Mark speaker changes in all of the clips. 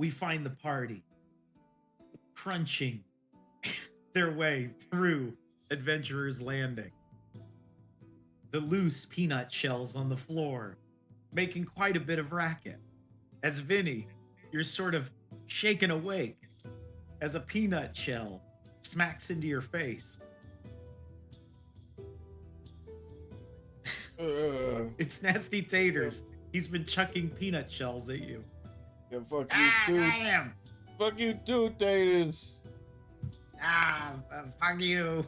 Speaker 1: we find the party crunching their way through Adventurers Landing. The loose peanut shells on the floor, making quite a bit of racket. As Vinny, you're sort of shaken awake as a peanut shell smacks into your face. It's Nasty Taters. He's been chucking peanut shells at you.
Speaker 2: Yeah, fuck you, dude.
Speaker 1: Got him.
Speaker 2: Fuck you, dude, Taters.
Speaker 1: Fuck you.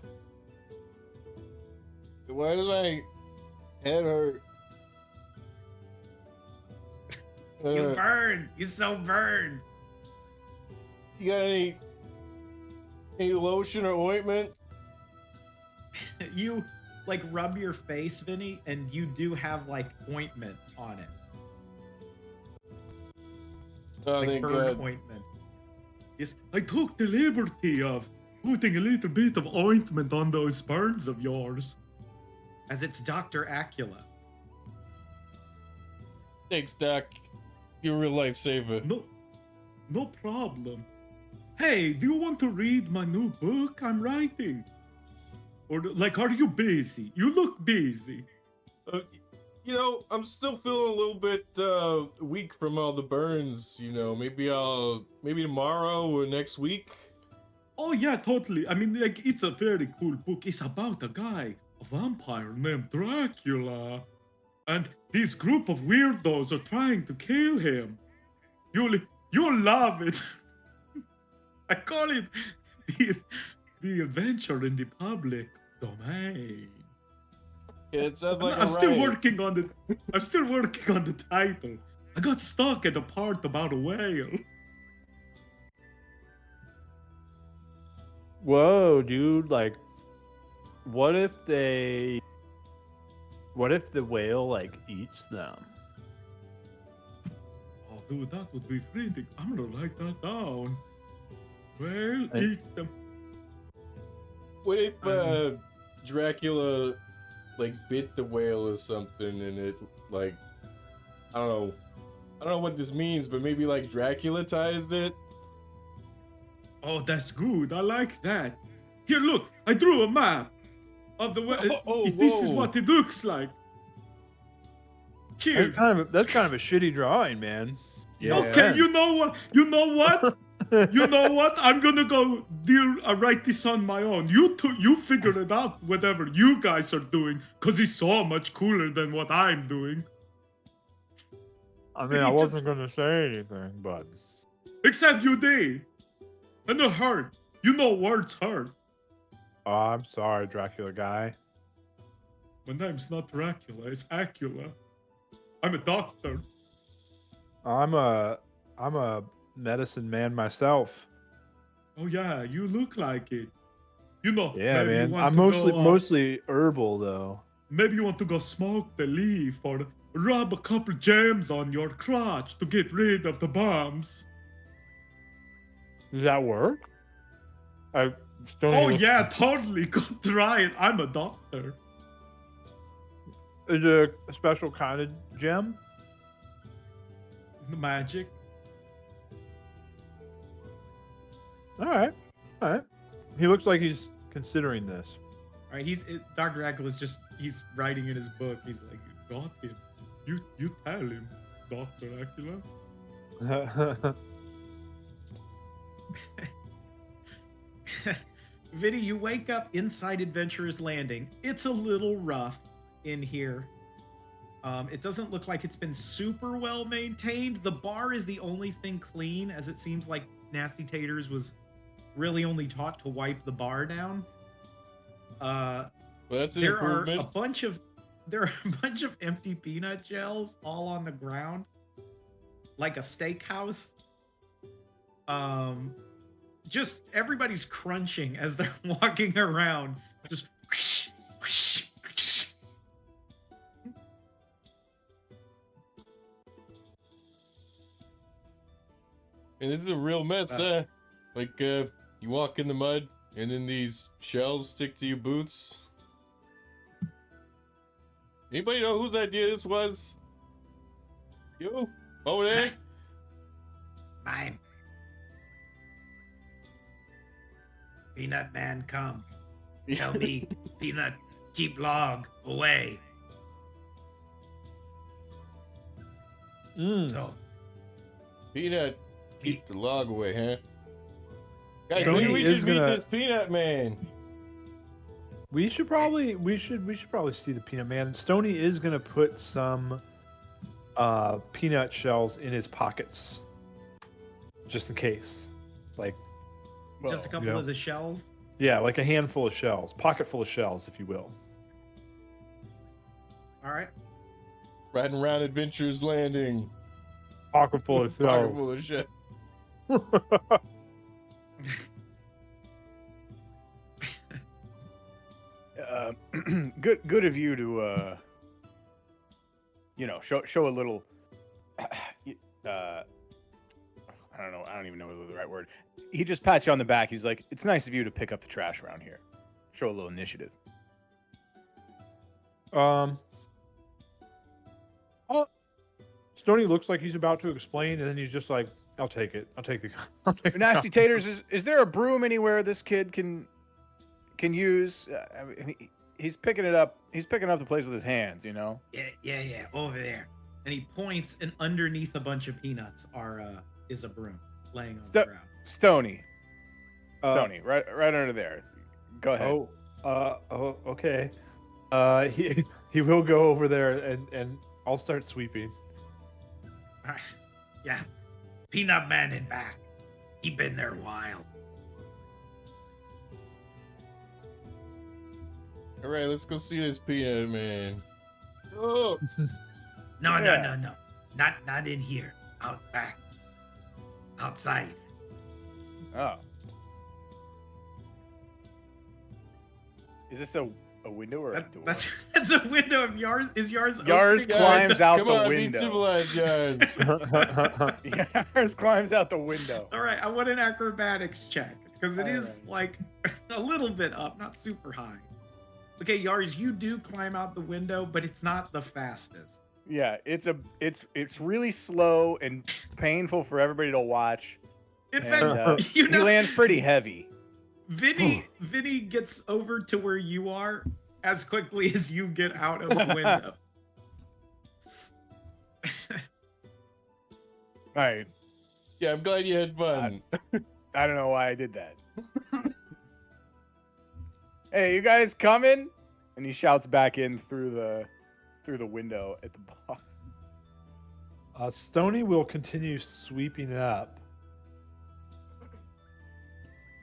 Speaker 2: Why did my head hurt?
Speaker 1: You burn. You so burned.
Speaker 2: You got any lotion or ointment?
Speaker 1: You like rub your face, Vinny, and you do have like ointment on it.
Speaker 2: Oh,
Speaker 1: like
Speaker 2: thank
Speaker 1: burn
Speaker 2: God.
Speaker 1: ointment. Yes, I took the liberty of putting a little bit of ointment on those burns of yours. As it's Dr. Acula.
Speaker 2: Thanks, Doc. You're a real lifesaver.
Speaker 1: No problem. Hey, do you want to read my new book I'm writing? Or, like, are you busy? You look busy.
Speaker 2: You know, I'm still feeling a little bit weak from all the burns. You know, maybe tomorrow or next week.
Speaker 1: Oh, yeah, totally. I mean, like, it's a very cool book. It's about a guy, a vampire named Dracula. And this group of weirdos are trying to kill him. You'll love it. I call it the adventure in the public domain.
Speaker 2: Yeah, it sounds like
Speaker 1: I'm still working on the title. I got stuck at a part about a whale.
Speaker 3: Whoa, dude! Like, what if the whale like eats them?
Speaker 1: Oh, dude, that would be pretty. I'm gonna write that down. Whale
Speaker 3: Hey.
Speaker 1: eats them.
Speaker 2: What if Dracula like bit the whale or something, and it like I don't know what this means, but maybe like Draculatized it.
Speaker 1: Oh, that's good. I like that. Here, look. I drew a map of the whale. This is
Speaker 2: whoa.
Speaker 1: what it looks like. Here.
Speaker 3: That's kind of a shitty drawing, man. Yeah.
Speaker 1: Okay, you know what? You know what? I'm gonna go write this on my own. You figure it out, whatever you guys are doing, cause it's so much cooler than what I'm doing.
Speaker 3: I mean, I wasn't gonna say anything, but
Speaker 1: Except you did. And it hurt. You know words hurt.
Speaker 3: oh, I'm sorry, Dracula guy.
Speaker 1: My name's not Dracula, it's Acula. I'm a doctor.
Speaker 3: I'm a medicine man myself.
Speaker 1: Oh yeah, you look like it. You know,
Speaker 3: Yeah,
Speaker 1: maybe you
Speaker 3: man.
Speaker 1: want
Speaker 3: I'm
Speaker 1: to
Speaker 3: mostly herbal though.
Speaker 1: Maybe you want to go smoke the leaf or rub a couple gems on your crotch to get rid of the bumps.
Speaker 3: Does that work?
Speaker 1: Oh yeah, totally. Go try it. I'm a doctor.
Speaker 3: Is it a special kind of gem?
Speaker 1: Magic.
Speaker 3: All right. He looks like he's considering this.
Speaker 1: All right, Dr. Acula's he's writing in his book. He's like, you got him. You tell him, Dr. Acula. Vinny, you wake up inside Adventurers Landing. It's a little rough in here. It doesn't look like it's been super well maintained. The bar is the only thing clean, as it seems like Nasty Taters was really only taught to wipe the bar down.
Speaker 2: Well, that's an
Speaker 1: There are
Speaker 2: improvement.
Speaker 1: a bunch of empty peanut shells all on the ground, like a steakhouse. Just everybody's crunching as they're walking around. Just whoosh, whoosh, whoosh.
Speaker 2: And this is a real mess, like you walk in the mud and then these shells stick to your boots. Anybody know whose idea this was? You? Over there?
Speaker 1: Peanut Man, come. Tell me, Peanut, keep log away. So,
Speaker 2: Peanut, keep the log away, huh? Guys,
Speaker 1: Stony
Speaker 2: maybe we
Speaker 3: is
Speaker 2: should meet
Speaker 3: gonna-
Speaker 2: this Peanut Man.
Speaker 3: We should probably see the Peanut Man. Stony is gonna put some peanut shells in his pockets, just in case. Like,
Speaker 1: just a couple
Speaker 3: you know.
Speaker 1: of the shells.
Speaker 3: yeah, like a handful of shells, pocket full of shells, if you will.
Speaker 1: All right.
Speaker 2: Riding around Adventurers Landing.
Speaker 3: Pocket full of
Speaker 2: Pocket
Speaker 3: shells.
Speaker 2: full of shit.
Speaker 4: Good of you to show a little I don't know, I don't even know the right word. He just pats you on the back. He's like, it's nice of you to pick up the trash around here. Show a little initiative.
Speaker 3: Oh, Stony looks like he's about to explain, and then he's just like, "I'll take it. I'll take the." I'll take the
Speaker 4: Nasty Taters, is there a broom anywhere this kid can use? I mean, he's picking it up. He's picking up the place with his hands, you know.
Speaker 1: Yeah, over there. And he points, and underneath a bunch of peanuts is a broom laying on the ground.
Speaker 4: Stony, right under there. Go ahead.
Speaker 3: Okay. He will go over there, and I'll start sweeping.
Speaker 1: Yeah, Peanut Man in back. He been there a while.
Speaker 2: All right, let's go see this Peanut Man. Oh,
Speaker 1: No,
Speaker 4: Yeah.
Speaker 1: no. Not in here. Out back. Outside.
Speaker 4: Oh. Is this a window or a door?
Speaker 1: That's a window of yours. Is yours
Speaker 4: Yours
Speaker 1: opening?
Speaker 4: climbs
Speaker 2: guys,
Speaker 4: out
Speaker 2: come
Speaker 4: the
Speaker 2: on, be
Speaker 4: window.
Speaker 2: civilized, guys.
Speaker 4: Yours climbs out the window.
Speaker 1: All right, I want an acrobatics check because it
Speaker 4: All
Speaker 1: is
Speaker 4: right.
Speaker 1: like a little bit up, not super high. Okay, Yars, you do climb out the window, but it's not the fastest.
Speaker 4: Yeah, it's really slow and painful for everybody to watch.
Speaker 1: In
Speaker 4: And,
Speaker 1: fact, you
Speaker 4: he
Speaker 1: know,
Speaker 4: lands pretty heavy.
Speaker 1: Vinny gets over to where you are as quickly as you get out of the window.
Speaker 4: All right.
Speaker 2: Yeah, I'm glad you had fun.
Speaker 4: I don't know why I did that. Hey, you guys coming? And he shouts back in through the window at the bar.
Speaker 3: Stony will continue sweeping it up.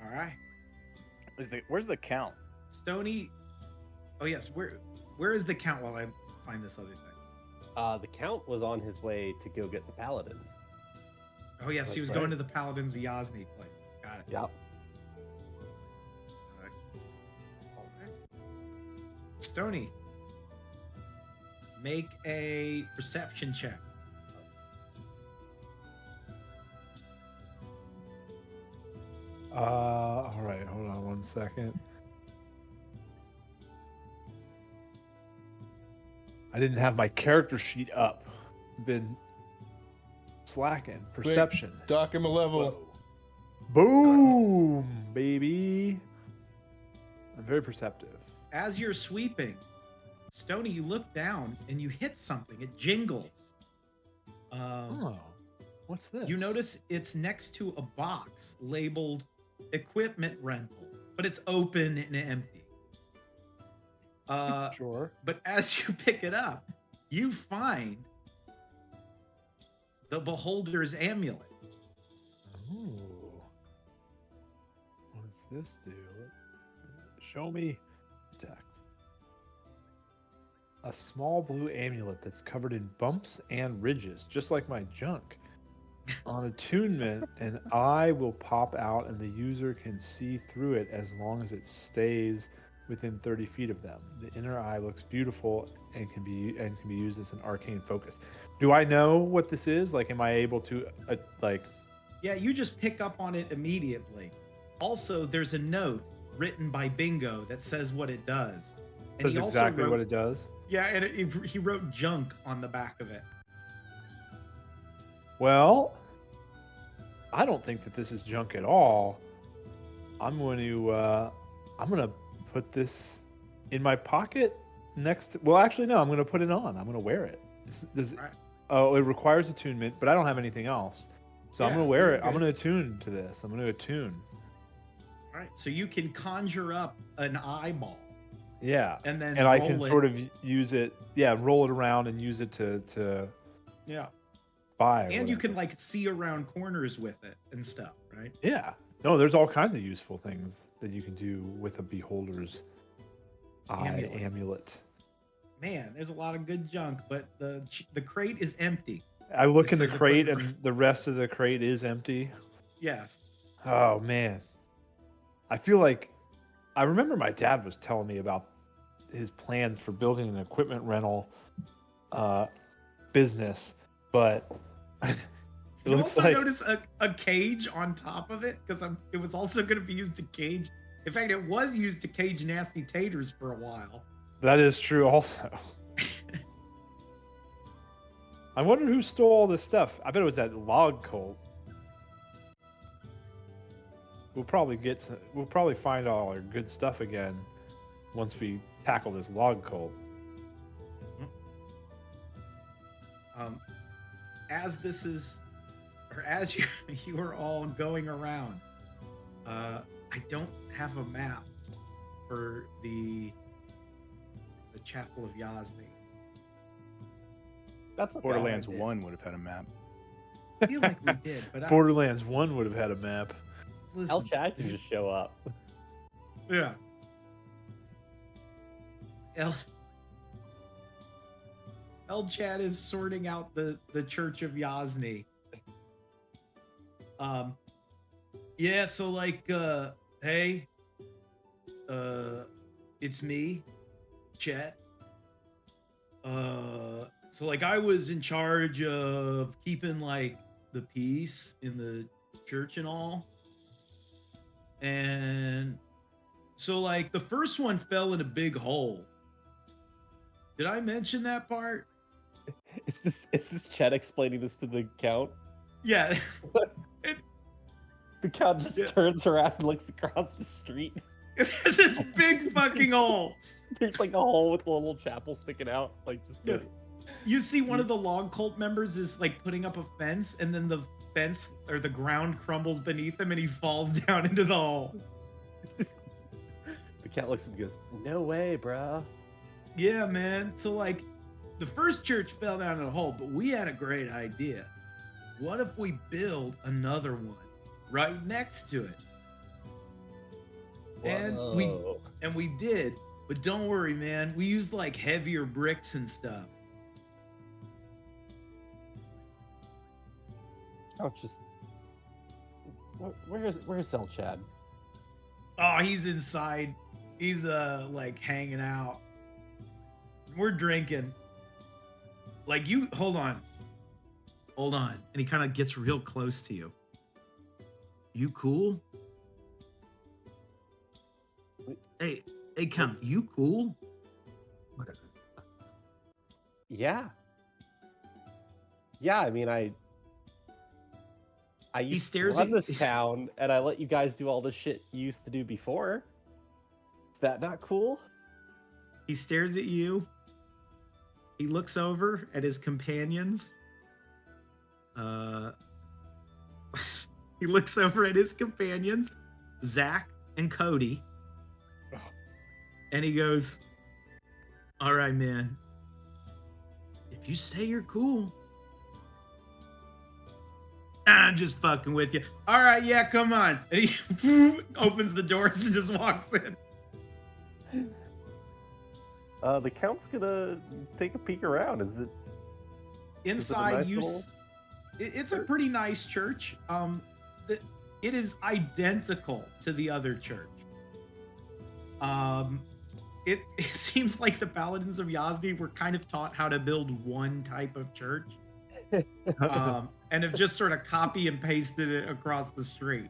Speaker 1: All right,
Speaker 4: Where's the count?
Speaker 1: Stony. Oh yes, where is the count while I find this other thing?
Speaker 5: The Count was on his way to go get the Paladins.
Speaker 1: Oh yes, he was
Speaker 5: That's
Speaker 1: going
Speaker 5: right.
Speaker 1: to the Paladins Yasni place. Got it.
Speaker 5: Yep.
Speaker 1: Stony, make a perception check.
Speaker 3: All right, hold on 1 second. I didn't have my character sheet up. Been slacking. Perception.
Speaker 2: Dock him a level.
Speaker 3: Boom, baby. I'm very perceptive.
Speaker 1: As you're sweeping, Stony, you look down and you hit something. It jingles.
Speaker 3: Oh, what's this?
Speaker 1: You notice it's next to a box labeled equipment rental, but it's open and empty.
Speaker 3: Sure.
Speaker 1: But as you pick it up, you find the Beholder's amulet.
Speaker 3: Ooh. What does this do? Show me text. A small blue amulet that's covered in bumps and ridges, just like my junk. On attunement, an eye will pop out and the user can see through it as long as it stays within 30 feet of them. The inner eye looks beautiful and can be used as an arcane focus. Do I know what this is? Like, am I able to
Speaker 1: Yeah, you just pick up on it immediately. Also, there's a note written by Bingo that says what it does. And
Speaker 3: That's exactly what it does?
Speaker 1: Yeah, and he wrote junk on the back of it.
Speaker 3: Well, I don't think that this is junk at all. I'm gonna put this in my pocket next. Well, actually, no. I'm gonna put it on. I'm gonna wear it. Does
Speaker 1: Alright.
Speaker 3: Oh, it requires attunement, but I don't have anything else, so I'm
Speaker 1: Yeah,
Speaker 3: gonna
Speaker 1: so
Speaker 3: wear
Speaker 1: you're
Speaker 3: it. I'm
Speaker 1: good.
Speaker 3: gonna attune to this. I'm gonna attune.
Speaker 1: All right, so you can conjure up an eyeball
Speaker 3: Yeah,
Speaker 1: and then
Speaker 3: and I
Speaker 1: roll
Speaker 3: can
Speaker 1: it.
Speaker 3: sort of use it. Yeah, roll it around and use it to
Speaker 1: Yeah.
Speaker 3: buy. Or
Speaker 1: And you can
Speaker 3: whatever.
Speaker 1: like see around corners with it and stuff, right?
Speaker 3: Yeah. No, there's all kinds of useful things that you can do with a beholder's eye amulet.
Speaker 1: Man, there's a lot of good junk, but the crate is empty.
Speaker 3: I look
Speaker 1: It
Speaker 3: in the
Speaker 1: says
Speaker 3: crate
Speaker 1: equipment-
Speaker 3: and the rest of the crate is empty.
Speaker 1: Yes.
Speaker 3: Oh man. I feel like I remember my dad was telling me about his plans for building an equipment rental business, but it
Speaker 1: You
Speaker 3: looks
Speaker 1: also
Speaker 3: like
Speaker 1: notice a cage on top of it because it was also going to be used to cage. In fact, it was used to cage nasty taters for a while.
Speaker 3: that is true also. I wonder who stole all this stuff. I bet it was that log cult. We'll probably find all our good stuff again once we tackle this log cult.
Speaker 1: As this is, or as you are all going around, I don't have a map for the Chapel of Yazni.
Speaker 5: That's okay.
Speaker 4: Borderlands
Speaker 1: did.
Speaker 4: 1 would have had a map.
Speaker 1: I feel like we did, but
Speaker 3: Borderlands 1 would have had a map.
Speaker 1: listen,
Speaker 5: El Chad can just show up.
Speaker 1: yeah. El Chad is sorting out the Church of Yazni. Yeah, so like hey, it's me, Chet. So like I was in charge of keeping like the peace in the church and all. And so like the first one fell in a big hole. Did I mention that part?
Speaker 5: Is this Chet explaining this to the Count?
Speaker 1: Yeah.
Speaker 5: The Count just
Speaker 1: Yeah.
Speaker 5: turns around and looks across the street.
Speaker 1: There's this big fucking hole.
Speaker 5: There's like a hole with a little chapel sticking out. Like just
Speaker 1: Yeah. You see one of the log cult members is like putting up a fence, and then the fence or the ground crumbles beneath him and he falls down into the hole.
Speaker 5: The Count looks at him and goes, "No way, bro."
Speaker 1: Yeah, man. So like the first church fell down in a hole, but we had a great idea. What if we build another one right next to it? And
Speaker 5: Whoa.
Speaker 1: we did, but don't worry, man. We used like heavier bricks and stuff.
Speaker 5: Count just. Where's El Chad?
Speaker 1: Oh, he's inside. He's like hanging out. We're drinking. Like you hold on. And he kind of gets real close to you. You cool? Hey, Count, you cool?
Speaker 5: Yeah. Yeah, I mean, I used
Speaker 1: stares
Speaker 5: to run
Speaker 1: at-
Speaker 5: this town, and I let you guys do all the shit you used to do before. Is that not cool?
Speaker 1: He stares at you. He looks over at his companions. He looks over at his companions, Zach and Cody. And he goes, "All right, man. If you say you're cool, I'm just fucking with you. All right, yeah, come on." And he opens the doors and just walks in.
Speaker 5: The Count's gonna take a peek around. Is it
Speaker 1: Inside,
Speaker 5: nice
Speaker 1: you
Speaker 5: little
Speaker 1: it's a pretty nice church. It is identical to the other church. It seems like the Paladins of Yazni were kind of taught how to build one type of church, and have just sort of copy and pasted it across the street.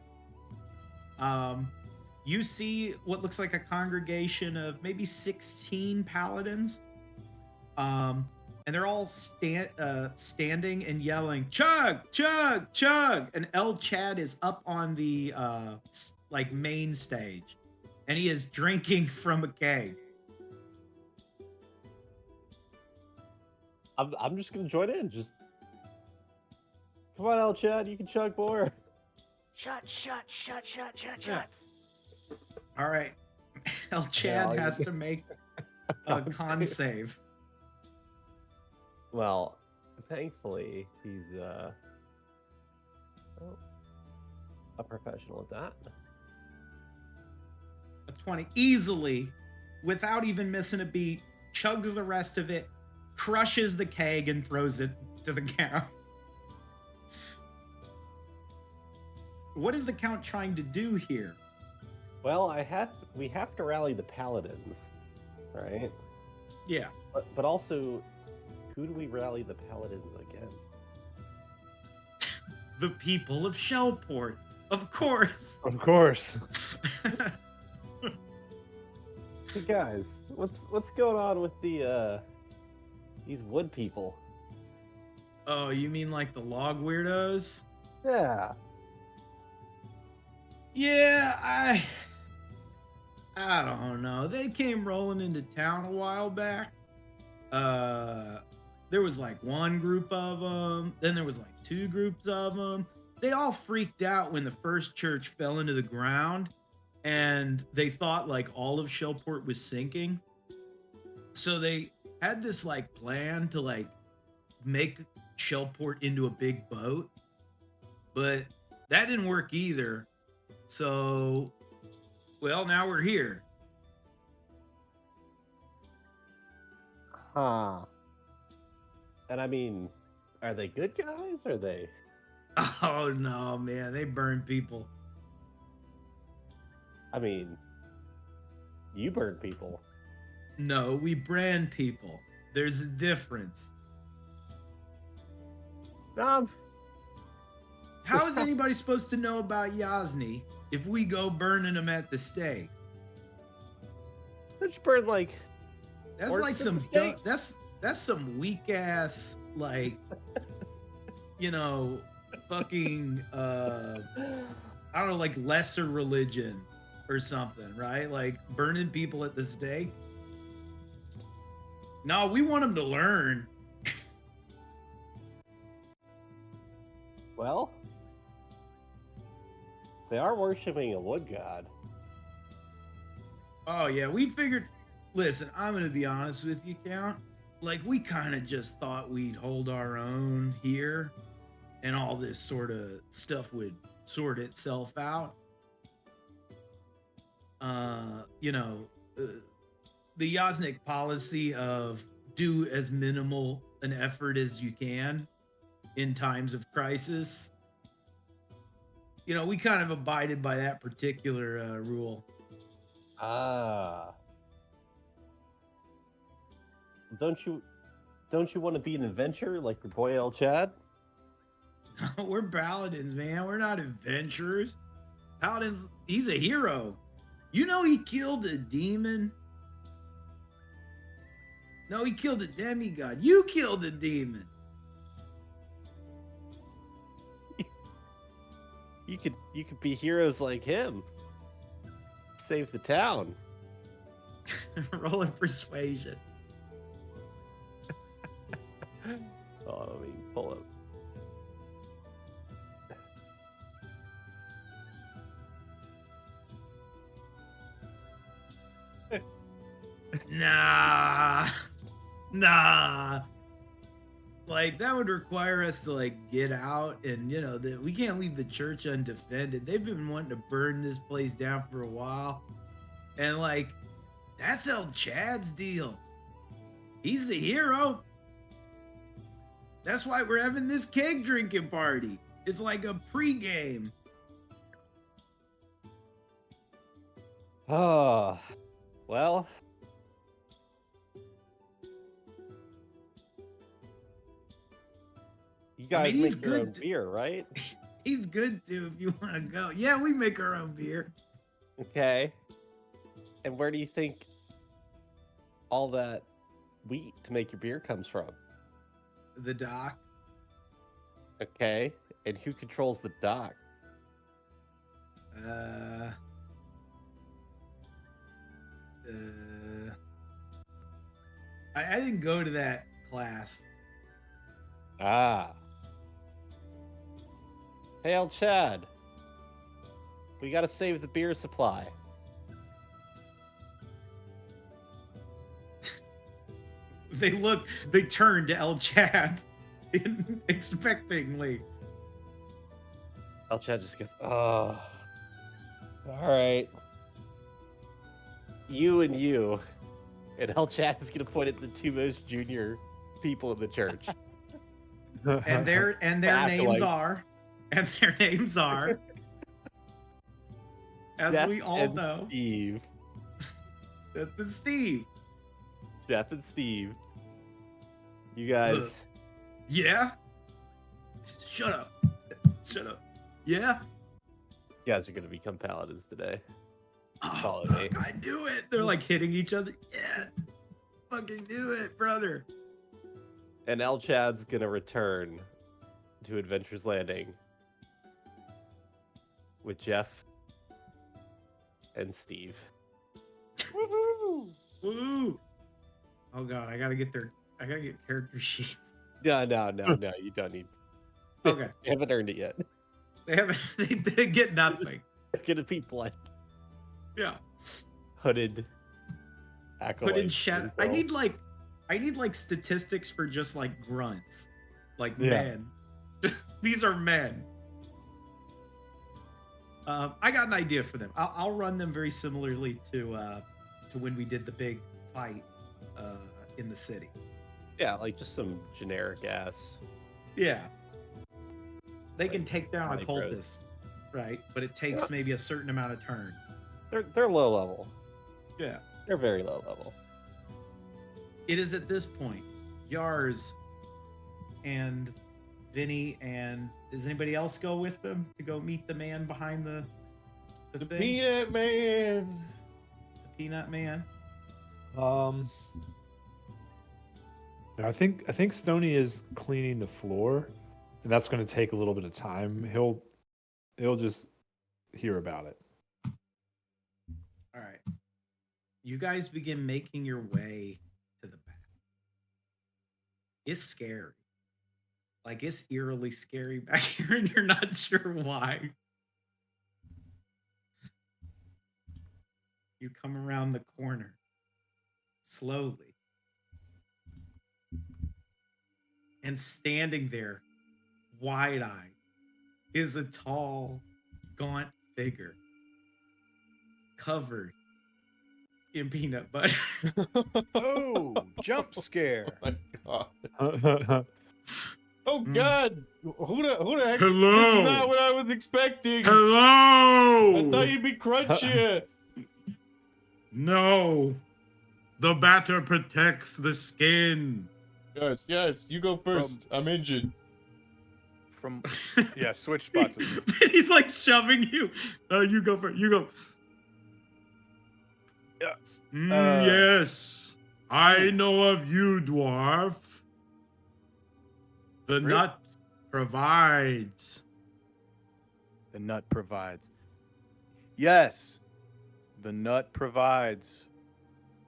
Speaker 1: You see what looks like a congregation of maybe 16 paladins. and they're all standing and yelling, "Chug, chug, chug!" And El Chad is up on the like main stage, and he is drinking from a keg.
Speaker 5: I'm just gonna join in. Just come on, El Chad, you can chug more.
Speaker 6: Shut.
Speaker 1: Yeah. All right, El Chad has to make a con save.
Speaker 5: Well, thankfully he's a professional at that.
Speaker 1: A 20 easily, without even missing a beat, chugs the rest of it, crushes the keg, and throws it to the ground. What is the Count trying to do here?
Speaker 5: Well, we have to rally the paladins, right?
Speaker 1: Yeah.
Speaker 5: But also, who do we rally the paladins against?
Speaker 1: The people of Shellport, of course.
Speaker 3: Of course.
Speaker 5: Hey guys, what's going on with these wood people?
Speaker 1: Oh, you mean like the log weirdos?
Speaker 5: Yeah.
Speaker 1: Yeah, I don't know. They came rolling into town a while back. There was like one group of them, then there was like two groups of them. They all freaked out when the first church fell into the ground, and they thought like all of Shellport was sinking. So they had this like plan to like make Shellport into a big boat, but that didn't work either. So, well, now we're here.
Speaker 5: Huh. And I mean, are they good guys? Or are they?
Speaker 1: Oh no, man, they burn people.
Speaker 5: I mean, you burn people.
Speaker 1: No, we brand people. There's a difference. How is anybody supposed to know about Yasni if we go burning them at the stake?
Speaker 5: Let's burn like.
Speaker 1: That's
Speaker 5: Or
Speaker 1: like
Speaker 5: to
Speaker 1: some
Speaker 5: the stake.
Speaker 1: that's some weak ass like fucking I don't know, like lesser religion or something, right? Like burning people at the stake. No, we want them to learn.
Speaker 5: Well, they are worshiping a wood god.
Speaker 1: Oh yeah, we figured. Listen, I'm gonna be honest with you, Count. Like we kind of just thought we'd hold our own here, and all this sort of stuff would sort itself out. The Yasnik policy of do as minimal an effort as you can in times of crisis. We kind of abided by that particular rule.
Speaker 5: Ah. Don't you want to be an adventurer like your boy El Chad?
Speaker 1: We're paladins, man. We're not adventurers. Paladins, he's a hero. He killed a demon. No, he killed a demigod. You killed a demon.
Speaker 5: You could be heroes like him. Save the town.
Speaker 1: Roll a persuasion.
Speaker 5: Oh, I mean, pull up.
Speaker 1: Nah. Like that would require us to like get out, and we can't leave the church undefended. They've been wanting to burn this place down for a while, and like that's El Chad's deal. He's the hero. That's why we're having this keg drinking party. It's like a pregame.
Speaker 5: Oh, well. You guys
Speaker 1: he's
Speaker 5: make your own
Speaker 1: good
Speaker 5: beer, right?
Speaker 1: He's good too if you want to go. Yeah, we make our own beer.
Speaker 5: Okay. And where do you think all that wheat to make your beer comes from?
Speaker 1: The dock.
Speaker 5: Okay. And who controls the dock?
Speaker 1: I didn't go to that class.
Speaker 5: Ah. Hey, El Chad. We gotta save the beer supply.
Speaker 1: They turned to El Chad expectingly.
Speaker 5: El Chad just goes, oh. Alright. You and you. And El Chad is gonna point at the two most junior people in the church.
Speaker 1: And their names
Speaker 5: Acolytes.
Speaker 1: are, as
Speaker 5: Jeff
Speaker 1: we all
Speaker 5: and
Speaker 1: know,
Speaker 5: Steve.
Speaker 1: Steve.
Speaker 5: Jeff and Steve. You guys.
Speaker 1: Yeah. Shut up. Yeah.
Speaker 5: You guys are gonna become paladins today.
Speaker 1: Oh,
Speaker 5: Follow me.
Speaker 1: fuck, I knew it. They're like hitting each other. Yeah. Fucking knew it, brother.
Speaker 5: And El Chad's gonna return to Adventures Landing with Jeff and Steve.
Speaker 1: Woohoo! Woo! Oh god, I gotta get character sheets.
Speaker 5: No, you don't need.
Speaker 1: Okay.
Speaker 5: They haven't earned it yet.
Speaker 1: They get nothing.
Speaker 5: They're gonna be blank.
Speaker 1: Yeah.
Speaker 5: Hooded.
Speaker 1: Put in shadow. I
Speaker 5: info.
Speaker 1: need like statistics for just like grunts. Like
Speaker 3: Yeah.
Speaker 1: men. These are men. I got an idea for them. I'll run them very similarly to when we did the big fight in the city.
Speaker 5: Yeah, like just some generic ass.
Speaker 1: Yeah. They can
Speaker 5: Like,
Speaker 1: take down a
Speaker 5: body bros.
Speaker 1: cultist, right? But it takes maybe a certain amount of turn.
Speaker 5: They're low level.
Speaker 1: Yeah.
Speaker 5: They're very low level.
Speaker 1: It is at this point, Yars and Vinny, and does anybody else go with them to go meet the man behind the
Speaker 2: The
Speaker 1: thing?
Speaker 2: Peanut Man.
Speaker 1: The Peanut Man.
Speaker 3: I think Stony is cleaning the floor, and that's going to take a little bit of time. He'll just hear about it.
Speaker 1: All right. You guys begin making your way to the back. It's scary. Like, it's eerily scary back here, and you're not sure why. You come around the corner slowly. And standing there, wide-eyed, is a tall, gaunt figure covered in peanut butter.
Speaker 4: Oh, jump scare.
Speaker 2: Oh my god. Oh god. Who the heck?
Speaker 1: Hello.
Speaker 2: This is not what I was expecting.
Speaker 1: Hello!
Speaker 2: I thought you'd be crunchier.
Speaker 1: No. The batter protects the skin.
Speaker 2: Yes, you go first. I'm injured.
Speaker 4: Yeah, switch spots with me.
Speaker 1: He's like shoving you. You go first. You go.
Speaker 4: Yeah.
Speaker 1: Yes. I know of you, dwarf. The
Speaker 4: Really?
Speaker 1: nut provides.
Speaker 4: The nut provides. Yes, the nut provides.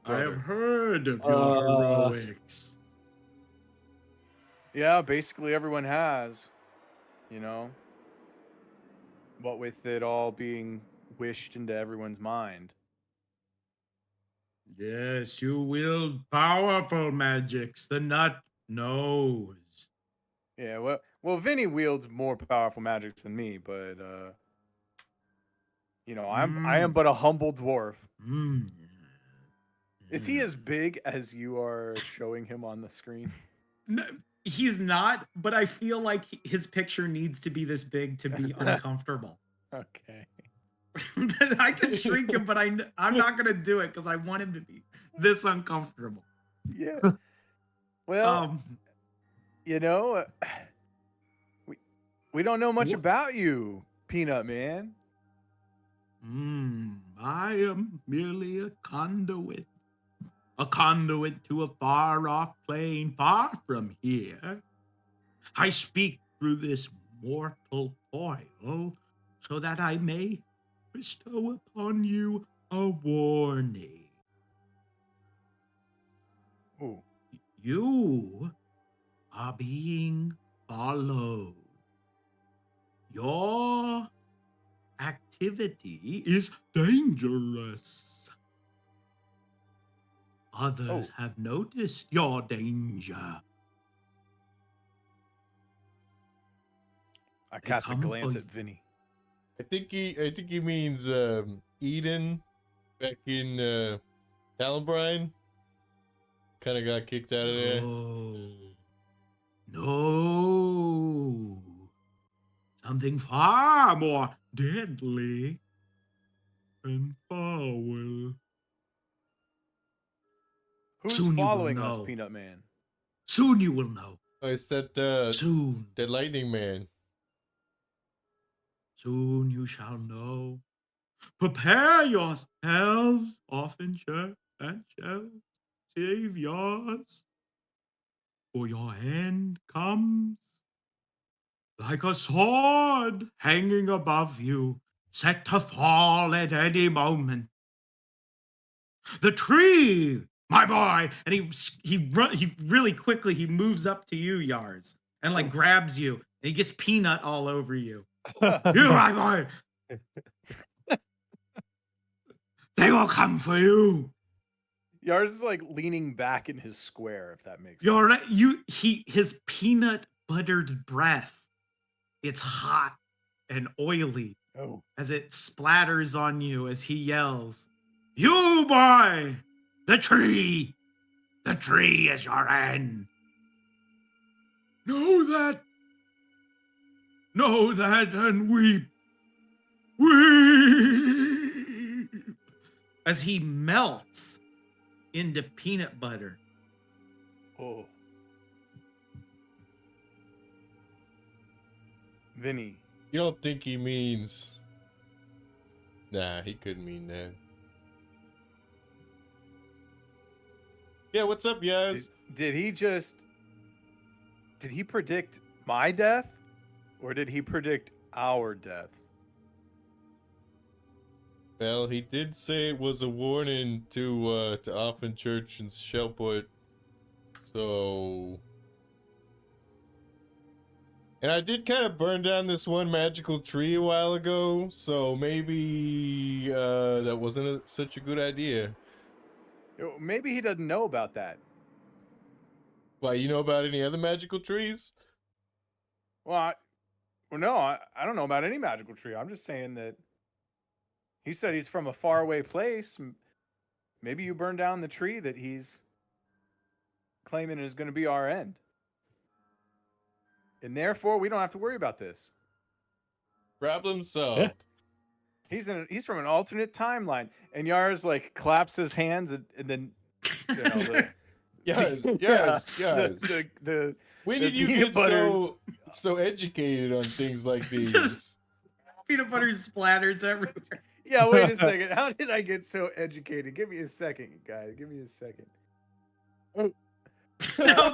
Speaker 1: I have
Speaker 4: Brother.
Speaker 1: heard of your heroics.
Speaker 4: Yeah, basically everyone has, you know. What with it all being wished into everyone's mind.
Speaker 1: Yes, you wield powerful magics. The nut knows.
Speaker 4: Yeah, well, Vinny wields more powerful magics than me, but you know, I am but a humble dwarf.
Speaker 1: Mm.
Speaker 4: Is he as big as you are showing him on the screen?
Speaker 1: No, he's not, but I feel like his picture needs to be this big to be uncomfortable.
Speaker 4: Okay.
Speaker 1: I can shrink him, but I'm not gonna do it because I want him to be this uncomfortable.
Speaker 4: Yeah. Well, you know, we don't know much
Speaker 1: Wha-
Speaker 4: about you, Peanut Man.
Speaker 1: I am merely a conduit to a far-off plane far from here. I speak through this mortal coil so that I may bestow upon you a warning.
Speaker 4: Ooh.
Speaker 1: You are being followed. Your activity is dangerous. Others have noticed your danger.
Speaker 4: I
Speaker 1: They
Speaker 4: cast a
Speaker 1: come for
Speaker 4: glance
Speaker 1: you.
Speaker 4: at Vinny.
Speaker 2: I think he means Eden back in Talonbrine. Kind of got kicked out of there.
Speaker 1: No. Something far more deadly and foul.
Speaker 4: Who's
Speaker 1: Soon you will
Speaker 4: following us,
Speaker 1: know.
Speaker 4: Peanut Man?
Speaker 1: Soon you will know.
Speaker 2: Oh, it's that
Speaker 1: Soon.
Speaker 2: that lightning man.
Speaker 1: Soon you shall know. Prepare yourselves, Offinger and Shell Saviors, for your end comes like a sword hanging above you, set to fall at any moment. The tree, my boy, and he really quickly he moves up to you, Yars, and like grabs you, and he gets peanut all over you. You, my boy, they will come for you.
Speaker 4: Yars is like leaning back in his square, if that makes sense.
Speaker 1: His peanut buttered breath. It's hot and oily
Speaker 4: Oh.
Speaker 1: as it splatters on you as he yells, "You boy, the tree is your end. Know that, and weep. As he melts into peanut butter.
Speaker 4: Oh. Vinny.
Speaker 2: You don't think he means? Nah, he couldn't mean that. Yeah, what's up, guys?
Speaker 4: Did he predict my death? Or did he predict our deaths?
Speaker 2: Well, he did say it was a warning to Offen Church and Shellport. So, and I did kind of burn down this one magical tree a while ago, so maybe that wasn't such a good idea.
Speaker 4: Maybe he doesn't know about that.
Speaker 2: Why, you know about any other magical trees?
Speaker 4: Well, I don't know about any magical tree. I'm just saying that he said he's from a faraway place. Maybe you burned down the tree that he's claiming is going to be our end. And therefore, we don't have to worry about this.
Speaker 2: Problem solved.
Speaker 4: He's from an alternate timeline. And Yars like claps his hands and then you know
Speaker 2: Yes.
Speaker 4: the
Speaker 2: When
Speaker 4: the
Speaker 2: did you
Speaker 4: peanut
Speaker 2: get so educated on things like these?
Speaker 1: Peanut butter splatters everywhere.
Speaker 4: Yeah, wait a second. How did I get so educated? Give me a second, guys. Give me a second.
Speaker 1: No,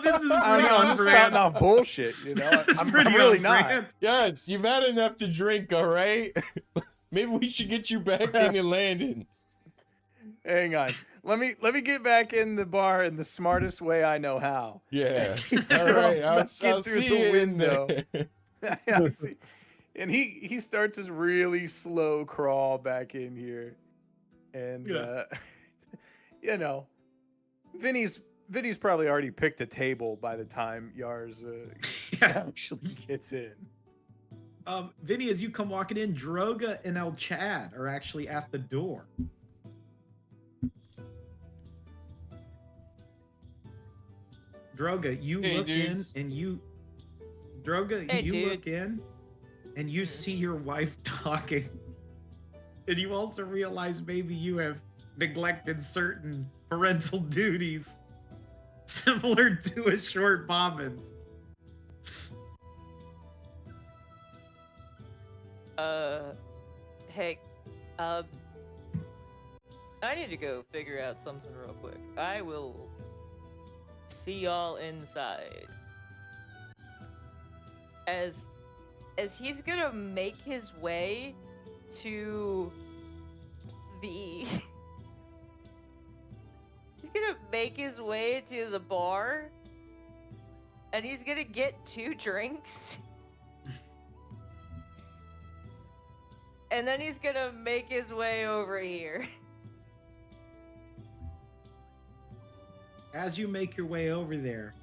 Speaker 1: this is
Speaker 4: I don't
Speaker 1: pretty
Speaker 4: know.
Speaker 1: on
Speaker 4: I'm just
Speaker 1: brand.
Speaker 4: spouting off bullshit, you know.
Speaker 1: This is
Speaker 4: I'm
Speaker 1: pretty
Speaker 4: really
Speaker 1: on
Speaker 4: not.
Speaker 1: brand.
Speaker 2: Yes, you've had enough to drink, all right? Maybe we should get you back into landing.
Speaker 4: Hang on. Let me get back in the bar in the smartest way I know how.
Speaker 2: Yeah. All right. I'll
Speaker 4: Get
Speaker 2: see you in there.
Speaker 4: I see. And he starts his really slow crawl back in here, and you know, Vinny's probably already picked a table by the time Yars actually gets in.
Speaker 1: Vinny, as you come walking in, Droga and El Chad are actually at the door. Droga, you
Speaker 2: Hey,
Speaker 1: look
Speaker 2: dudes.
Speaker 1: in and you look in and you see your wife talking. And you also realize maybe you have neglected certain parental duties similar to a short Bobbins.
Speaker 6: Hey, I need to go figure out something real quick. I will see y'all inside. as he's gonna make his way to the he's gonna make his way to the bar, and he's gonna get 2 drinks. And then he's gonna make his way over here.
Speaker 1: As you make your way over there,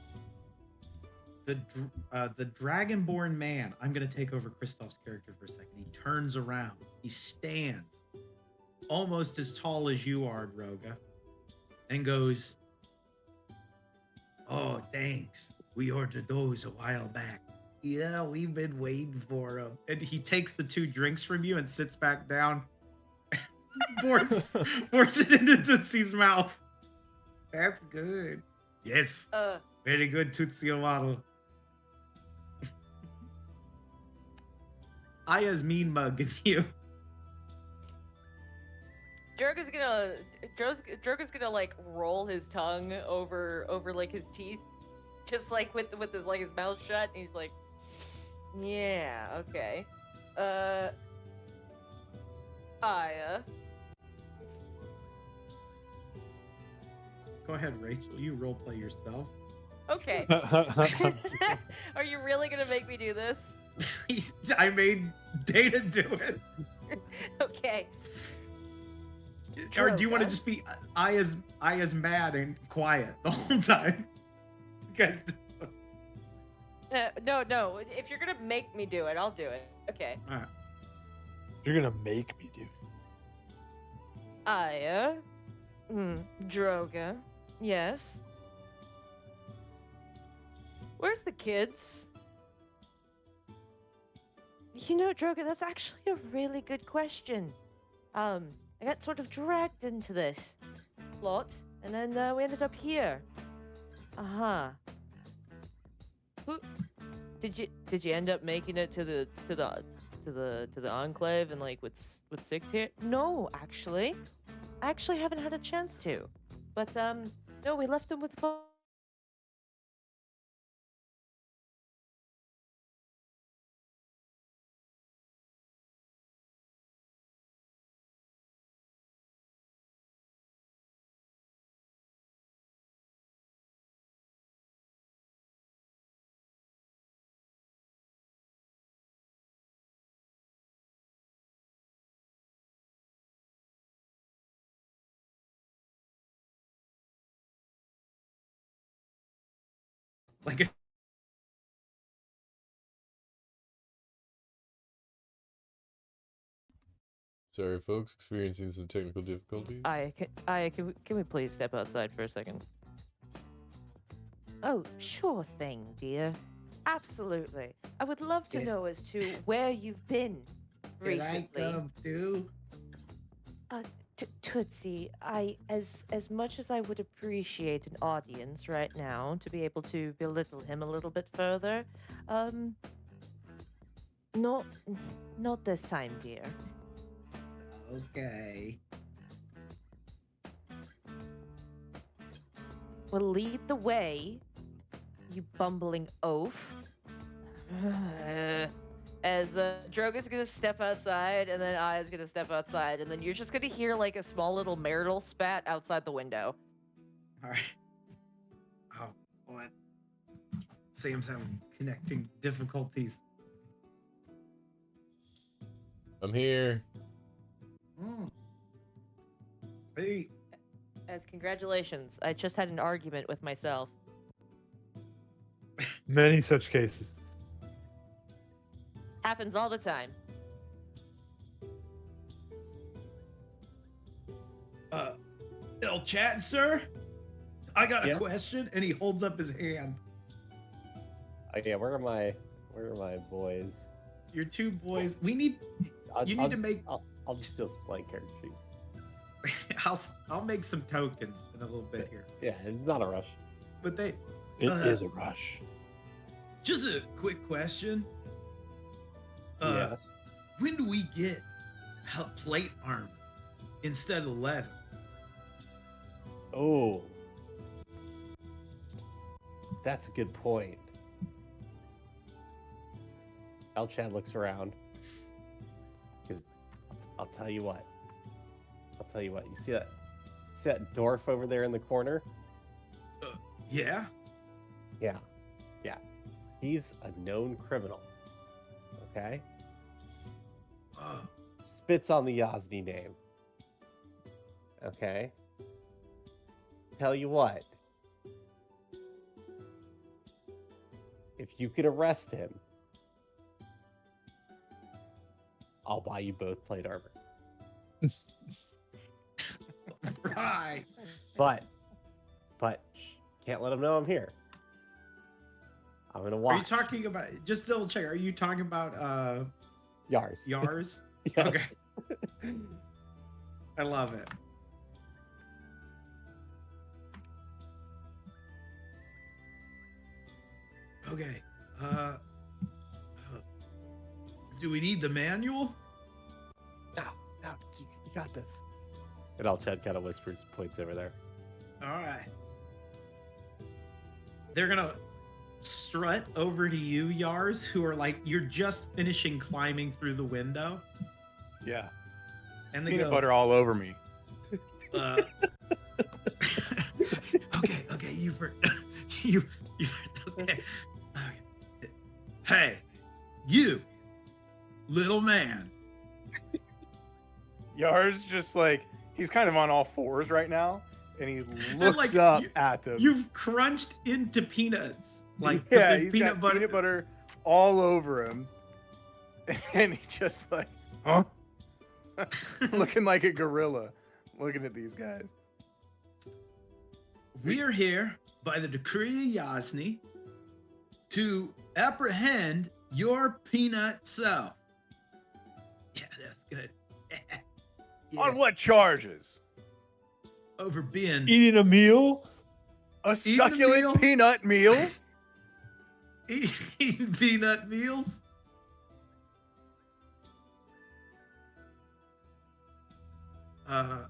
Speaker 1: the dragonborn man, I'm going to take over Kristoff's character for a second. He turns around. He stands almost as tall as you are, Droga, and goes, "Oh, thanks. We ordered those a while back. Yeah, we've been waiting for them." And he takes the 2 drinks from you and sits back down. Force it into Tootsie's mouth. That's good. Yes. Very good, Tootsie Waddle. Aya's mean mugging you.
Speaker 6: Droga's gonna like roll his tongue over like his teeth, just like with his like his mouth shut, and he's like, "Yeah, okay, Aya."
Speaker 1: Go ahead, Rachel. You roleplay yourself.
Speaker 6: Okay. Are you really gonna make me do this?
Speaker 1: I made Data do it.
Speaker 6: Okay.
Speaker 1: Or do you want to
Speaker 6: Droga?
Speaker 1: just be Aya's mad and quiet the whole time? You guys.
Speaker 6: No. If you're gonna make me do it, I'll do it. Okay.
Speaker 1: All right.
Speaker 3: You're gonna make me do.
Speaker 6: Aya. Droga. Yes. Where's the kids? You know, Droga, that's actually a really good question. I got sort of dragged into this plot, and then we ended up here. Who did you end up making it to the enclave and like with Sict here? No, actually. I actually haven't had a chance to. But no, we left him with
Speaker 1: Like,
Speaker 2: Sorry, folks, experiencing some technical difficulties.
Speaker 6: Can we please step outside for a second? Oh, sure thing, dear. Absolutely. I would love to
Speaker 1: Yeah.
Speaker 6: know as to where you've been
Speaker 1: did I
Speaker 6: recently.
Speaker 1: come too?
Speaker 6: Tootsie, as much as I would appreciate an audience right now to be able to belittle him a little bit further, not this time, dear.
Speaker 1: Okay.
Speaker 6: Well, lead the way, you bumbling oaf. As Droga's gonna step outside, and then Aya's gonna step outside, and then you're just gonna hear like a small little marital spat outside the window.
Speaker 1: All right. Oh, what? Sam's having connecting difficulties.
Speaker 2: I'm here.
Speaker 1: Hey.
Speaker 6: As congratulations, I just had an argument with myself.
Speaker 3: Many such cases.
Speaker 6: Happens all the time.
Speaker 1: El chat, sir? I got a
Speaker 5: Yeah?
Speaker 1: question, and he holds up his hand.
Speaker 5: Okay, where are my boys?
Speaker 1: Your 2 boys. We need. You need to make.
Speaker 5: I'll just steal some blank character sheets.
Speaker 1: I'll make some tokens in a little bit here.
Speaker 5: Yeah, it's not a rush.
Speaker 1: But they.
Speaker 3: It is a rush.
Speaker 1: Just a quick question.
Speaker 5: Yes.
Speaker 1: When do we get plate armor instead of leather?
Speaker 5: Oh, that's a good point. Elchad looks around. Goes, I'll tell you what. You see that dwarf over there in the corner?
Speaker 1: Yeah.
Speaker 5: Yeah. He's a known criminal. Okay? Spits on the Yasni name. Okay? Tell you what. If you could arrest him, I'll buy you both plate armor.
Speaker 1: Right.
Speaker 5: But can't let him know I'm here. I'm gonna watch.
Speaker 1: Are you talking about? Just double check. Are you talking about
Speaker 5: Yars?
Speaker 1: Yars?
Speaker 5: Yes.
Speaker 1: Okay. I love it. Okay. Do we need the manual?
Speaker 5: No, you got this. And Elchad kind of whispers, points over there.
Speaker 1: All right. They're gonna strut over to you, Yars, who are like, you're just finishing climbing through the window,
Speaker 4: Yeah.
Speaker 1: and they
Speaker 4: Peanut
Speaker 1: go,
Speaker 4: butter all over me.
Speaker 1: okay, you, okay. Hey, you, little man.
Speaker 4: Yars just like, he's kind of on all fours right now, and he looks
Speaker 1: like,
Speaker 4: up at them.
Speaker 1: You've crunched into peanuts, like 'cause
Speaker 4: yeah,
Speaker 1: there's
Speaker 4: he's
Speaker 1: peanut
Speaker 4: got peanut butter all over him, and he just like, huh? Looking like a gorilla, looking at these guys.
Speaker 1: We are here by the decree of Yasni to apprehend your peanut self. Yeah, that's good. Yeah,
Speaker 4: On what charges?
Speaker 1: over being
Speaker 3: Eating a meal?
Speaker 4: A
Speaker 1: Eating a meal?
Speaker 4: succulent peanut meal?
Speaker 1: eating peanut meals. Oh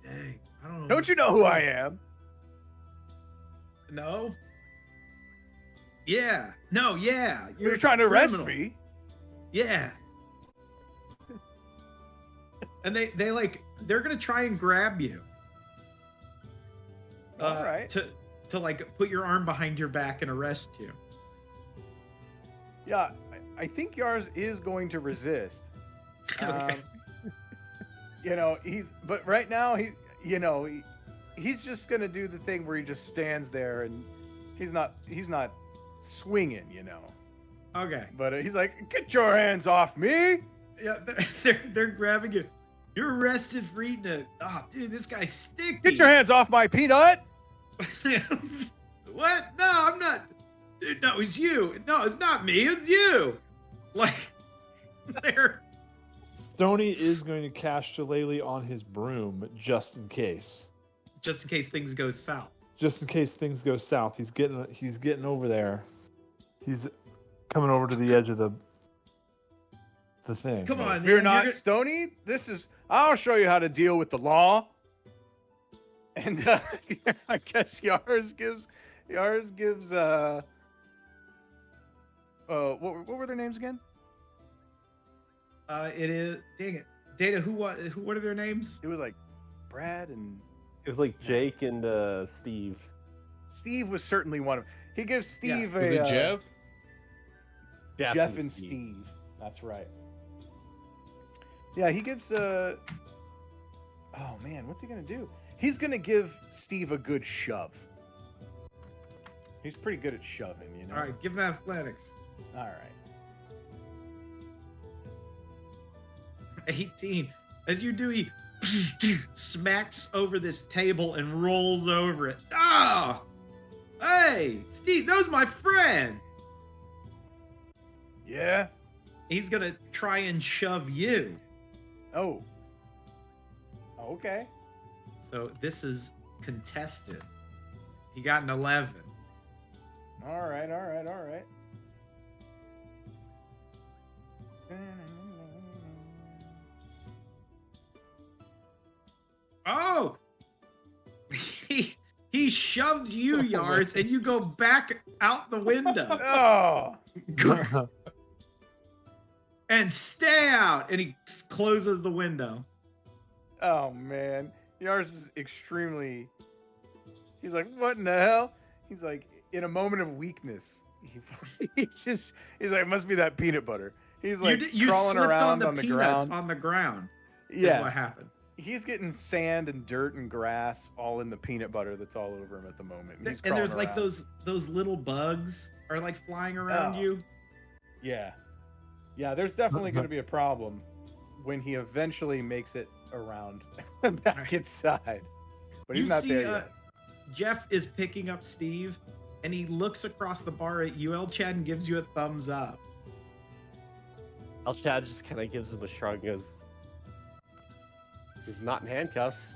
Speaker 1: dang! I don't know.
Speaker 4: Don't you know who I am?
Speaker 1: No. Yeah. No. Yeah.
Speaker 4: You're trying to arrest
Speaker 1: criminal.
Speaker 4: me.
Speaker 1: Yeah. And they like they're gonna try and grab you.
Speaker 4: All right.
Speaker 1: To like put your arm behind your back and arrest you.
Speaker 4: Yeah, I think Yars is going to resist.
Speaker 1: Okay.
Speaker 4: But right now he's just gonna do the thing where he just stands there and he's not swinging,
Speaker 1: Okay.
Speaker 4: But he's like, get your hands off me!
Speaker 1: Yeah, they're grabbing you. You're arrested for eating it. Oh, dude, this guy's sticky.
Speaker 4: Get your hands off my peanut!
Speaker 1: What? No, I'm not. Dude, no, it's you. No, it's not me. It's you. Like, they're.
Speaker 3: Stony is going to cast Shillelagh on his broom just in case.
Speaker 1: Just in case things go south.
Speaker 3: Just in case things go south. He's getting over there. He's coming over to the edge of the thing.
Speaker 1: Come on,
Speaker 4: You're
Speaker 1: man.
Speaker 4: not
Speaker 1: You're
Speaker 4: Stony. I'll show you how to deal with the law. And I guess Yars gives what were their names again?
Speaker 1: It is. Dang it, Data. What are their names?
Speaker 4: It was like Brad and
Speaker 5: It was like Jake and Steve.
Speaker 4: Steve was certainly one of them. He gives Steve
Speaker 2: Was it Jeff?
Speaker 4: Jeff and Steve. That's right. Yeah, he gives oh man, what's he gonna do? He's gonna give Steve a good shove. He's pretty good at shoving,
Speaker 1: All right, give him athletics.
Speaker 4: All right.
Speaker 1: 18. As you do, he smacks over this table and rolls over it. Oh! Hey, Steve, that was my friend.
Speaker 4: Yeah.
Speaker 1: He's gonna try and shove you.
Speaker 4: Oh. Okay.
Speaker 1: So this is contested. He got an 11.
Speaker 4: All right.
Speaker 1: Oh! He shoved you, Yars, and you go back out the window.
Speaker 4: Oh.
Speaker 1: and stay out. And he closes the window.
Speaker 4: Oh man, Yars is extremely. He's like, what in the hell? He's like, in a moment of weakness, he's like, it must be that peanut butter. He's like
Speaker 1: you
Speaker 4: crawling
Speaker 1: slipped
Speaker 4: around
Speaker 1: on the peanuts
Speaker 4: ground.
Speaker 1: on the ground.
Speaker 4: Yeah,
Speaker 1: Is what happened.
Speaker 4: he's getting sand and dirt and grass all in the peanut butter that's all over him at the moment. He's
Speaker 1: And there's
Speaker 4: crawling
Speaker 1: like
Speaker 4: around.
Speaker 1: those little bugs are like flying around
Speaker 4: Oh.
Speaker 1: you.
Speaker 4: Yeah, there's definitely going to be a problem when he eventually makes it around back inside. But he's not there yet.
Speaker 1: Jeff is picking up Steve, and he looks across the bar at you, El Chad, and gives you a thumbs up.
Speaker 5: El Chad just kind of gives him a shrug as he's not in handcuffs.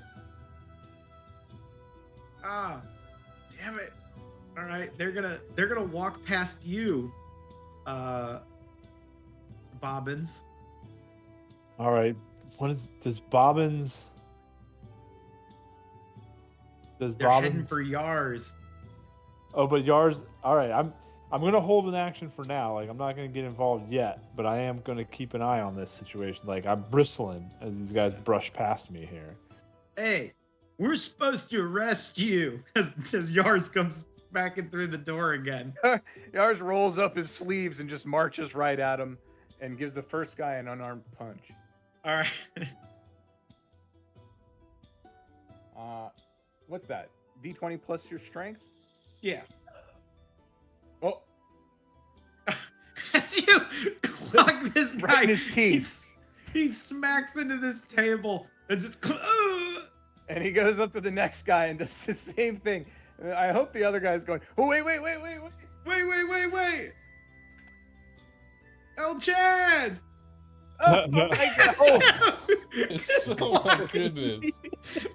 Speaker 1: Ah, damn it! All right, they're gonna walk past you, Bobbins.
Speaker 3: All right. Does Bobbins? Does
Speaker 1: They're heading
Speaker 3: Bobbins?
Speaker 1: for Yars.
Speaker 3: Oh, but Yars. All right. I'm gonna hold an action for now. Like I'm not gonna get involved yet, but I am gonna keep an eye on this situation. Like I'm bristling as these guys brush past me here.
Speaker 1: Hey, we're supposed to arrest you. As Yars comes backing through the door again.
Speaker 4: Yars rolls up his sleeves and just marches right at him and gives the first guy an unarmed punch.
Speaker 1: All right.
Speaker 4: What's that? D20 plus your strength?
Speaker 1: Yeah.
Speaker 4: Oh,
Speaker 1: As you clock this guy,
Speaker 4: Right in his teeth.
Speaker 1: he smacks into this table and just.
Speaker 4: and he goes up to the next guy and does the same thing. And I hope the other guy's going, oh, wait.
Speaker 1: Wait. El Chad!
Speaker 4: Oh, my God.
Speaker 2: Oh my goodness.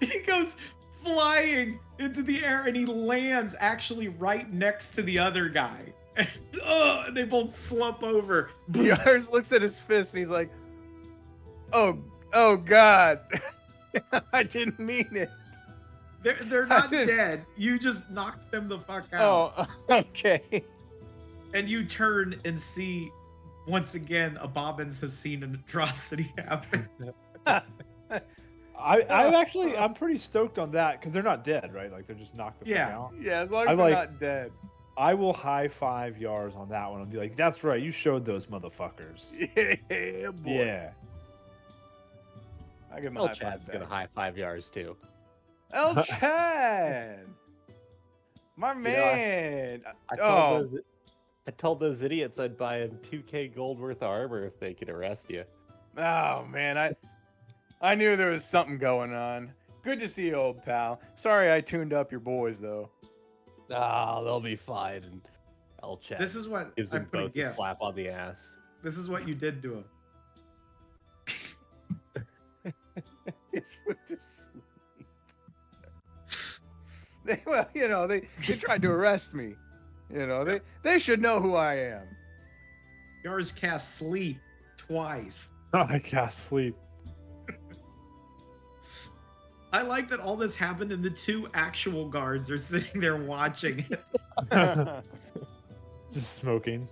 Speaker 1: He goes flying into the air and he lands actually right next to the other guy. And they both slump over.
Speaker 4: Yars looks at his fist and he's like, oh God. I didn't mean it.
Speaker 1: They're not dead. You just knocked them the fuck out.
Speaker 4: Oh, okay.
Speaker 1: And you turn and see once again a Bobbins has seen an atrocity happen.
Speaker 3: I'm pretty stoked on that because they're not dead, right? Like they're just knocked the fuck
Speaker 1: Yeah.
Speaker 3: out.
Speaker 4: Yeah, as long as they're not dead.
Speaker 3: I will high five Yars on that one and be like, "That's right, you showed those motherfuckers."
Speaker 4: Yeah, boy.
Speaker 3: Yeah.
Speaker 4: I give him a
Speaker 5: El
Speaker 4: high
Speaker 5: Chad's
Speaker 4: five
Speaker 5: gonna
Speaker 4: back.
Speaker 5: high 5 yards too.
Speaker 4: El Chad, my man.
Speaker 5: I told those idiots I'd buy them 2K gold worth of armor if they could arrest you.
Speaker 4: Oh man, I knew there was something going on. Good to see you, old pal. Sorry I tuned up your boys though.
Speaker 5: Ah, they'll be fine. And El Chad
Speaker 1: This is what
Speaker 5: gives
Speaker 1: I
Speaker 5: them
Speaker 1: put a
Speaker 5: both a
Speaker 1: gift.
Speaker 5: slap on the ass.
Speaker 1: This is what you did to him.
Speaker 4: It's put to sleep. They tried to arrest me. They should know who I am.
Speaker 1: Yars cast sleep twice.
Speaker 3: I can't sleep.
Speaker 1: I like that all this happened and the two actual guards are sitting there watching it.
Speaker 3: Just smoking.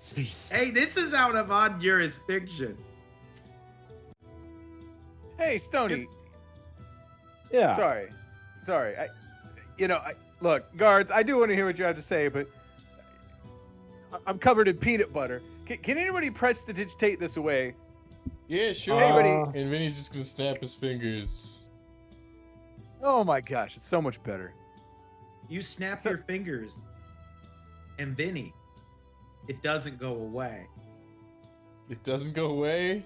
Speaker 1: Hey, this is out of odd jurisdiction.
Speaker 4: Hey, Stony.
Speaker 1: It's-
Speaker 3: Yeah.
Speaker 4: Sorry. Look, guards. I do want to hear what you have to say, but I'm covered in peanut butter. Can anybody prestidigitate this away?
Speaker 2: Yeah, sure.
Speaker 4: Anybody-
Speaker 2: And Vinny's just gonna snap his fingers.
Speaker 4: Oh my gosh, it's so much better.
Speaker 1: You snap
Speaker 4: So-
Speaker 1: your fingers, and Vinny, it doesn't go away.
Speaker 2: It doesn't go away.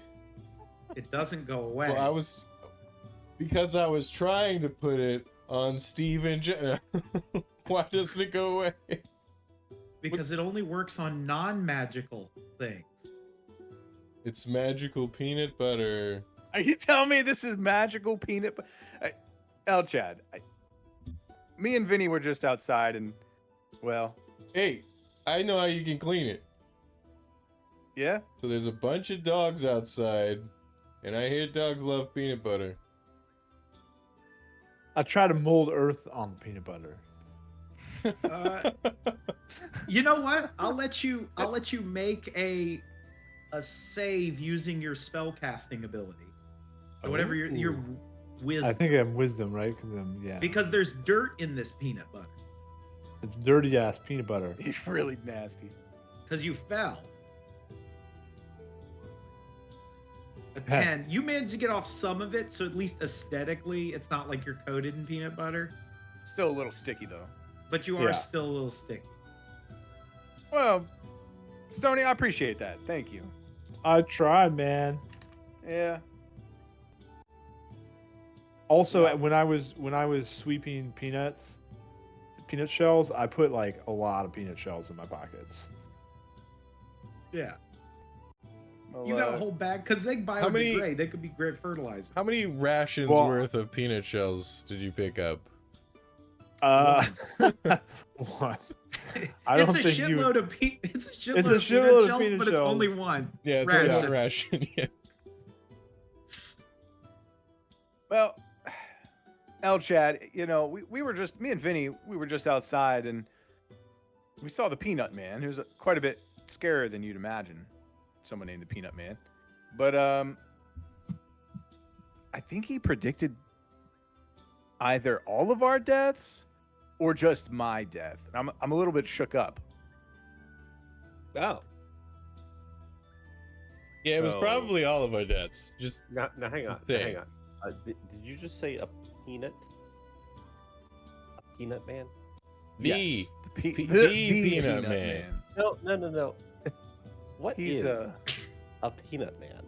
Speaker 1: It doesn't go away.
Speaker 2: Well, because I was trying to put it on Steve and Jenna. Why doesn't it go away?
Speaker 1: because it only works on non-magical things.
Speaker 2: It's magical peanut butter.
Speaker 4: Are you telling me this is magical peanut butter? El Chad, me and Vinny were just outside, and well,
Speaker 2: Hey, I know how you can clean it.
Speaker 4: yeah.
Speaker 2: So there's a bunch of dogs outside, and I hear dogs love peanut butter.
Speaker 3: I try to mold earth on the peanut butter.
Speaker 1: You know what? I'll let you make a save using your spell casting ability. So whatever your wisdom.
Speaker 3: I think I have wisdom, right? Yeah.
Speaker 1: Because there's dirt in this peanut butter.
Speaker 3: It's dirty ass peanut butter.
Speaker 4: He's really nasty.
Speaker 1: Because you fell. A
Speaker 3: Yeah.
Speaker 1: 10. You managed to get off some of it, so at least aesthetically, it's not like you're coated in peanut butter.
Speaker 4: Still a little sticky though.
Speaker 1: But you are
Speaker 3: Yeah.
Speaker 1: still a little sticky.
Speaker 4: Well, Stony, I appreciate that. Thank you.
Speaker 3: I tried, man.
Speaker 4: Yeah.
Speaker 3: Also,
Speaker 4: Yeah.
Speaker 3: when I was sweeping peanut shells, I put like a lot of peanut shells in my pockets.
Speaker 1: Yeah.
Speaker 4: Well,
Speaker 1: You got a whole bag, because they biodegrade. They could be great fertilizer.
Speaker 2: How many rations
Speaker 3: Well-
Speaker 2: worth of peanut shells did you pick up?
Speaker 3: One. I don't
Speaker 1: It's a
Speaker 3: think
Speaker 1: shitload of it's a shitload
Speaker 3: a
Speaker 1: of peanut
Speaker 3: shitload of
Speaker 1: shells,
Speaker 3: peanut
Speaker 1: but it's only
Speaker 3: shells.
Speaker 1: one.
Speaker 2: Yeah, it's
Speaker 1: Ration.
Speaker 2: only one ration. Yeah.
Speaker 4: Well, Chad, you know, we were just, me and Vinny, we were just outside and we saw the Peanut Man, who's quite a bit scarier than you'd imagine. Someone named the Peanut Man. But I think he predicted either all of our deaths or just my death. I'm a little bit shook up.
Speaker 5: Oh,
Speaker 2: Yeah, it was
Speaker 5: So-
Speaker 2: probably all of our deaths. Just
Speaker 5: now hang on.
Speaker 2: Say.
Speaker 5: Hang on. Did you just say a peanut? A peanut man?
Speaker 2: the
Speaker 4: Yes, the
Speaker 2: the Peanut Man.
Speaker 5: No. What
Speaker 4: He's
Speaker 5: is a peanut man?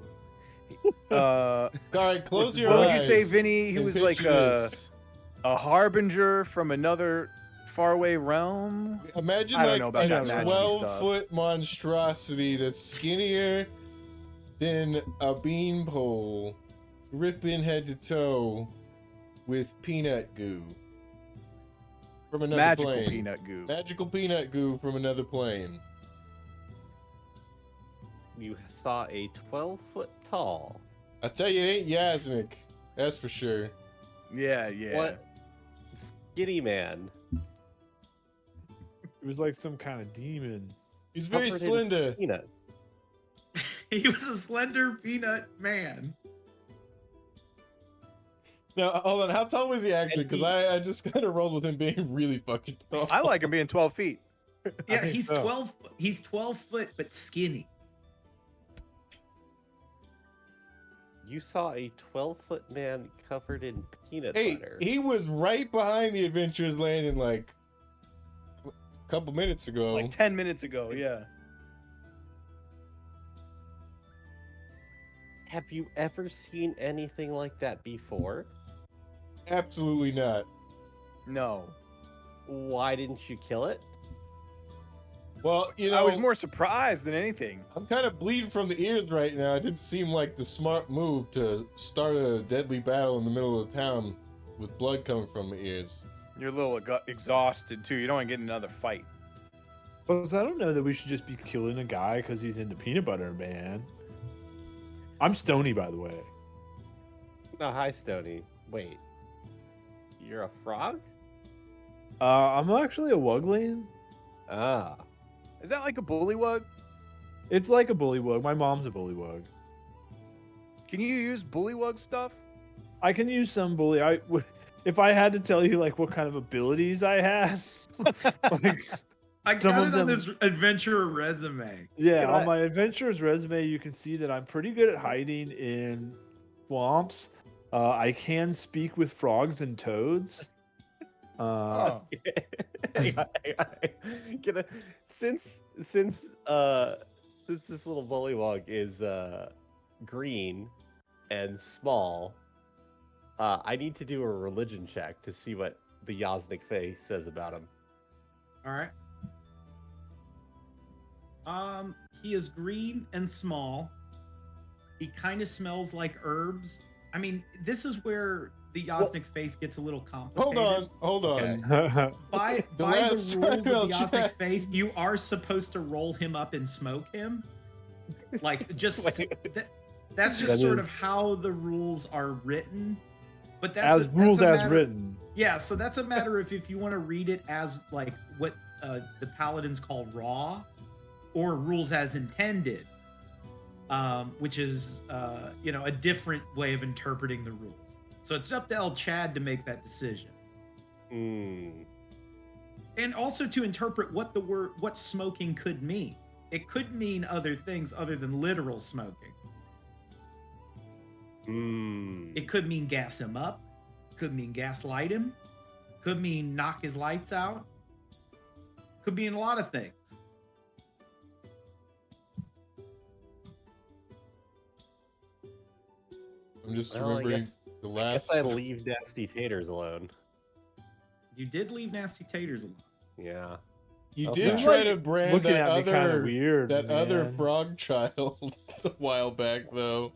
Speaker 2: All right, close your
Speaker 4: what would
Speaker 2: eyes.
Speaker 4: you say, Vinny? He
Speaker 2: and
Speaker 4: was like
Speaker 2: picture this.
Speaker 4: a harbinger from another faraway realm.
Speaker 2: Imagine
Speaker 4: I don't
Speaker 2: like
Speaker 4: know about
Speaker 2: a
Speaker 4: that magic-y
Speaker 2: 12-foot monstrosity that's skinnier than a beanpole, dripping head to toe with peanut goo from another
Speaker 4: Magical
Speaker 2: plane.
Speaker 4: peanut goo.
Speaker 2: Magical peanut goo from another plane.
Speaker 5: You saw a 12-foot tall.
Speaker 2: I tell you, it ain't Yasnik. That's for sure.
Speaker 4: Yeah, yeah.
Speaker 5: What? Skinny man.
Speaker 3: It was like some kind of demon.
Speaker 2: He's very
Speaker 5: covered in
Speaker 2: slender.
Speaker 5: Peanuts.
Speaker 1: He was a slender peanut man.
Speaker 2: Now, hold on. How tall was he actually?
Speaker 5: And
Speaker 2: Because
Speaker 5: he-
Speaker 2: I just kind of rolled with him being really fucking tall.
Speaker 4: I like him being 12 feet.
Speaker 1: Yeah,
Speaker 3: think
Speaker 1: he's
Speaker 3: so.
Speaker 1: 12. He's 12 foot, but skinny.
Speaker 5: You saw a 12-foot man covered in peanut
Speaker 2: Hey,
Speaker 5: butter.
Speaker 2: he was right behind the Adventurers Landing like a couple minutes ago.
Speaker 4: Like 10 minutes ago, yeah.
Speaker 5: Have you ever seen anything like that before?
Speaker 2: Absolutely not.
Speaker 4: No.
Speaker 5: Why didn't you kill it?
Speaker 2: Well, you
Speaker 4: I
Speaker 2: know,
Speaker 4: was more surprised than anything.
Speaker 2: I'm kind of bleeding from the ears right now. It didn't seem like the smart move to start a deadly battle in the middle of the town with blood coming from my ears.
Speaker 4: You're a little exhausted too. You don't want to get in another fight.
Speaker 3: But I don't know that we should just be killing a guy because he's into peanut butter, man. I'm Stony, by the way.
Speaker 5: No, hi, Stony. Wait. You're a frog?
Speaker 3: I'm actually a wugling.
Speaker 5: Ah.
Speaker 4: Is that like a bullywug?
Speaker 3: It's like a bullywug. My mom's a bullywug.
Speaker 4: Can you use bullywug stuff?
Speaker 3: I can use some bully. If I had to tell you like what kind of abilities I had, like,
Speaker 1: I
Speaker 3: Some
Speaker 1: got
Speaker 3: of
Speaker 1: it on
Speaker 3: them-
Speaker 1: this adventurer resume.
Speaker 3: yeah,
Speaker 4: Can
Speaker 3: on
Speaker 4: I-
Speaker 3: my adventurer's resume, you can see that I'm pretty good at hiding in swamps. I can speak with frogs and toads.
Speaker 4: Oh.
Speaker 5: Since this little bullywug is green and small, I need to do a religion check to see what the Yasnik Fae says about him.
Speaker 1: All right. He is green and small. He kind of smells like herbs. I mean, this is where the Yasnik faith gets a little complicated.
Speaker 2: Hold on.
Speaker 1: By
Speaker 2: The
Speaker 1: by
Speaker 2: last
Speaker 1: the rules
Speaker 2: time
Speaker 1: of the
Speaker 2: I'll
Speaker 1: Yasnik
Speaker 2: check.
Speaker 1: faith, you are supposed to roll him up and smoke him. Like, just that's just
Speaker 3: That
Speaker 1: sort
Speaker 3: is-
Speaker 1: of how the rules are written. But that's
Speaker 3: as rules as
Speaker 1: matter,
Speaker 3: written.
Speaker 1: Yeah, so that's a matter of if you want to read it as like what the paladins call raw, or rules as intended. which is a different way of interpreting the rules. So it's up to El Chad to make that decision. And also to interpret what smoking could mean. It could mean other things other than literal smoking. It could mean gas him up, could mean gaslight him, could mean knock his lights out, could mean a lot of things.
Speaker 2: I'm just
Speaker 5: Well,
Speaker 2: remembering the
Speaker 5: I
Speaker 2: last.
Speaker 5: guess I leave nasty taters alone.
Speaker 1: You did leave Nasty Taters alone.
Speaker 5: Yeah.
Speaker 2: You
Speaker 5: Okay.
Speaker 2: did try to brand
Speaker 3: Looking
Speaker 2: that
Speaker 3: at me kind of
Speaker 2: other
Speaker 3: weird.
Speaker 2: that other
Speaker 3: man.
Speaker 2: frog child a while back, though.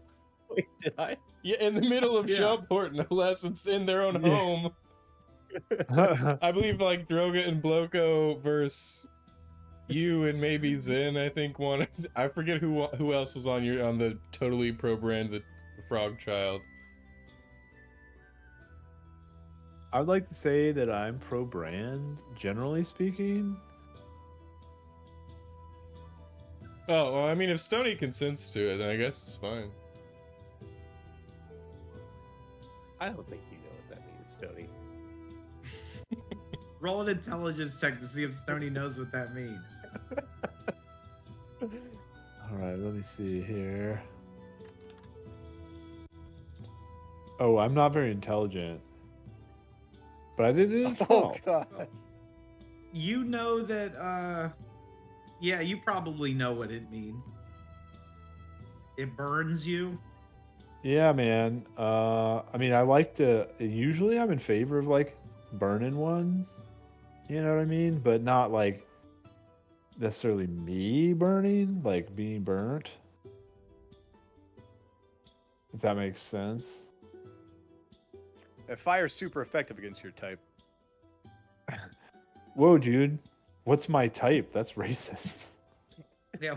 Speaker 5: Wait, did I?
Speaker 2: Yeah, in the middle of
Speaker 1: Yeah.
Speaker 2: Shellport, no less. It's in their own
Speaker 3: Yeah.
Speaker 2: home. I believe like Droga and Bloko versus you and maybe Zen. I think one. I forget who else was on the totally pro brand the frog child.
Speaker 3: I would like to say that I'm pro brand, generally speaking.
Speaker 2: Oh, well, I mean, if Stony consents to it, then I guess it's fine.
Speaker 5: I don't think you know what that means, Stony.
Speaker 1: Roll an intelligence check to see if Stony knows what that means.
Speaker 3: All right, let me see here. Oh, I'm not very intelligent. But I did it in 12.
Speaker 4: Oh god.
Speaker 1: You know that, yeah, you probably know what it means. It burns you.
Speaker 3: Yeah, man. I mean, I like to. Usually, I'm in favor of like burning one. You know what I mean? But not like necessarily me burning, like being burnt. If that makes sense.
Speaker 4: Fire's super effective against your type.
Speaker 3: Whoa, dude. What's my type? That's racist.
Speaker 1: Yeah,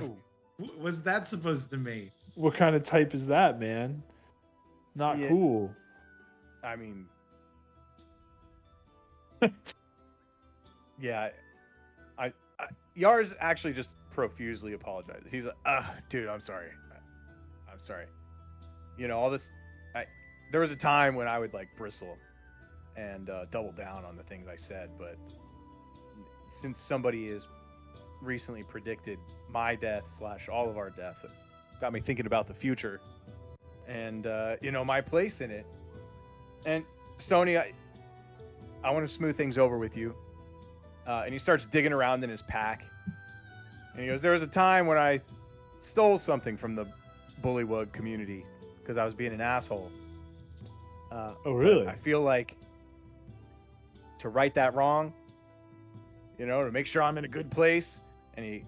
Speaker 1: was that supposed to mean?
Speaker 3: What kind of type is that, man? Not
Speaker 4: Yeah.
Speaker 3: cool.
Speaker 4: I mean, yeah, I Yars actually just profusely apologized. He's like, dude, I'm sorry. I'm sorry. You know, all this. There was a time when I would like bristle and double down on the things I said, but since somebody has recently predicted my death / all of our deaths, it got me thinking about the future and my place in it. And Stony, I want to smooth things over with you. And he starts digging around in his pack, and he goes, "There was a time when I stole something from the Bullywug community because I was being an asshole.
Speaker 3: Oh,
Speaker 4: but
Speaker 3: really?
Speaker 4: I feel like to right that wrong, to make sure I'm in a good place." And he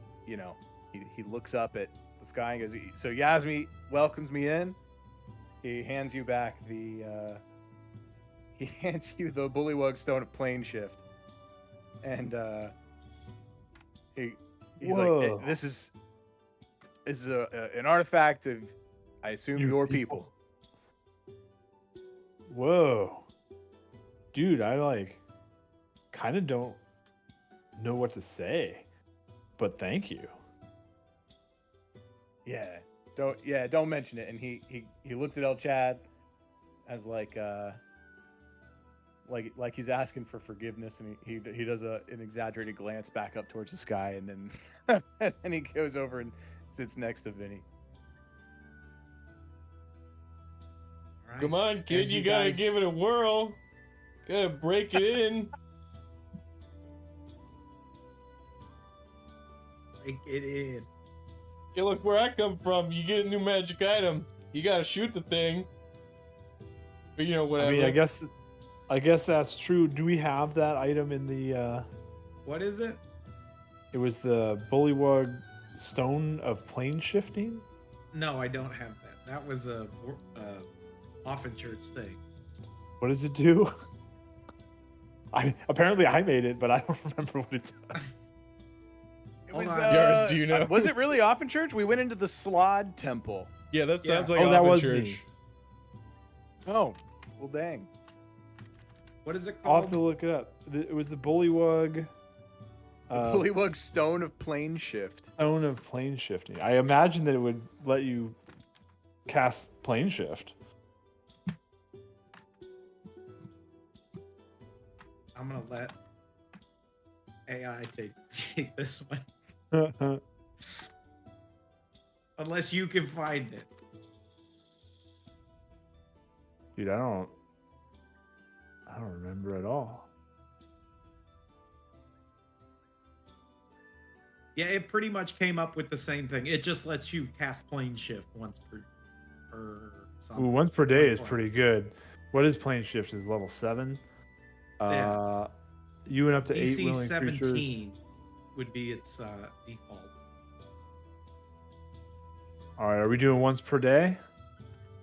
Speaker 4: looks up at the sky and goes, "So Yasmi welcomes me in." He hands you back the Bullywug Stone of Planeshift, and he's
Speaker 3: Whoa.
Speaker 4: like, "This is an artifact of, I assume, your people."
Speaker 3: Whoa. Dude, I like kind of don't know what to say, but thank you.
Speaker 4: Don't mention it. And he looks at El Chad as like he's asking for forgiveness, and he does an exaggerated glance back up towards the sky, and then and then he goes over and sits next to Vinny.
Speaker 1: All right.
Speaker 2: Come on, kid,
Speaker 1: As
Speaker 2: you
Speaker 1: you
Speaker 2: gotta
Speaker 1: guys-
Speaker 2: give it a whirl. Gotta break it in.
Speaker 1: Break it in.
Speaker 2: Yeah, look where I come from. You get a new magic item. You gotta shoot the thing. But whatever.
Speaker 3: I mean, I guess that's true. Do we have that item in the
Speaker 1: What is it?
Speaker 3: it was the Bullywug Stone of Planeshifting?
Speaker 1: No, I don't have that. That was a often church thing.
Speaker 3: What does it do? Apparently I made it, but I don't remember what it does.
Speaker 4: It
Speaker 1: Hold
Speaker 4: was,
Speaker 1: on.
Speaker 2: Yours, do you know?
Speaker 4: Was it really off in church? We went into the Slod Temple.
Speaker 2: Yeah, that sounds like
Speaker 3: Oh, that
Speaker 2: Alvin
Speaker 3: was
Speaker 2: Church.
Speaker 3: me.
Speaker 4: Oh, well, dang.
Speaker 1: What is it
Speaker 3: I'll have
Speaker 1: called?
Speaker 3: to look it up. It was the Bullywug
Speaker 4: Bullywug Stone of Planeshift.
Speaker 3: Stone of Plane Shifting. I imagine that it would let you cast Plane Shift.
Speaker 1: I'm gonna let AI take this one. Unless you can find it.
Speaker 3: Dude, I don't remember at all.
Speaker 1: Yeah, it pretty much came up with the same thing. It just lets you cast plane shift once per something.
Speaker 3: Ooh, once per day is
Speaker 1: 24
Speaker 3: pretty
Speaker 1: hours.
Speaker 3: good. What is Plane Shift? Is level 7?
Speaker 1: Yeah.
Speaker 3: You went up to 8
Speaker 1: DC
Speaker 3: willing creatures.
Speaker 1: 17 would be its default.
Speaker 3: All right, are we doing once per day?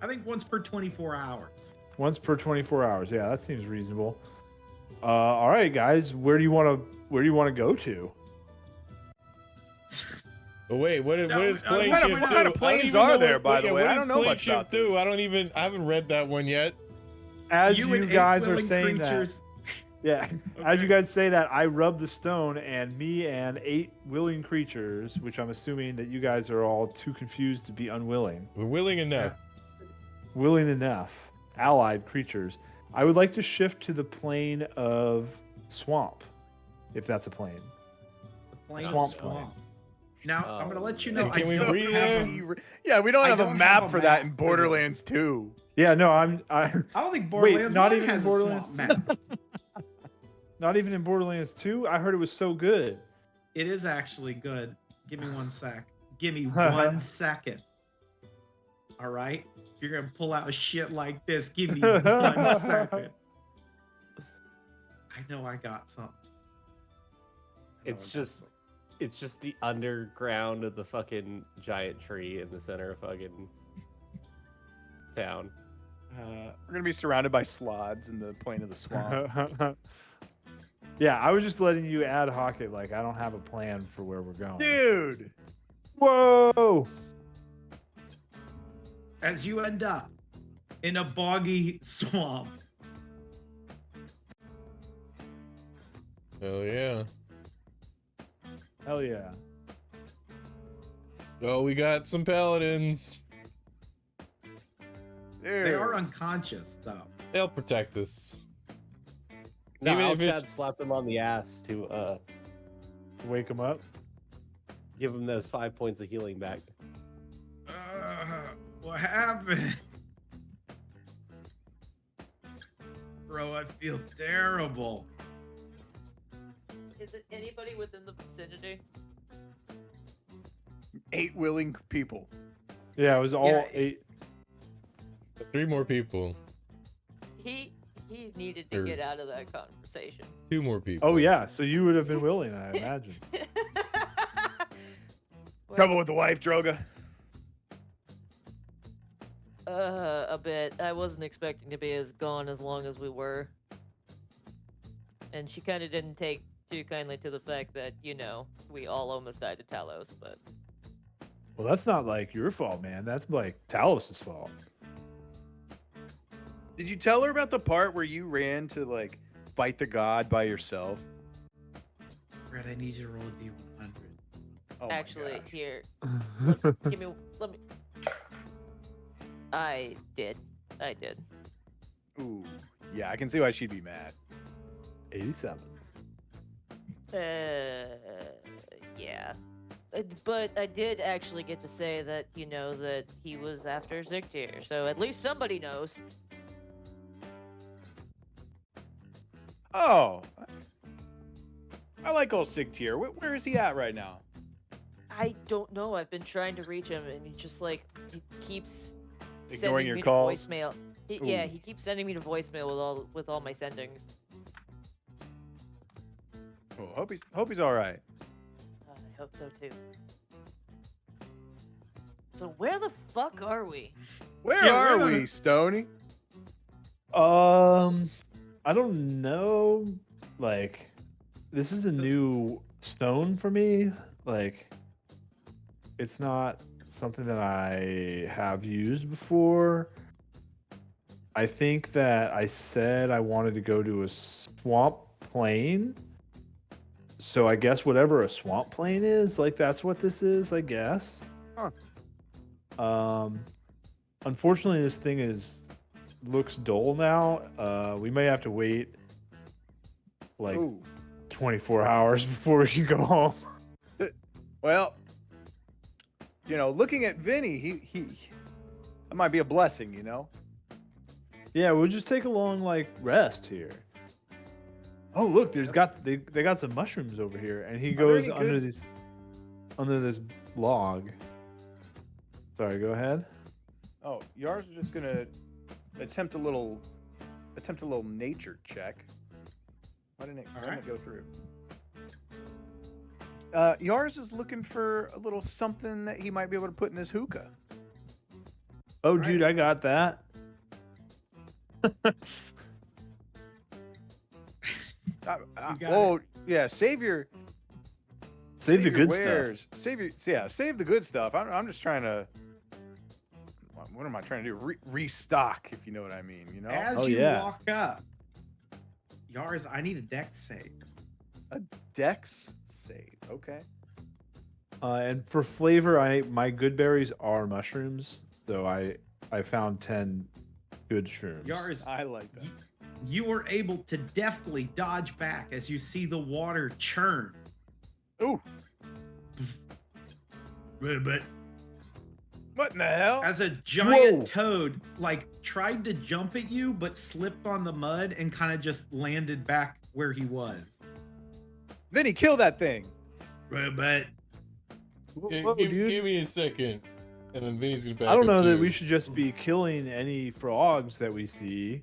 Speaker 1: I think once per 24 hours.
Speaker 3: Once per 24 hours. Yeah, that seems reasonable. All right, guys, where do you want to go to?
Speaker 2: Oh wait, what
Speaker 1: No,
Speaker 2: is
Speaker 1: what
Speaker 2: plane
Speaker 1: kind of-
Speaker 2: shift
Speaker 1: what
Speaker 2: do?
Speaker 4: kind of
Speaker 2: I don't
Speaker 4: planes
Speaker 2: even
Speaker 4: are
Speaker 2: know
Speaker 4: there, by the way?
Speaker 2: What
Speaker 4: I
Speaker 2: is
Speaker 4: don't know
Speaker 2: plane
Speaker 4: much
Speaker 2: shift
Speaker 4: about
Speaker 2: do? I haven't read that one yet.
Speaker 3: As you,
Speaker 1: and 8
Speaker 3: guys are
Speaker 1: willing
Speaker 3: saying
Speaker 1: creatures.
Speaker 3: that, as you
Speaker 1: Okay.
Speaker 3: guys say that, I rubbed the stone, and me and 8 willing creatures, which I'm assuming that you guys are all too confused to be unwilling,
Speaker 2: We're willing enough.
Speaker 3: willing enough, allied creatures. I would like to shift to the plane of swamp, if that's a plane.
Speaker 1: The plane
Speaker 3: Swamp
Speaker 1: of
Speaker 3: plane.
Speaker 1: swamp. Now,
Speaker 5: Oh,
Speaker 1: I'm going to let you
Speaker 5: man.
Speaker 1: know.
Speaker 2: Can
Speaker 1: I
Speaker 2: we
Speaker 1: don't
Speaker 2: breathe
Speaker 1: have
Speaker 2: in?
Speaker 4: Yeah, we don't
Speaker 1: I
Speaker 4: have a
Speaker 1: don't
Speaker 4: map
Speaker 1: have a
Speaker 4: for that
Speaker 1: map
Speaker 4: in
Speaker 1: for
Speaker 4: Borderlands 2.
Speaker 3: Yeah, no, I
Speaker 1: I don't think
Speaker 3: Wait,
Speaker 1: Borderlands
Speaker 3: not
Speaker 1: 1
Speaker 3: even in
Speaker 1: has
Speaker 3: Borderlands
Speaker 1: a swamp map.
Speaker 3: not even in Borderlands 2. I heard it was so good.
Speaker 1: It is actually good. Give me 1 sec. Give me 1 second. All right? If you're going to pull out shit like this, give me 1 second. I know I got something. I know
Speaker 5: It's
Speaker 1: I got
Speaker 5: just-
Speaker 1: something.
Speaker 5: It's just the underground of the fucking giant tree in the center of fucking town.
Speaker 4: We're gonna be surrounded by slods in the plane of the swamp.
Speaker 3: Yeah, I was just letting you ad hoc it. Like, I don't have a plan for where we're going.
Speaker 4: Dude!
Speaker 3: Whoa!
Speaker 1: As you end up in a boggy swamp.
Speaker 2: Hell yeah.
Speaker 3: Hell yeah.
Speaker 2: Oh, we got some paladins.
Speaker 4: Dude.
Speaker 1: They are unconscious, though.
Speaker 2: They'll protect us.
Speaker 5: No,
Speaker 2: Even if
Speaker 5: Alchad
Speaker 2: it's-
Speaker 5: slapped him on the ass to
Speaker 3: Wake him up.
Speaker 5: give him those 5 points of healing back.
Speaker 1: What happened? Bro, I feel terrible.
Speaker 6: Is it anybody within the vicinity?
Speaker 4: 8 willing people.
Speaker 3: Yeah, it was all
Speaker 1: Yeah,
Speaker 3: 8.
Speaker 2: 3 more people.
Speaker 6: He needed to
Speaker 2: Or-
Speaker 6: get out of that conversation.
Speaker 2: 2 more people.
Speaker 3: Oh, yeah. So you would have been willing, I imagine.
Speaker 4: Trouble with the wife, Droga.
Speaker 6: A bit. I wasn't expecting to be as gone as long as we were. And she kind of didn't take too kindly to the fact that, you know, we all almost died to Talos, but...
Speaker 3: Well, that's not like your fault, man. That's like Talos' fault.
Speaker 4: Did you tell her about the part where you ran to, like, fight the god by yourself?
Speaker 1: Brett, I need you to roll a D100.
Speaker 4: Oh my
Speaker 6: Actually,
Speaker 4: gosh.
Speaker 6: here, let me... I did.
Speaker 4: Ooh. Yeah, I can see why she'd be mad.
Speaker 3: 87.
Speaker 6: Yeah. But I did actually get to say that, you know, that he was after Ziktir, so at least somebody knows.
Speaker 4: Oh. I like old Sigtier. Where is he at right now?
Speaker 6: I don't know. I've been trying to reach him, and he just like he keeps
Speaker 4: Ignoring
Speaker 6: sending
Speaker 4: your
Speaker 6: me
Speaker 4: calls?
Speaker 6: to voicemail. Yeah,
Speaker 4: Ooh.
Speaker 6: he keeps sending me to voicemail with all my sendings.
Speaker 4: Oh, hope he's all right.
Speaker 6: I hope so too. So where the fuck are we?
Speaker 4: Where
Speaker 1: Yeah,
Speaker 4: are
Speaker 1: where the-
Speaker 4: we, Stony?
Speaker 3: I don't know. Like, this is a new stone for me. Like, it's not something that I have used before. I think that I said I wanted to go to a swamp plain, So I guess whatever a swamp plane is, like that's what this is, I guess.
Speaker 4: Huh.
Speaker 3: Unfortunately, this thing looks dull now. We may have to wait like
Speaker 4: Ooh.
Speaker 3: 24 hours before we can go home.
Speaker 4: Well, looking at Vinny, he that might be a blessing,
Speaker 3: Yeah, we'll just take a long rest here. Oh, look, they got some mushrooms over here, and he
Speaker 4: Are there
Speaker 3: goes
Speaker 4: any
Speaker 3: under
Speaker 4: good-
Speaker 3: this log. Sorry, go ahead.
Speaker 4: Oh, Yars is just gonna attempt a little nature check. Why didn't it
Speaker 1: Alright.
Speaker 4: go through? Yars is looking for a little something that he might be able to put in his hookah.
Speaker 3: Oh,
Speaker 1: Right.
Speaker 3: dude, I got that.
Speaker 1: You got
Speaker 4: Oh, yeah, Savior.
Speaker 3: Save the
Speaker 4: Savior
Speaker 3: good stuff.
Speaker 4: wares. Save the good stuff. I'm just trying to. What am I trying to do? Restock, if you know what I mean.
Speaker 1: As
Speaker 3: Oh,
Speaker 1: you
Speaker 3: yeah.
Speaker 1: walk up, Yars, I need a dex save.
Speaker 4: Dex save. Okay.
Speaker 3: And for flavor, my good berries are mushrooms, so I found 10 good shrooms.
Speaker 1: Yars,
Speaker 4: I like that.
Speaker 1: you were able to deftly dodge back as you see the water churn.
Speaker 4: Ooh.
Speaker 1: But
Speaker 4: What in the hell?
Speaker 1: as a giant
Speaker 3: Whoa.
Speaker 1: toad, tried to jump at you, but slipped on the mud and kind of just landed back where he was.
Speaker 4: Vinny, kill that thing.
Speaker 1: But
Speaker 3: Whoa,
Speaker 2: Give
Speaker 3: dude.
Speaker 2: me a second, and then Vinny's gonna back
Speaker 3: I don't
Speaker 2: up
Speaker 3: know that
Speaker 2: too.
Speaker 3: we should just be killing any frogs that we see.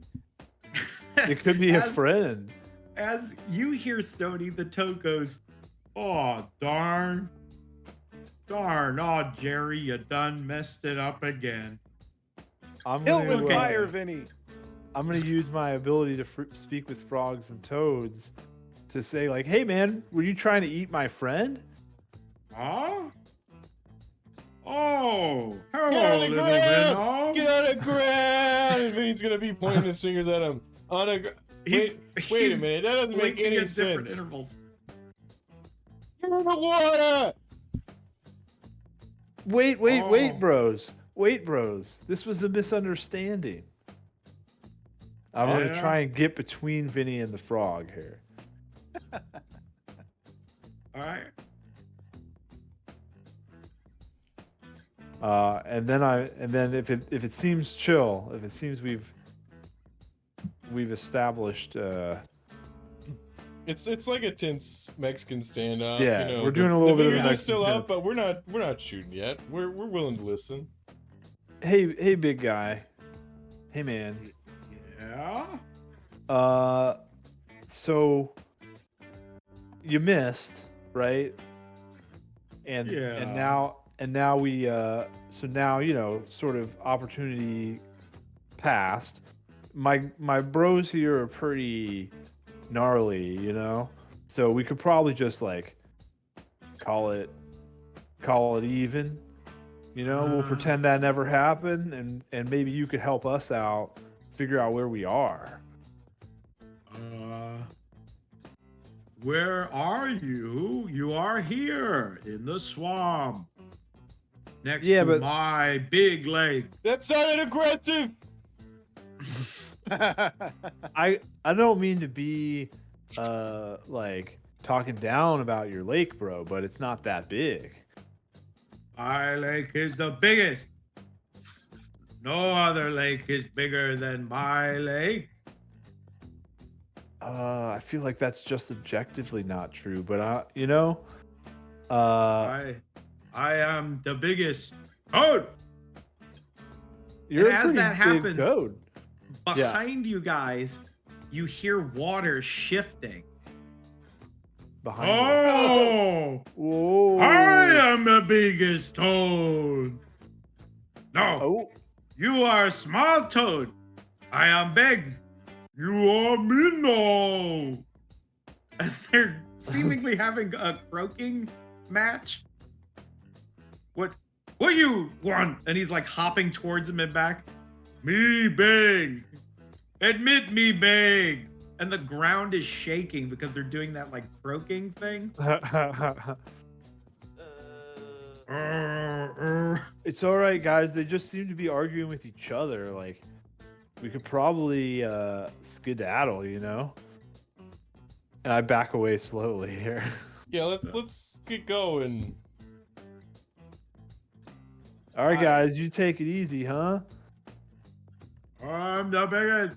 Speaker 3: It could be a
Speaker 1: As-
Speaker 3: friend.
Speaker 1: As you hear Stony, the toad goes, "Oh, darn. Darn, oh, Jerry, you done messed it up again."
Speaker 3: I'm
Speaker 4: Kill
Speaker 3: gonna,
Speaker 4: with
Speaker 1: Okay.
Speaker 4: fire, Vinny.
Speaker 3: I'm gonna use my ability to speak with frogs and toads to say hey man, were you trying to eat my friend?
Speaker 1: Huh? Oh,
Speaker 2: Get out
Speaker 1: hello,
Speaker 2: of the
Speaker 1: little
Speaker 2: ground!
Speaker 1: minnow.
Speaker 2: Get out of the ground! And Vinny's gonna be pointing his fingers at him. On a
Speaker 1: He's-
Speaker 2: wait
Speaker 1: he's
Speaker 2: a minute, that doesn't make
Speaker 1: blinking
Speaker 2: any
Speaker 1: at different
Speaker 2: sense.
Speaker 1: intervals.
Speaker 2: Get in the water!
Speaker 3: Wait,
Speaker 1: Oh.
Speaker 3: bros. Wait, bros. This was a misunderstanding. I'm gonna
Speaker 1: Yeah?
Speaker 3: try and get between Vinny and the frog here.
Speaker 1: All right.
Speaker 3: And then if it seems chill, if it seems we've established
Speaker 2: It's like a tense Mexican standoff.
Speaker 3: Yeah,
Speaker 2: you know,
Speaker 3: we're doing a little
Speaker 2: the
Speaker 3: bit of a
Speaker 2: fingers are
Speaker 3: Mexican
Speaker 2: still
Speaker 3: standoff.
Speaker 2: up, but we're not shooting yet. We're willing to listen.
Speaker 3: hey big guy, hey man,
Speaker 1: Yeah.
Speaker 3: so you missed, right? And
Speaker 1: Yeah.
Speaker 3: now we so now sort of opportunity passed. My bros here are pretty gnarly, so we could probably just call it even. We'll pretend that never happened, and maybe you could help us out figure out where we are.
Speaker 1: Where are you? You are here in the swamp. Next
Speaker 3: Yeah,
Speaker 1: to
Speaker 3: but-
Speaker 1: my big lake.
Speaker 2: That sounded aggressive.
Speaker 3: I don't mean to be talking down about your lake, bro, but it's not that big.
Speaker 1: My lake is the biggest. No other lake is bigger than my lake.
Speaker 3: I feel like that's just objectively not true, but
Speaker 1: I am the biggest toad.
Speaker 3: you're
Speaker 1: and
Speaker 3: a
Speaker 1: as
Speaker 3: pretty
Speaker 1: that
Speaker 3: big
Speaker 1: happens-
Speaker 3: toad. Yeah.
Speaker 1: Behind you guys, you hear water shifting.
Speaker 3: Behind you.
Speaker 1: Oh,
Speaker 3: Whoa.
Speaker 1: I am the biggest toad. No,
Speaker 3: Oh,
Speaker 1: you are a small toad. I am big. You are minnow. As they're seemingly having a croaking match. What you want? And he's hopping towards him and back. Me big. Admit me big. and the ground is shaking because they're doing that like croaking thing.
Speaker 3: It's all right, guys. They just seem to be arguing with each other. Like, we could probably skedaddle, you know? And I back away slowly here.
Speaker 2: Yeah, let's get going.
Speaker 3: All right, guys, you take it easy, huh?
Speaker 1: I'm the biggest.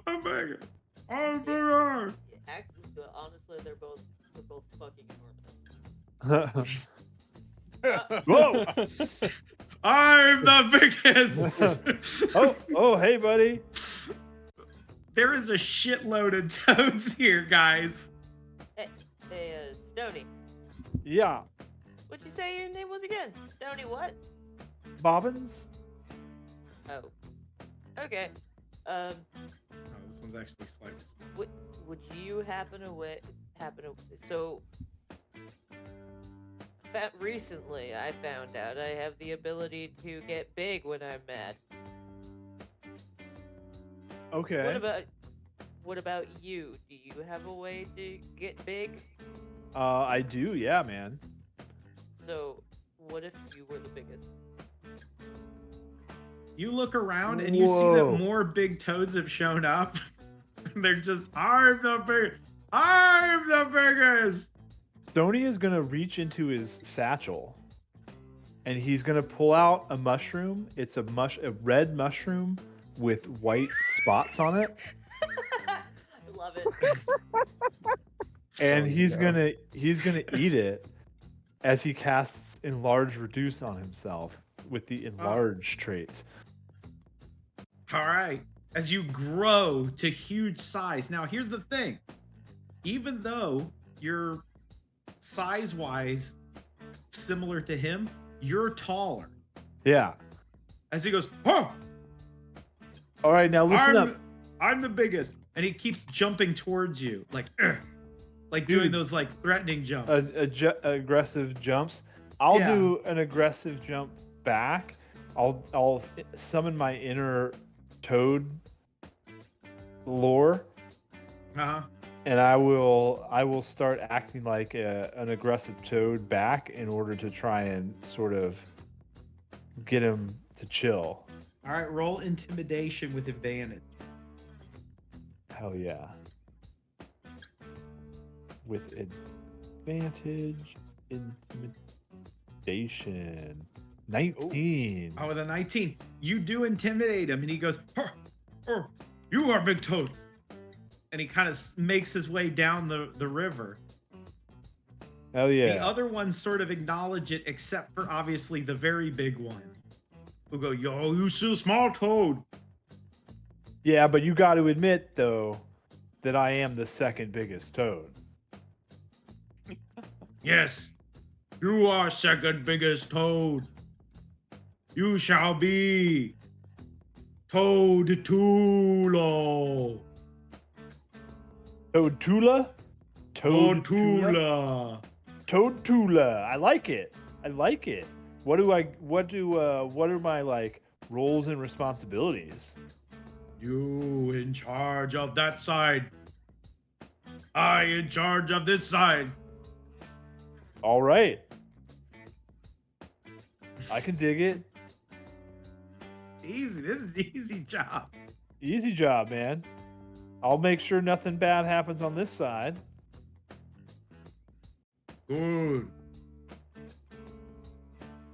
Speaker 1: I'm bigger. I'm bigger.
Speaker 6: Honestly, they're both fucking enormous.
Speaker 3: Whoa!
Speaker 1: I'm the biggest.
Speaker 3: oh, hey, buddy.
Speaker 1: There is a shitload of toads here, guys.
Speaker 6: Hey, Stony.
Speaker 3: Yeah,
Speaker 6: What'd you say your name was again? Stony what?
Speaker 3: Bobbins.
Speaker 6: Oh. Okay.
Speaker 1: Oh, this one's actually slightly smaller.
Speaker 6: Would you so recently I found out I have the ability to get big when I'm mad.
Speaker 3: Okay.
Speaker 6: What about you? Do you have a way to get big?
Speaker 3: I do, yeah, man.
Speaker 6: So, what if you were the biggest?
Speaker 1: You look around and you see that more big toads have shown up. They're just, I'm the biggest.
Speaker 3: Stony is gonna reach into his satchel, and he's gonna pull out a mushroom. It's a red mushroom with white spots on it.
Speaker 6: I love it.
Speaker 3: And he's gonna eat it as he casts enlarge reduce on himself with the enlarge trait.
Speaker 1: All right. As you grow to huge size. Now, here's the thing. Even though you're size-wise similar to him, you're taller.
Speaker 3: Yeah.
Speaker 1: As he goes, oh!
Speaker 3: All right, now listen up.
Speaker 1: I'm the biggest. And he keeps jumping towards you. Like
Speaker 3: Dude,
Speaker 1: doing those like threatening jumps.
Speaker 3: Aggressive jumps. I'll do an aggressive jump back. I'll summon my inner toad lore.
Speaker 1: Uh-huh.
Speaker 3: And I will start acting like an aggressive toad back in order to try and sort of get him to chill.
Speaker 1: All right, roll intimidation with advantage.
Speaker 3: Hell yeah. With advantage, intimidation. 19.
Speaker 1: Oh, with a 19. You do intimidate him, and he goes, oh, you are Big Toad. And he kind of makes his way down the river.
Speaker 3: Hell yeah.
Speaker 1: The other ones sort of acknowledge it, except for obviously the very big one. Who go, yo, you still small toad.
Speaker 3: Yeah, but you got to admit, though, that I am the second biggest toad.
Speaker 1: Yes, you are second biggest toad. You shall be Toad Tula.
Speaker 3: Toad Tula?
Speaker 1: Toad Tula.
Speaker 3: Toad Tula. I like it. I like it. What are my like roles and responsibilities?
Speaker 1: You in charge of that side. I in charge of this side.
Speaker 3: All right. I can dig it.
Speaker 1: Easy. This is an easy job.
Speaker 3: Easy job, man. I'll make sure nothing bad happens on this side.
Speaker 1: Good.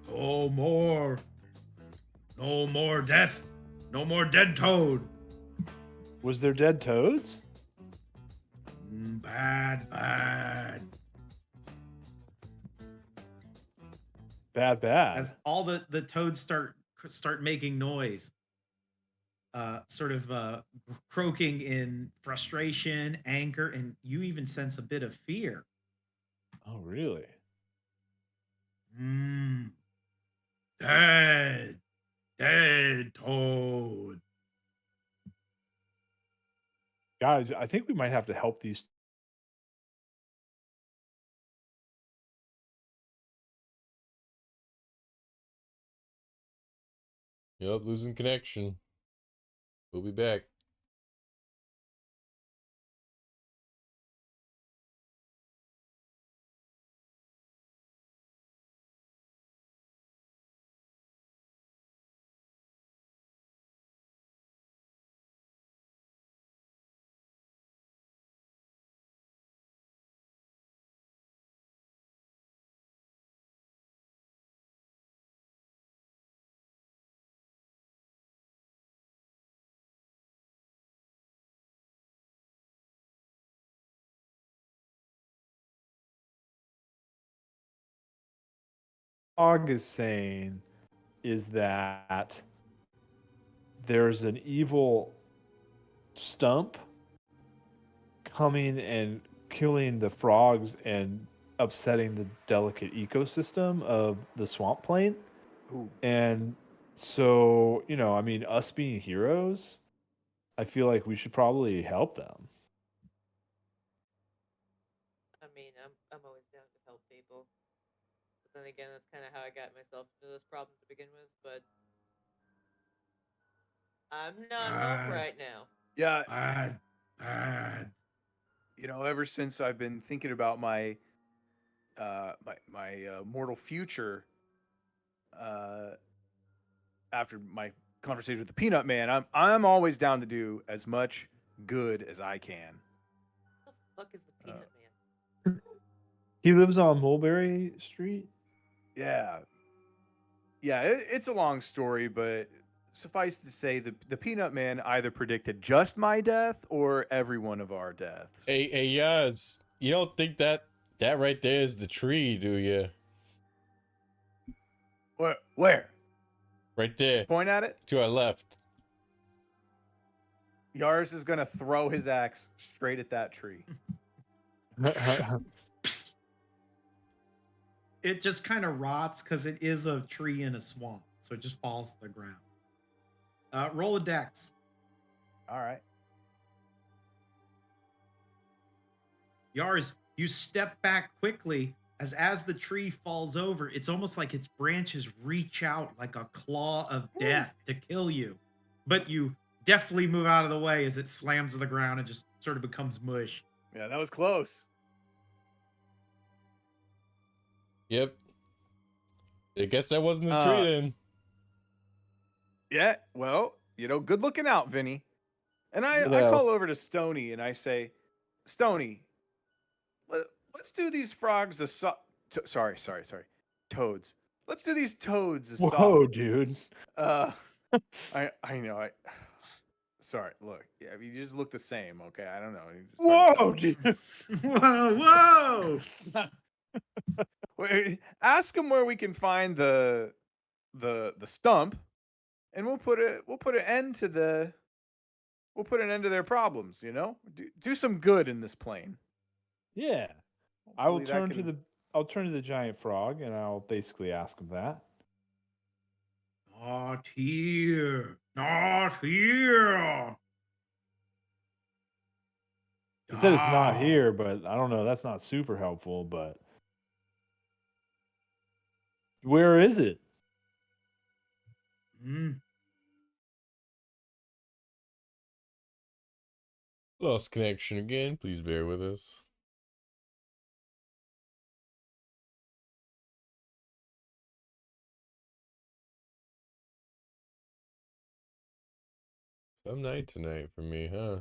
Speaker 1: No more death. No more dead toad.
Speaker 3: Was there dead toads?
Speaker 1: Bad.
Speaker 3: Bad.
Speaker 1: As all the toads start making noise, sort of croaking in frustration, anger, and you even sense a bit of fear.
Speaker 3: Oh, really?
Speaker 1: Dead toad.
Speaker 3: Guys, I think we might have to help these.
Speaker 2: Yup, losing connection. We'll be back.
Speaker 3: frog is saying is that there's an evil stump coming and killing the frogs and upsetting the delicate ecosystem of the swamp plain.
Speaker 4: Ooh.
Speaker 3: And so, I mean, us being heroes, I feel like we should probably help them.
Speaker 6: I mean, I'm always down to help people. But then again, that's kind of how I got myself into this problem to begin with. But I'm not home right now.
Speaker 4: Yeah,
Speaker 1: Bad.
Speaker 4: ever since I've been thinking about my mortal future, after my conversation with the Peanut Man, I'm always down to do as much good as I can.
Speaker 6: What the fuck is the Peanut
Speaker 4: Uh,
Speaker 6: Man?
Speaker 3: He lives on Mulberry Street.
Speaker 4: Yeah, it's a long story, but suffice to say, the Peanut Man either predicted just my death or every one of our deaths.
Speaker 2: Hey, Yaz, you don't think that right there is the tree, do you?
Speaker 4: Where?
Speaker 2: Right there,
Speaker 4: Point at it.
Speaker 2: to our left.
Speaker 4: Yaris is gonna throw his axe straight at that tree.
Speaker 1: It just kind of rots because it is a tree in a swamp, so it just falls to the ground. Roll a dex.
Speaker 4: All right.
Speaker 1: Yars, you step back quickly as the tree falls over. It's almost like its branches reach out like a claw of death to kill you, but you deftly move out of the way as it slams to the ground and just sort of becomes mush.
Speaker 4: Yeah, that was close.
Speaker 2: Yep. I guess that wasn't the tree then.
Speaker 4: Yeah, well, good looking out, Vinny. And I
Speaker 3: Yeah.
Speaker 4: call over to Stony and I say, Stony, let's do these frogs sorry, toads. Let's do these toads a
Speaker 3: Whoa, dude.
Speaker 4: I know. Sorry. Look, yeah, I mean, you just look the same. Okay, I don't know.
Speaker 3: Whoa, dude.
Speaker 1: Whoa!
Speaker 4: Wait, ask them where we can find the stump, and we'll put an end to their problems. Do some good in this plane.
Speaker 3: Yeah. I will
Speaker 4: Hopefully that
Speaker 3: I'll turn to the giant frog and I'll basically ask him that.
Speaker 1: Not here. Not here.
Speaker 3: He said it's not
Speaker 1: Ah.
Speaker 3: here, but I don't know. That's not super helpful, but where is it?
Speaker 1: Mm.
Speaker 2: Lost connection again. Please bear with us. Some night tonight for me, huh?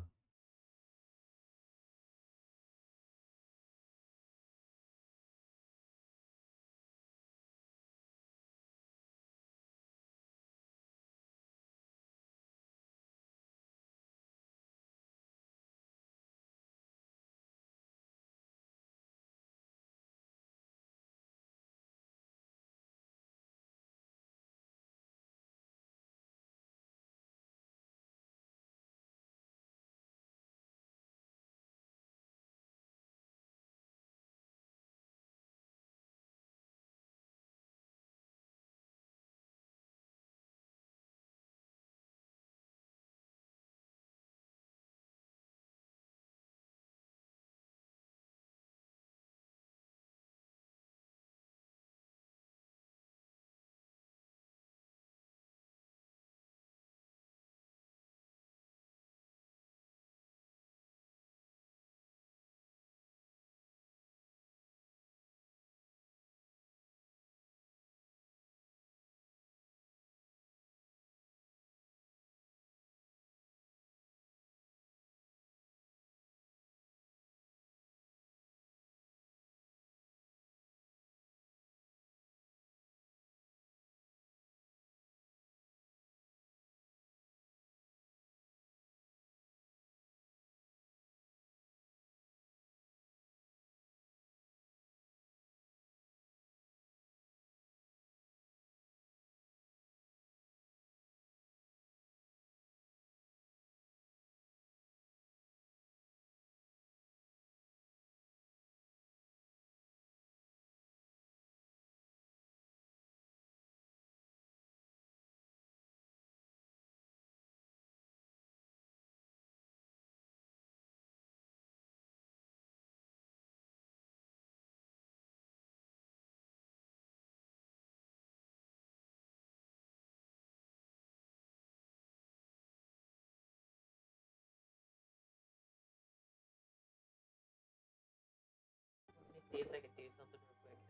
Speaker 6: see if I can do something real quick.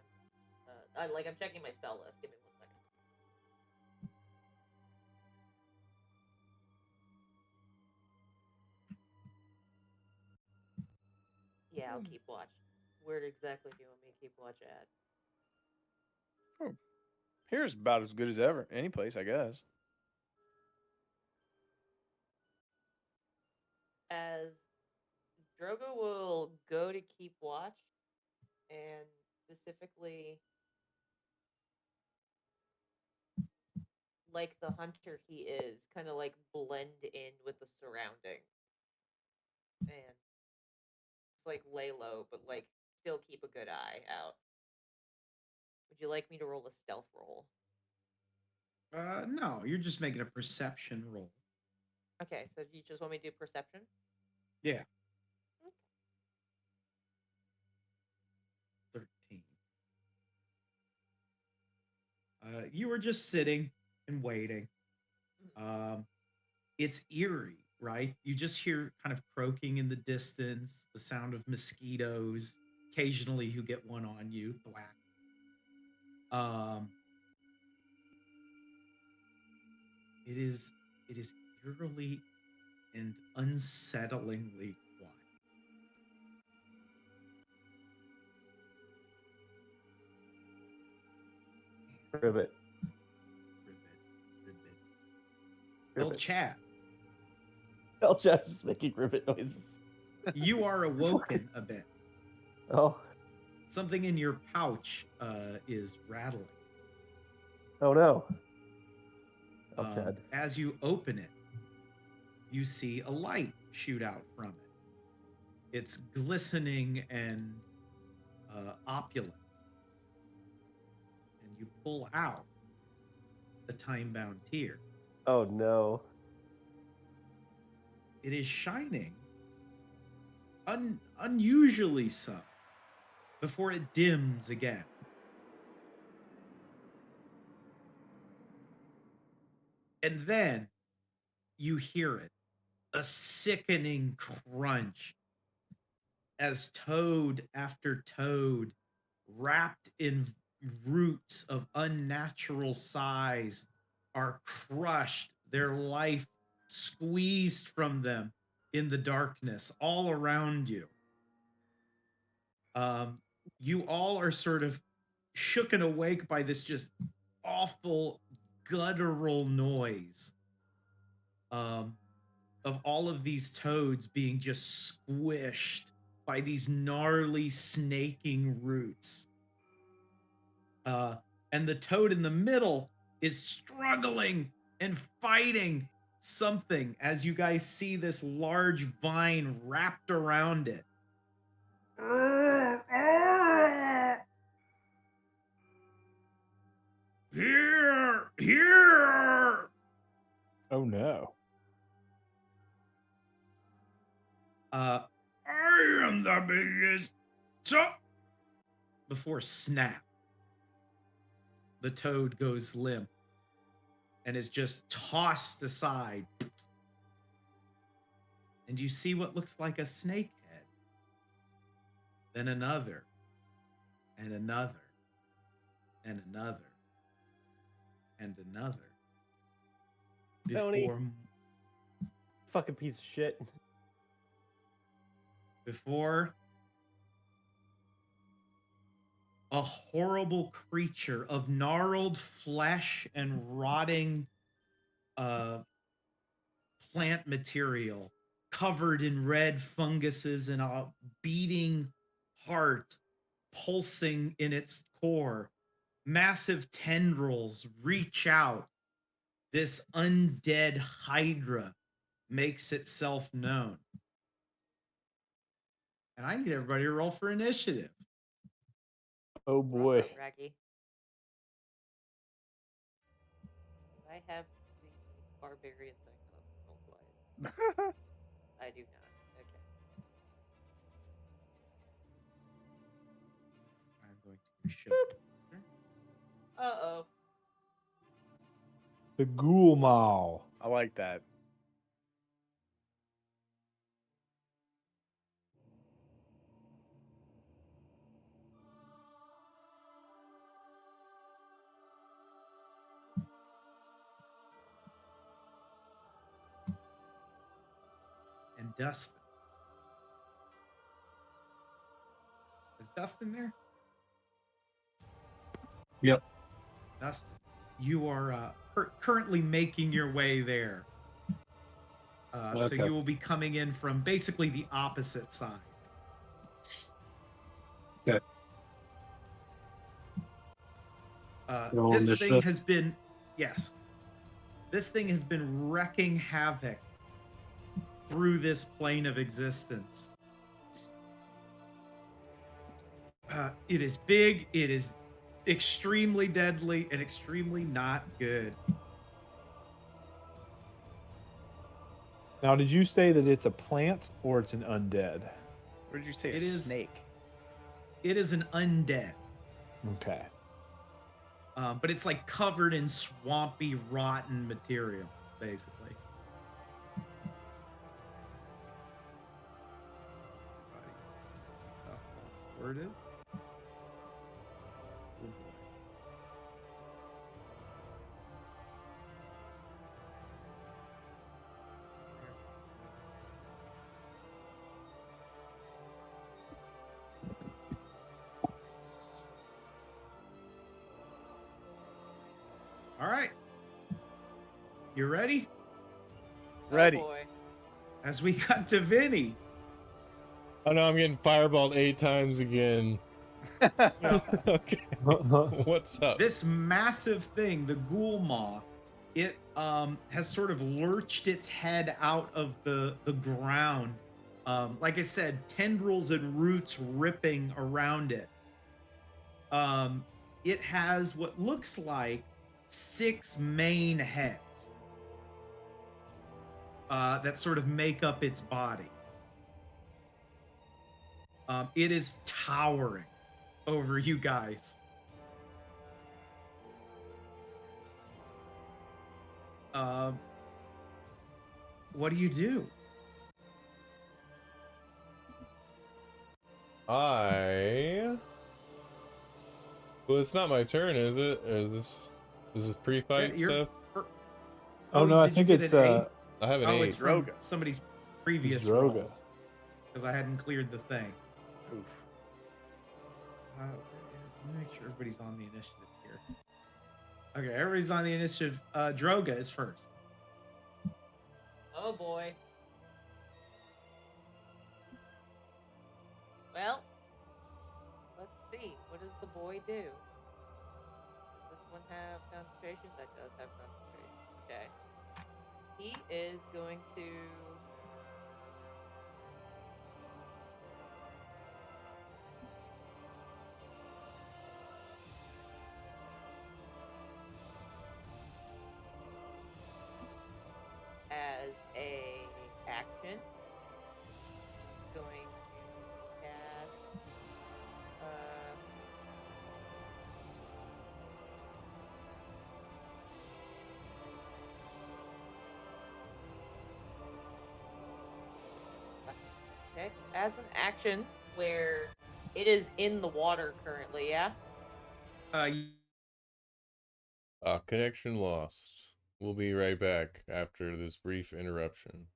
Speaker 6: I'm checking my spell list. Give me 1 second. Yeah, I'll keep watch. Where exactly do you want me to keep watch at?
Speaker 4: Here's about as good as ever. Any place, I guess.
Speaker 6: As Drogo will go to keep watch, and specifically, like the hunter he is, kind of like blend in with the surrounding, and it's like lay low, but like still keep a good eye out. Would you like me to roll a stealth roll?
Speaker 1: No, you're just making a perception roll.
Speaker 6: Okay, so you just want me to do perception?
Speaker 1: Yeah. 13. You were just sitting and waiting. It's eerie, right? You just hear kind of croaking in the distance, the sound of mosquitoes, occasionally you get one on you, thwack. It is eerily and unsettlingly quiet.
Speaker 5: Ribbit.
Speaker 1: Well, chat,
Speaker 5: Oh, Jeff's just making ribbit noises.
Speaker 1: you are awoken a bit.
Speaker 5: Oh.
Speaker 1: Something in your pouch is rattling.
Speaker 5: Oh no. Oh, Chad.
Speaker 1: As you open it, you see a light shoot out from it. It's glistening and opulent. And you pull out the time-bound tear.
Speaker 5: Oh no.
Speaker 1: It is shining unusually so before it dims again. And then you hear it, a sickening crunch as toad after toad, wrapped in roots of unnatural size, are crushed, their life squeezed from them in the darkness all around you. You all are sort of shook and awake by this just awful guttural noise of all of these toads being just squished by these gnarly snaking roots. And the toad in the middle is struggling and fighting something as you guys see this large vine wrapped around it. Here!
Speaker 3: Oh no.
Speaker 1: I am the biggest. Before snap, the toad goes limp and is just tossed aside. And you see what looks like a snake head. Then another, and another, and another, and another.
Speaker 5: Tony. Fucking piece of shit.
Speaker 1: Before a horrible creature of gnarled flesh and rotting plant material covered in red funguses and a beating heart pulsing in its core. Massive tendrils reach out. This undead hydra makes itself known. And I need everybody to roll for initiative.
Speaker 3: Oh boy.
Speaker 6: Raggy. Do I have the barbarian thing? Let's roll twice. I do not. Okay.
Speaker 1: I'm going to show.
Speaker 6: Uh-oh.
Speaker 3: The ghoul maw.
Speaker 4: I like that.
Speaker 1: Dustin. Is Dustin there?
Speaker 7: Yep.
Speaker 1: Dustin, you are currently making your way there. So
Speaker 7: Okay.
Speaker 1: you will be coming in from basically the opposite side.
Speaker 7: Okay. Roll
Speaker 1: This thing
Speaker 7: initiative.
Speaker 1: has been, yes, this thing has been wrecking havoc through this plane of existence. It is big, it is extremely deadly, and extremely not good.
Speaker 3: Now, did you say that it's a plant or it's an undead?
Speaker 4: What did you say?
Speaker 1: It
Speaker 4: A
Speaker 1: is-
Speaker 4: snake.
Speaker 1: It is an undead,
Speaker 3: Okay.
Speaker 1: but it's like covered in swampy, rotten material, basically. Everybody's stuff all sorted. Oh boy. All right. You ready?
Speaker 4: Ready.
Speaker 6: Oh boy.
Speaker 1: As we cut to Vinny.
Speaker 2: Oh no, I'm getting fireballed 8 times again. Okay. What's up?
Speaker 1: This massive thing, the ghoul moth, it has sort of lurched its head out of the ground. Like I said, tendrils and roots ripping around it. It has what looks like 6 main heads that sort of make up its body. It is towering over you guys. What do you do?
Speaker 2: Well, it's not my turn, is it? Or is this pre-fight
Speaker 1: You're-
Speaker 2: stuff?
Speaker 3: Oh, no, I
Speaker 1: did you
Speaker 3: think
Speaker 1: get
Speaker 3: it's
Speaker 1: an A?
Speaker 2: I have an
Speaker 1: Oh,
Speaker 2: 8.
Speaker 1: it's from
Speaker 4: Droga.
Speaker 1: somebody's previous
Speaker 3: Droga.
Speaker 1: rolls. Because I hadn't cleared the thing.
Speaker 4: Oof.
Speaker 1: Let me make sure everybody's on the initiative here. Okay, everybody's on the initiative. Droga is first.
Speaker 6: Oh boy. Well, let's see. What does the boy do? Does this one have concentration? That does have concentration. Okay. He is going to. As a action, he's going to cast. Okay, as an action where it is in the water currently, yeah?
Speaker 2: Connection lost. We'll be right back after this brief interruption.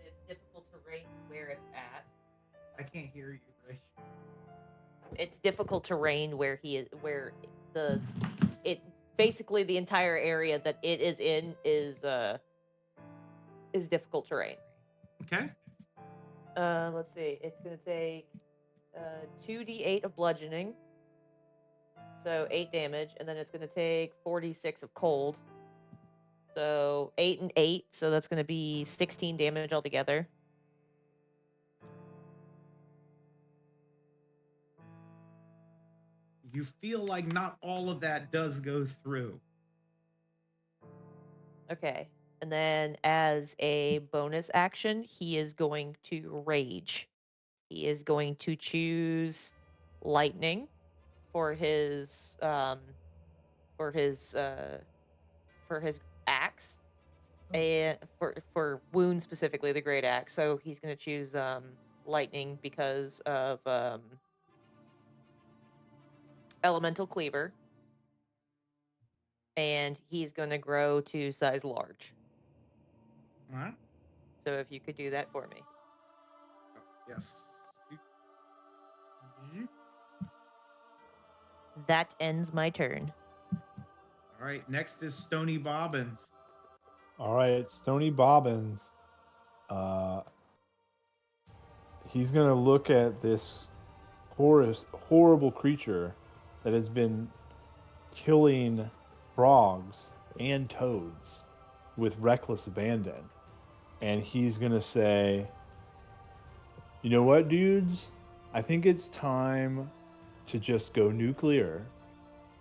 Speaker 6: It's difficult to rate where it's at.
Speaker 1: I can't hear you, Rich.
Speaker 6: It's difficult terrain where he is, where it basically the entire area that it is in is difficult terrain.
Speaker 1: Okay.
Speaker 6: Let's see. It's gonna take 2d8 of bludgeoning, so 8 damage, and then it's gonna take 46 of cold, so 8 and 8, so that's gonna be 16 damage altogether.
Speaker 1: you feel like not all of that does go through.
Speaker 6: Okay. And then as a bonus action, he is going to rage. He is going to choose lightning for his for his uh for his axe, and for wound specifically the great axe. So he's going to choose lightning because of elemental cleaver, and he's going to grow to size large.
Speaker 1: All right.
Speaker 6: So if you could do that for me.
Speaker 1: Oh, yes.
Speaker 6: That ends my turn.
Speaker 1: All right. Next is Stony Bobbins.
Speaker 3: All right, Stony Bobbins. He's gonna look at this horrible creature that has been killing frogs and toads with reckless abandon, and he's gonna say, "You know what, dudes? I think it's time to just go nuclear."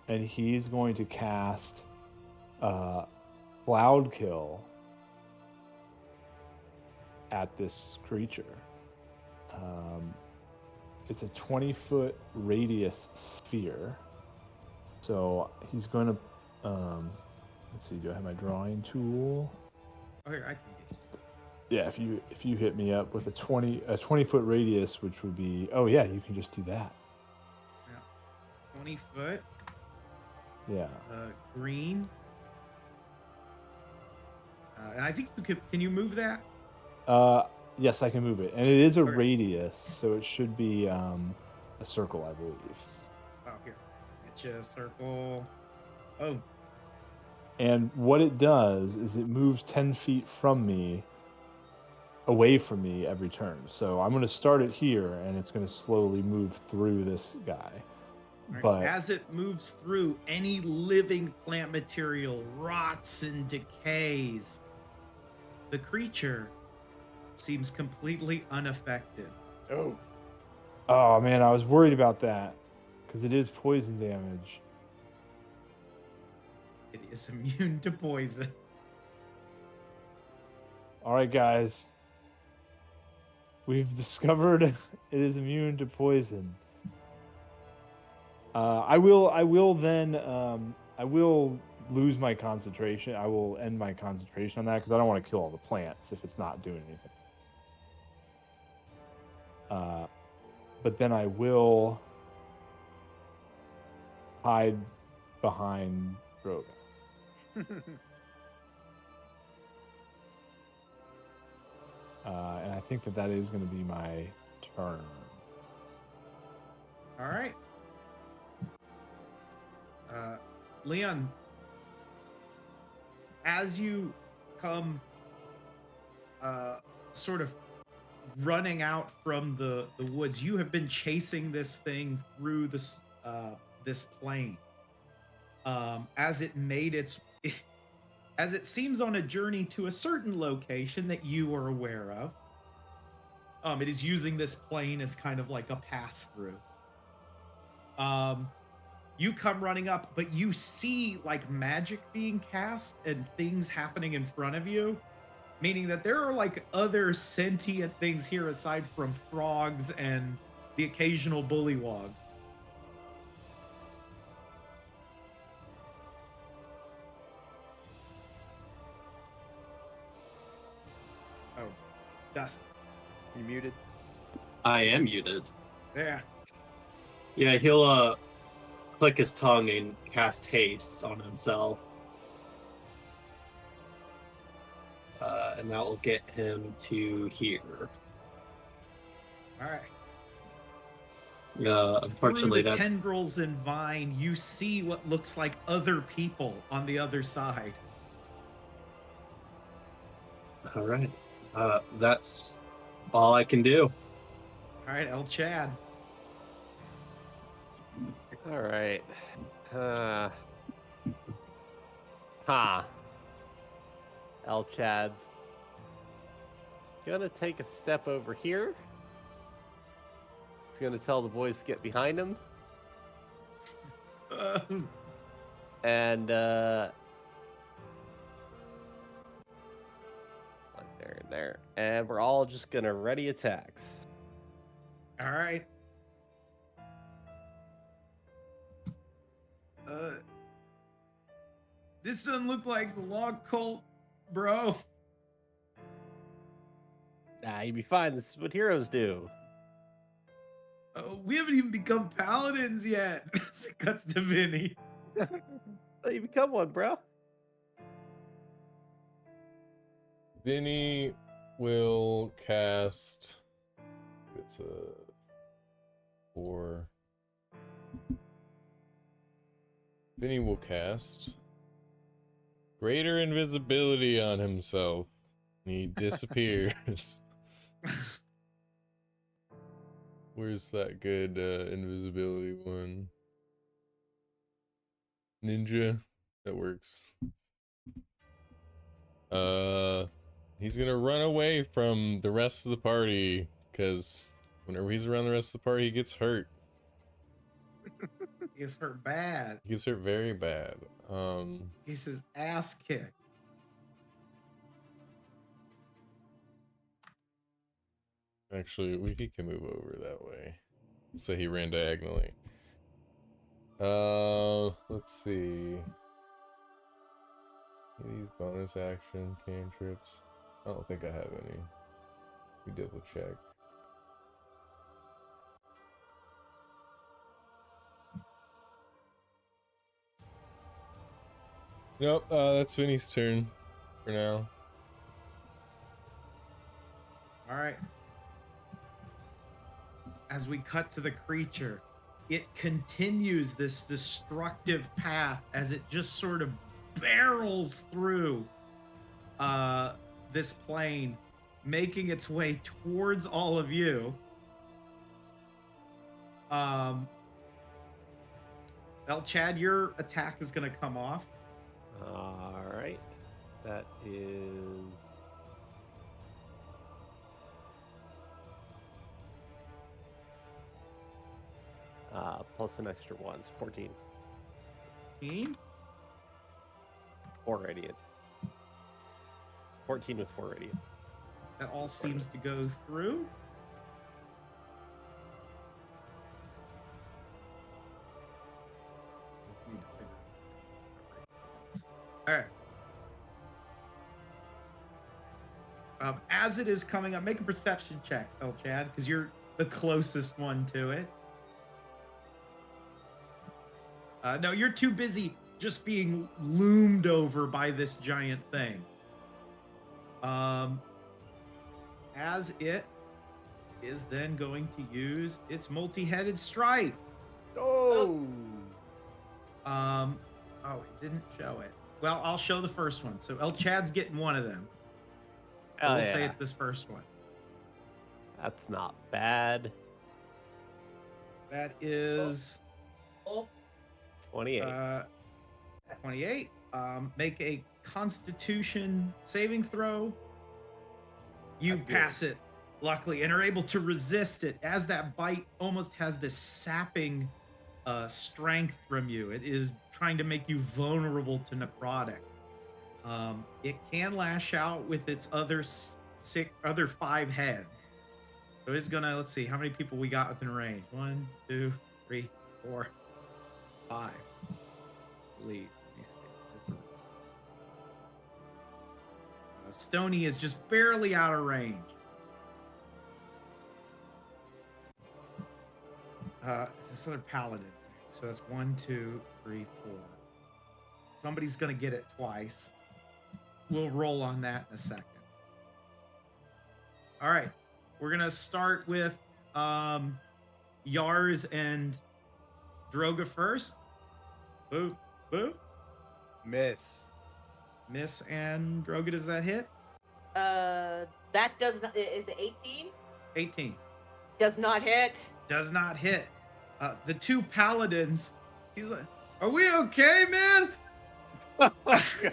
Speaker 3: And he's going to cast Cloud Kill at this creature. It's a 20-foot radius sphere. So he's going to, let's see, do I have my drawing tool?
Speaker 1: Okay, I can get you stuff.
Speaker 3: Yeah, if you hit me up with a 20-foot radius, which would be, oh yeah, you can just do that.
Speaker 1: Yeah. 20 foot.
Speaker 3: Yeah.
Speaker 1: Green. And I think you could. Can you move that?
Speaker 3: Yes, I can move it, and it is a
Speaker 1: Okay.
Speaker 3: radius, so it should be a circle, I believe.
Speaker 1: Oh, here. Get you a circle. Oh.
Speaker 3: And what it does is it moves 10 feet from me, away from me every turn. So I'm going to start it here, and it's going to slowly move through this guy.
Speaker 1: Right.
Speaker 3: But
Speaker 1: As it moves through, any living plant material rots and decays. The creature seems completely unaffected.
Speaker 4: Oh,
Speaker 3: oh man, I was worried about that because it is poison damage.
Speaker 1: It is immune to poison.
Speaker 3: All right, guys. We've discovered it is immune to poison. I will lose my concentration. I will end my concentration on that because I don't want to kill all the plants if it's not doing anything. But then I will hide behind Drogon. And I think that is going to be my turn.
Speaker 1: All right. Leon, as you come sort of running out from the woods, you have been chasing this thing through this this plain. As it made its as it seems on a journey to a certain location that you are aware of. It is using this plain as kind of like a pass through. You come running up, but you see like magic being cast and things happening in front of you, meaning that there are like other sentient things here aside from frogs and the occasional bullywug. Oh, Dustin.
Speaker 4: you muted?
Speaker 7: I am muted.
Speaker 1: Yeah.
Speaker 7: Yeah, he'll click his tongue and cast haste on himself. And that will get him to here.
Speaker 1: All right.
Speaker 7: Unfortunately,
Speaker 1: Through the
Speaker 7: that's
Speaker 1: tendrils and vine, you see what looks like other people on the other side.
Speaker 7: all right. That's all I can do.
Speaker 1: All right, El Chad.
Speaker 5: All right. El Chad's gonna take a step over here. He's gonna tell the boys to get behind him. And there and there. And we're all just gonna ready attacks.
Speaker 1: All right. This doesn't look like the log cult, bro.
Speaker 5: Nah, you'd be fine. This is what heroes do.
Speaker 1: We haven't even become paladins yet. It cuts to Vinny.
Speaker 5: You become one, bro.
Speaker 2: Vinny will cast. It's a 4. Vinny will cast greater invisibility on himself. He disappears. Where's that good invisibility one? Ninja? That works. He's gonna run away from the rest of the party, because whenever he's around the rest of the party, he gets hurt.
Speaker 1: He gets hurt bad.
Speaker 2: He gets hurt very bad.
Speaker 1: He gets his ass kicked.
Speaker 2: Actually, he can move over that way. So he ran diagonally. Let's see. These bonus action cantrips. I don't think I have any. We double check. Nope, that's Vinny's turn for now.
Speaker 1: All right. As we cut to the creature, it continues this destructive path as it just sort of barrels through this plane, making its way towards all of you. Chad, your attack is going to come off.
Speaker 5: All right. That is plus an extra 1, so 14.
Speaker 1: 14?
Speaker 5: 4 radiant. 14 with 4 radiant.
Speaker 1: That all seems to go through. Just need to figure out. All right. As it is coming up, make a perception check, Chad, because you're the closest one to it. No, you're too busy just being loomed over by this giant thing. As it is then going to use its multi-headed strike.
Speaker 4: Oh.
Speaker 1: Oh, it didn't show it. Well, I'll show the first one. So El Chad's getting one of them. So we'll say it's this first one.
Speaker 5: That's not bad.
Speaker 1: That is
Speaker 5: 28.
Speaker 1: 28. Make a Constitution saving throw. You pass it, luckily, and are able to resist it as that bite almost has this sapping strength from you. It is trying to make you vulnerable to necrotic. It can lash out with its other 5 heads. So it's gonna, let's see, how many people we got within range? 1, 2, 3, 4, 5. Lead. Stony is just barely out of range. It's this other paladin. So that's 1, 2, 3, 4. Somebody's gonna get it twice. We'll roll on that in a second. All right, we're gonna start with Yars and Droga first. Boo, boo.
Speaker 4: Miss.
Speaker 1: Miss and Droga, does that hit?
Speaker 6: That does not. Is it 18?
Speaker 1: 18.
Speaker 6: Does not hit.
Speaker 1: Does not hit. The 2 paladins, he's like, "Are we okay, man?"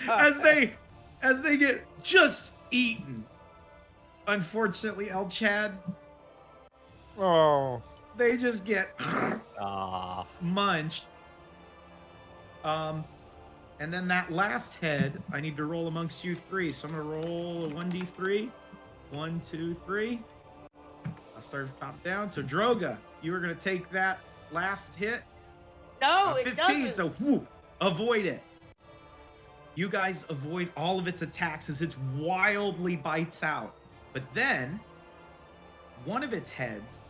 Speaker 1: as they get just eaten. Unfortunately, El Chad,
Speaker 3: Oh.
Speaker 1: they just get
Speaker 5: Ah.
Speaker 1: munched. And then that last head, I need to roll amongst you three. So I'm gonna roll a 1d3. 1, 2, 3. I'll start from top down. So Droga, you are gonna take that last hit.
Speaker 6: No, it
Speaker 1: 15.
Speaker 6: doesn't.
Speaker 1: So whoop, avoid it. You guys avoid all of its attacks as it wildly bites out. But then one of its heads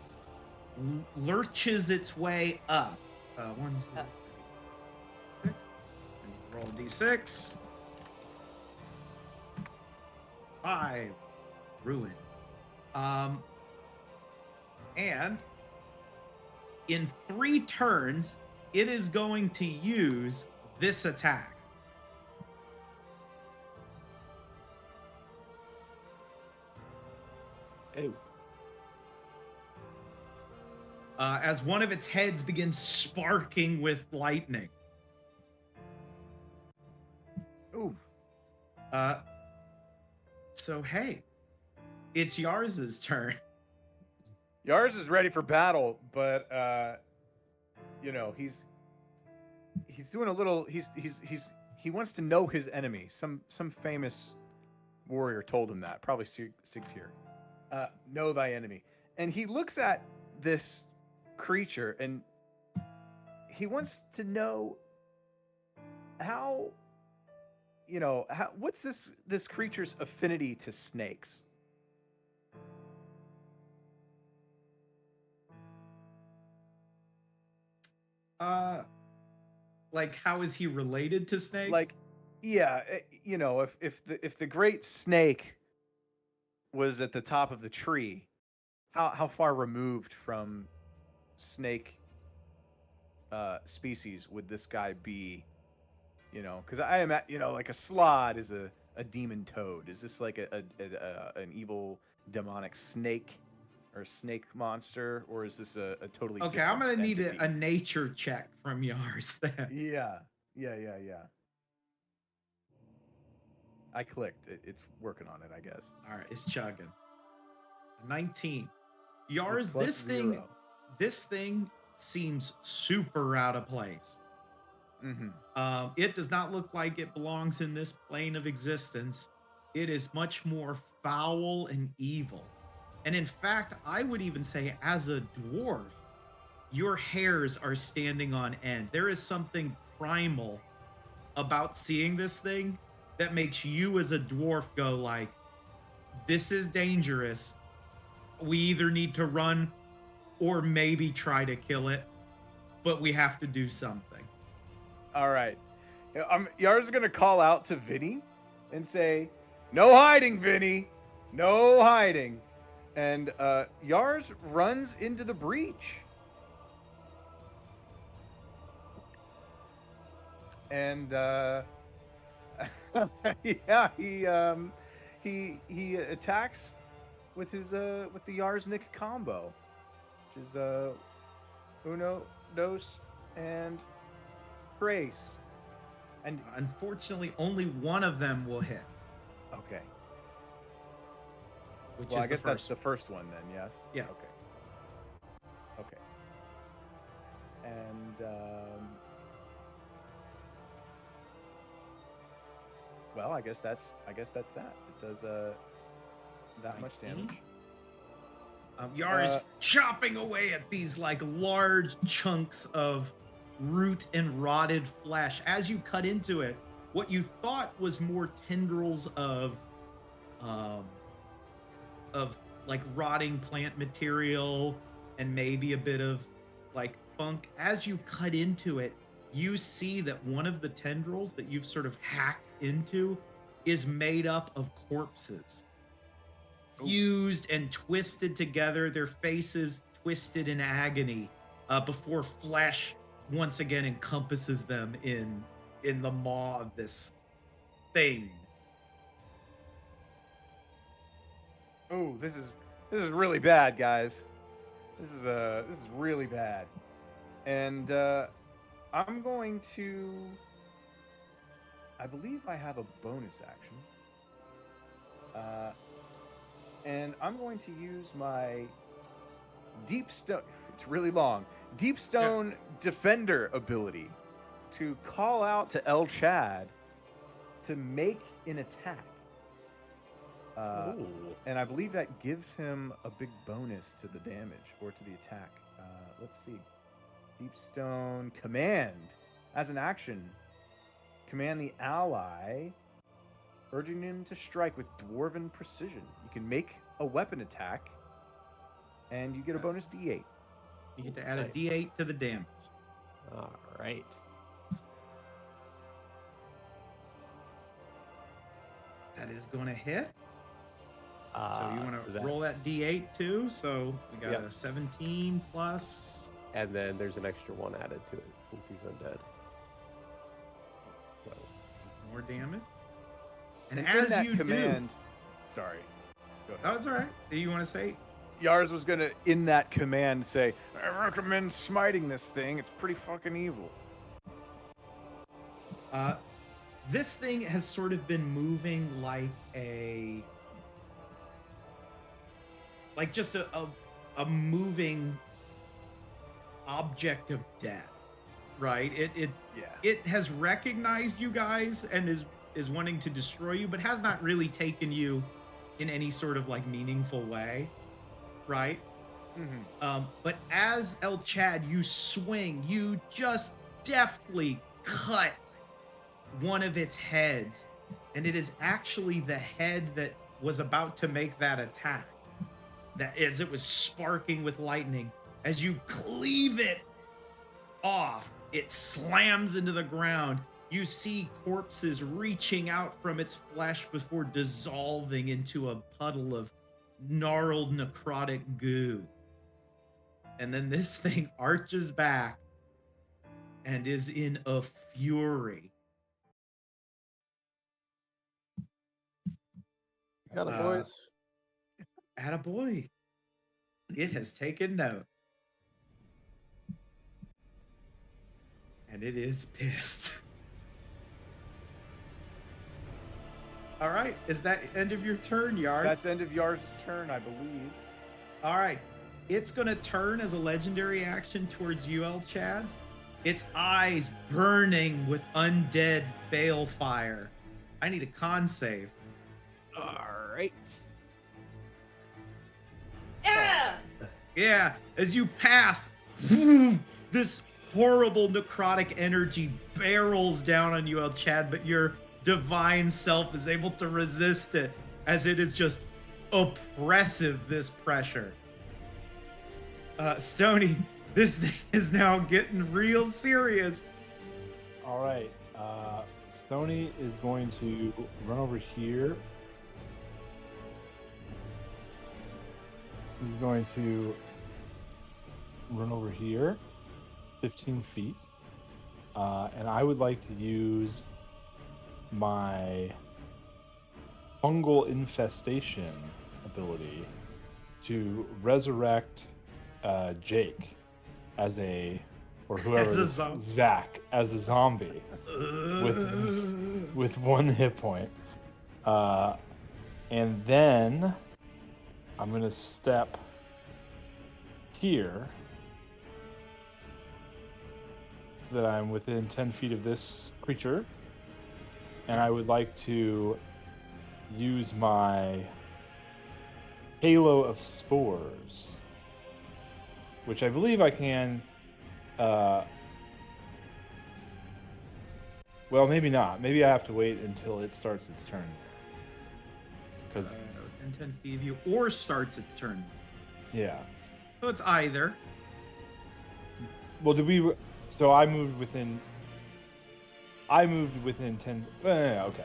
Speaker 1: lurches its way up. 1, 2, 3, 6. Roll a d6. 5. Ruin. And in 3 turns, it is going to use this attack.
Speaker 7: Oh.
Speaker 1: As one of its heads begins sparking with lightning.
Speaker 4: Ooh.
Speaker 1: So hey, it's Yars's turn.
Speaker 4: Yars is ready for battle, but you know, he's doing a little. He wants to know his enemy. Some famous warrior told him that. Probably Sigtyr. Know thy enemy. And he looks at this creature and he wants to know how. You know, what's this creature's affinity to snakes?
Speaker 1: Like how is he related to snakes?
Speaker 4: Like, yeah, you know, if the great snake was at the top of the tree, how far removed from snake species would this guy be? You know, because I am, you know, like a slod is a demon toad. Is this like an evil demonic snake or snake monster, or is this a totally
Speaker 1: okay? I'm gonna
Speaker 4: different
Speaker 1: need
Speaker 4: entity?
Speaker 1: a nature check from Yars then.
Speaker 4: Yeah. I clicked. It's working on it, I guess.
Speaker 1: All right, it's chugging. 19. Yars,
Speaker 4: Plus
Speaker 1: this thing,
Speaker 4: 0.
Speaker 1: this thing seems super out of place.
Speaker 4: Mm-hmm.
Speaker 1: It does not look like it belongs in this plane of existence. It is much more foul and evil. And in fact, I would even say as a dwarf, your hairs are standing on end. There is something primal about seeing this thing that makes you as a dwarf go like, this is dangerous. We either need to run or maybe try to kill it, but we have to do something.
Speaker 4: All right. Yars is going to call out to Vinny and say, "No hiding, Vinny. No hiding." And Yars runs into the breach. And yeah, he attacks with his with the Yarsnik combo, which is uno, dos, and Grace. And
Speaker 1: unfortunately, only one of them will hit.
Speaker 4: Okay.
Speaker 1: Which
Speaker 4: Well,
Speaker 1: is
Speaker 4: I guess
Speaker 1: the
Speaker 4: that's
Speaker 1: first.
Speaker 4: the first one then, yes?
Speaker 1: Yeah.
Speaker 4: Okay. And well, I guess that's that. It does that much
Speaker 1: 19.
Speaker 4: damage.
Speaker 1: Yar is chopping away at these like large chunks of root and rotted flesh. As you cut into it, what you thought was more tendrils of like rotting plant material and maybe a bit of like funk. As you cut into it, you see that one of the tendrils that you've sort of hacked into is made up of corpses. Fused and twisted together, their faces twisted in agony before flesh once again encompasses them in the maw of this thing.
Speaker 4: Oh, this is really bad, guys. This is really bad. And I'm going to, I believe I have a bonus action. And I'm going to use my Deep Stone, it's really long, Deep Stone Defender ability to call out to El Chad to make an attack.
Speaker 5: Ooh.
Speaker 4: And I believe that gives him a big bonus to the damage or to the attack. Let's see. Deep Stone command. As an action, command the ally, urging him to strike with dwarven precision. You can make a weapon attack, and you get a bonus D8.
Speaker 1: You get to add a
Speaker 5: Nice.
Speaker 1: D8 to the damage.
Speaker 5: All right.
Speaker 1: That is going to hit. So you want
Speaker 5: So
Speaker 1: to
Speaker 5: that-
Speaker 1: roll that D8 too. So we got
Speaker 5: Yep.
Speaker 1: a 17 plus.
Speaker 5: And then there's an extra one added to it since he's undead. So
Speaker 1: More damage. And
Speaker 4: in
Speaker 1: as
Speaker 4: that
Speaker 1: you
Speaker 4: command, sorry. Go ahead.
Speaker 1: do, oh, it's all right. Do you want to say?
Speaker 4: Yars was gonna, in that command, say, I recommend smiting this thing. It's pretty fucking evil.
Speaker 1: This thing has sort of been moving like just a moving object of death, right? It has recognized you guys and is wanting to destroy you, but has not really taken you in any sort of like meaningful way, right?
Speaker 4: Mm-hmm.
Speaker 1: But as El Chad, you swing, you just deftly cut one of its heads, and it is actually the head that was about to make that attack. That as it was sparking with lightning, as you cleave it off, it slams into the ground. You see corpses reaching out from its flesh before dissolving into a puddle of gnarled necrotic goo. And then this thing arches back and is in a fury.
Speaker 5: got it, boys.
Speaker 1: Attaboy. It has taken note. And it is pissed. All right. Is that end of your turn, Yard?
Speaker 4: That's end of Yars' turn, I believe.
Speaker 1: All right. It's going to turn as a legendary action towards you, El Chad. Its eyes burning with undead balefire. I need a con save.
Speaker 5: All right.
Speaker 6: Yeah.
Speaker 1: Yeah, as you pass, this horrible necrotic energy barrels down on you, El Chad, but your divine self is able to resist it as it is just oppressive, this pressure. Stony, this thing is now getting real serious.
Speaker 3: All right. Stony is going to run over here. He's going to run over here, 15 feet. And I would like to use my fungal infestation ability to resurrect Jake as or whoever
Speaker 1: As a
Speaker 3: it is,
Speaker 1: zombie.
Speaker 3: Zach as a zombie with 1 hit point. And then I'm gonna step here so that I'm within 10 feet of this creature. And I would like to use my Halo of Spores, which I believe I can. Well, maybe not. Maybe I have to wait until it starts its turn. Because,
Speaker 1: And 10 feet of you, or starts its turn.
Speaker 3: yeah.
Speaker 1: So it's either.
Speaker 3: Well, so I moved within 10. Okay.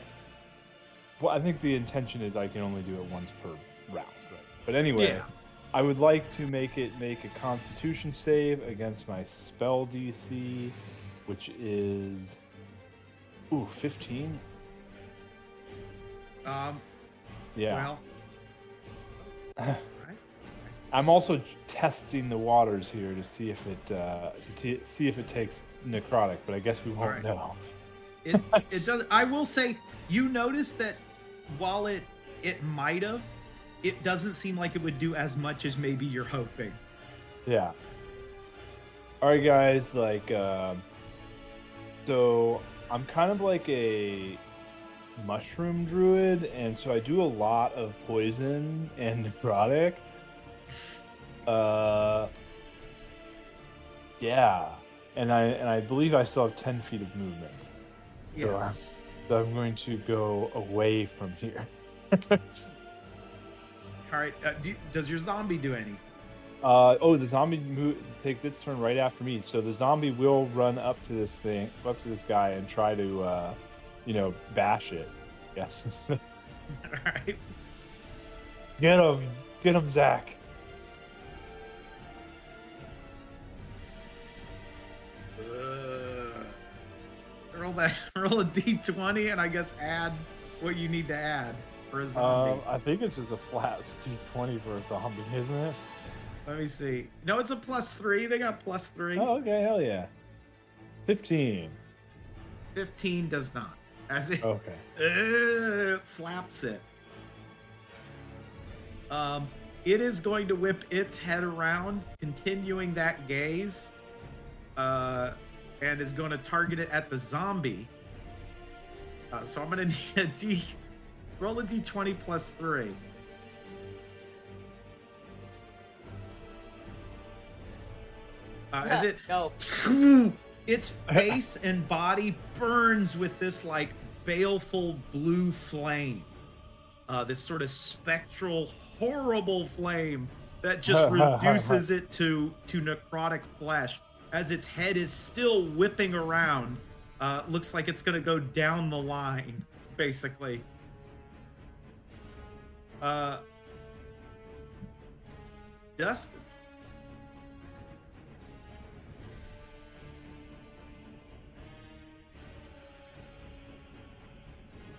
Speaker 3: Well, I think the intention is I can only do it once per round. Right? But anyway,
Speaker 1: Yeah.
Speaker 3: I would like to make it make a Constitution save against my spell DC, which is 15. Yeah.
Speaker 1: Well. Right.
Speaker 3: I'm also testing the waters here to see if it takes necrotic, but I guess we won't
Speaker 1: Alright.
Speaker 3: know.
Speaker 1: It does. I will say, you notice that while it might have, it doesn't seem like it would do as much as maybe you're hoping.
Speaker 3: Yeah. All right, guys. So I'm kind of like a mushroom druid, and so I do a lot of poison and necrotic. Yeah, and I believe I still have 10 feet of movement.
Speaker 1: Yes.
Speaker 3: So I'm going to go away from here.
Speaker 1: All right. Does your zombie do anything?
Speaker 3: The zombie takes its turn right after me. So the zombie will run up to this guy, and try to, bash it. Yes.
Speaker 1: All right.
Speaker 3: Get him, Zach.
Speaker 1: Roll a d20, and I guess add what you need to add for a zombie.
Speaker 3: I think it's just a flat d20 for a zombie, isn't it?
Speaker 1: Let me see. No, it's a +3. They got +3.
Speaker 3: Oh, okay, hell yeah. 15.
Speaker 1: 15 does not. As it slaps it. It is going to whip its head around, continuing that gaze, and is going to target it at the zombie. So I'm going to need roll a d20 +3. As it
Speaker 6: No.
Speaker 1: its face and body burns with this like baleful blue flame, this sort of spectral, horrible flame that just reduces it to necrotic flesh. As its head is still whipping around, looks like it's gonna go down the line, basically. Dustin.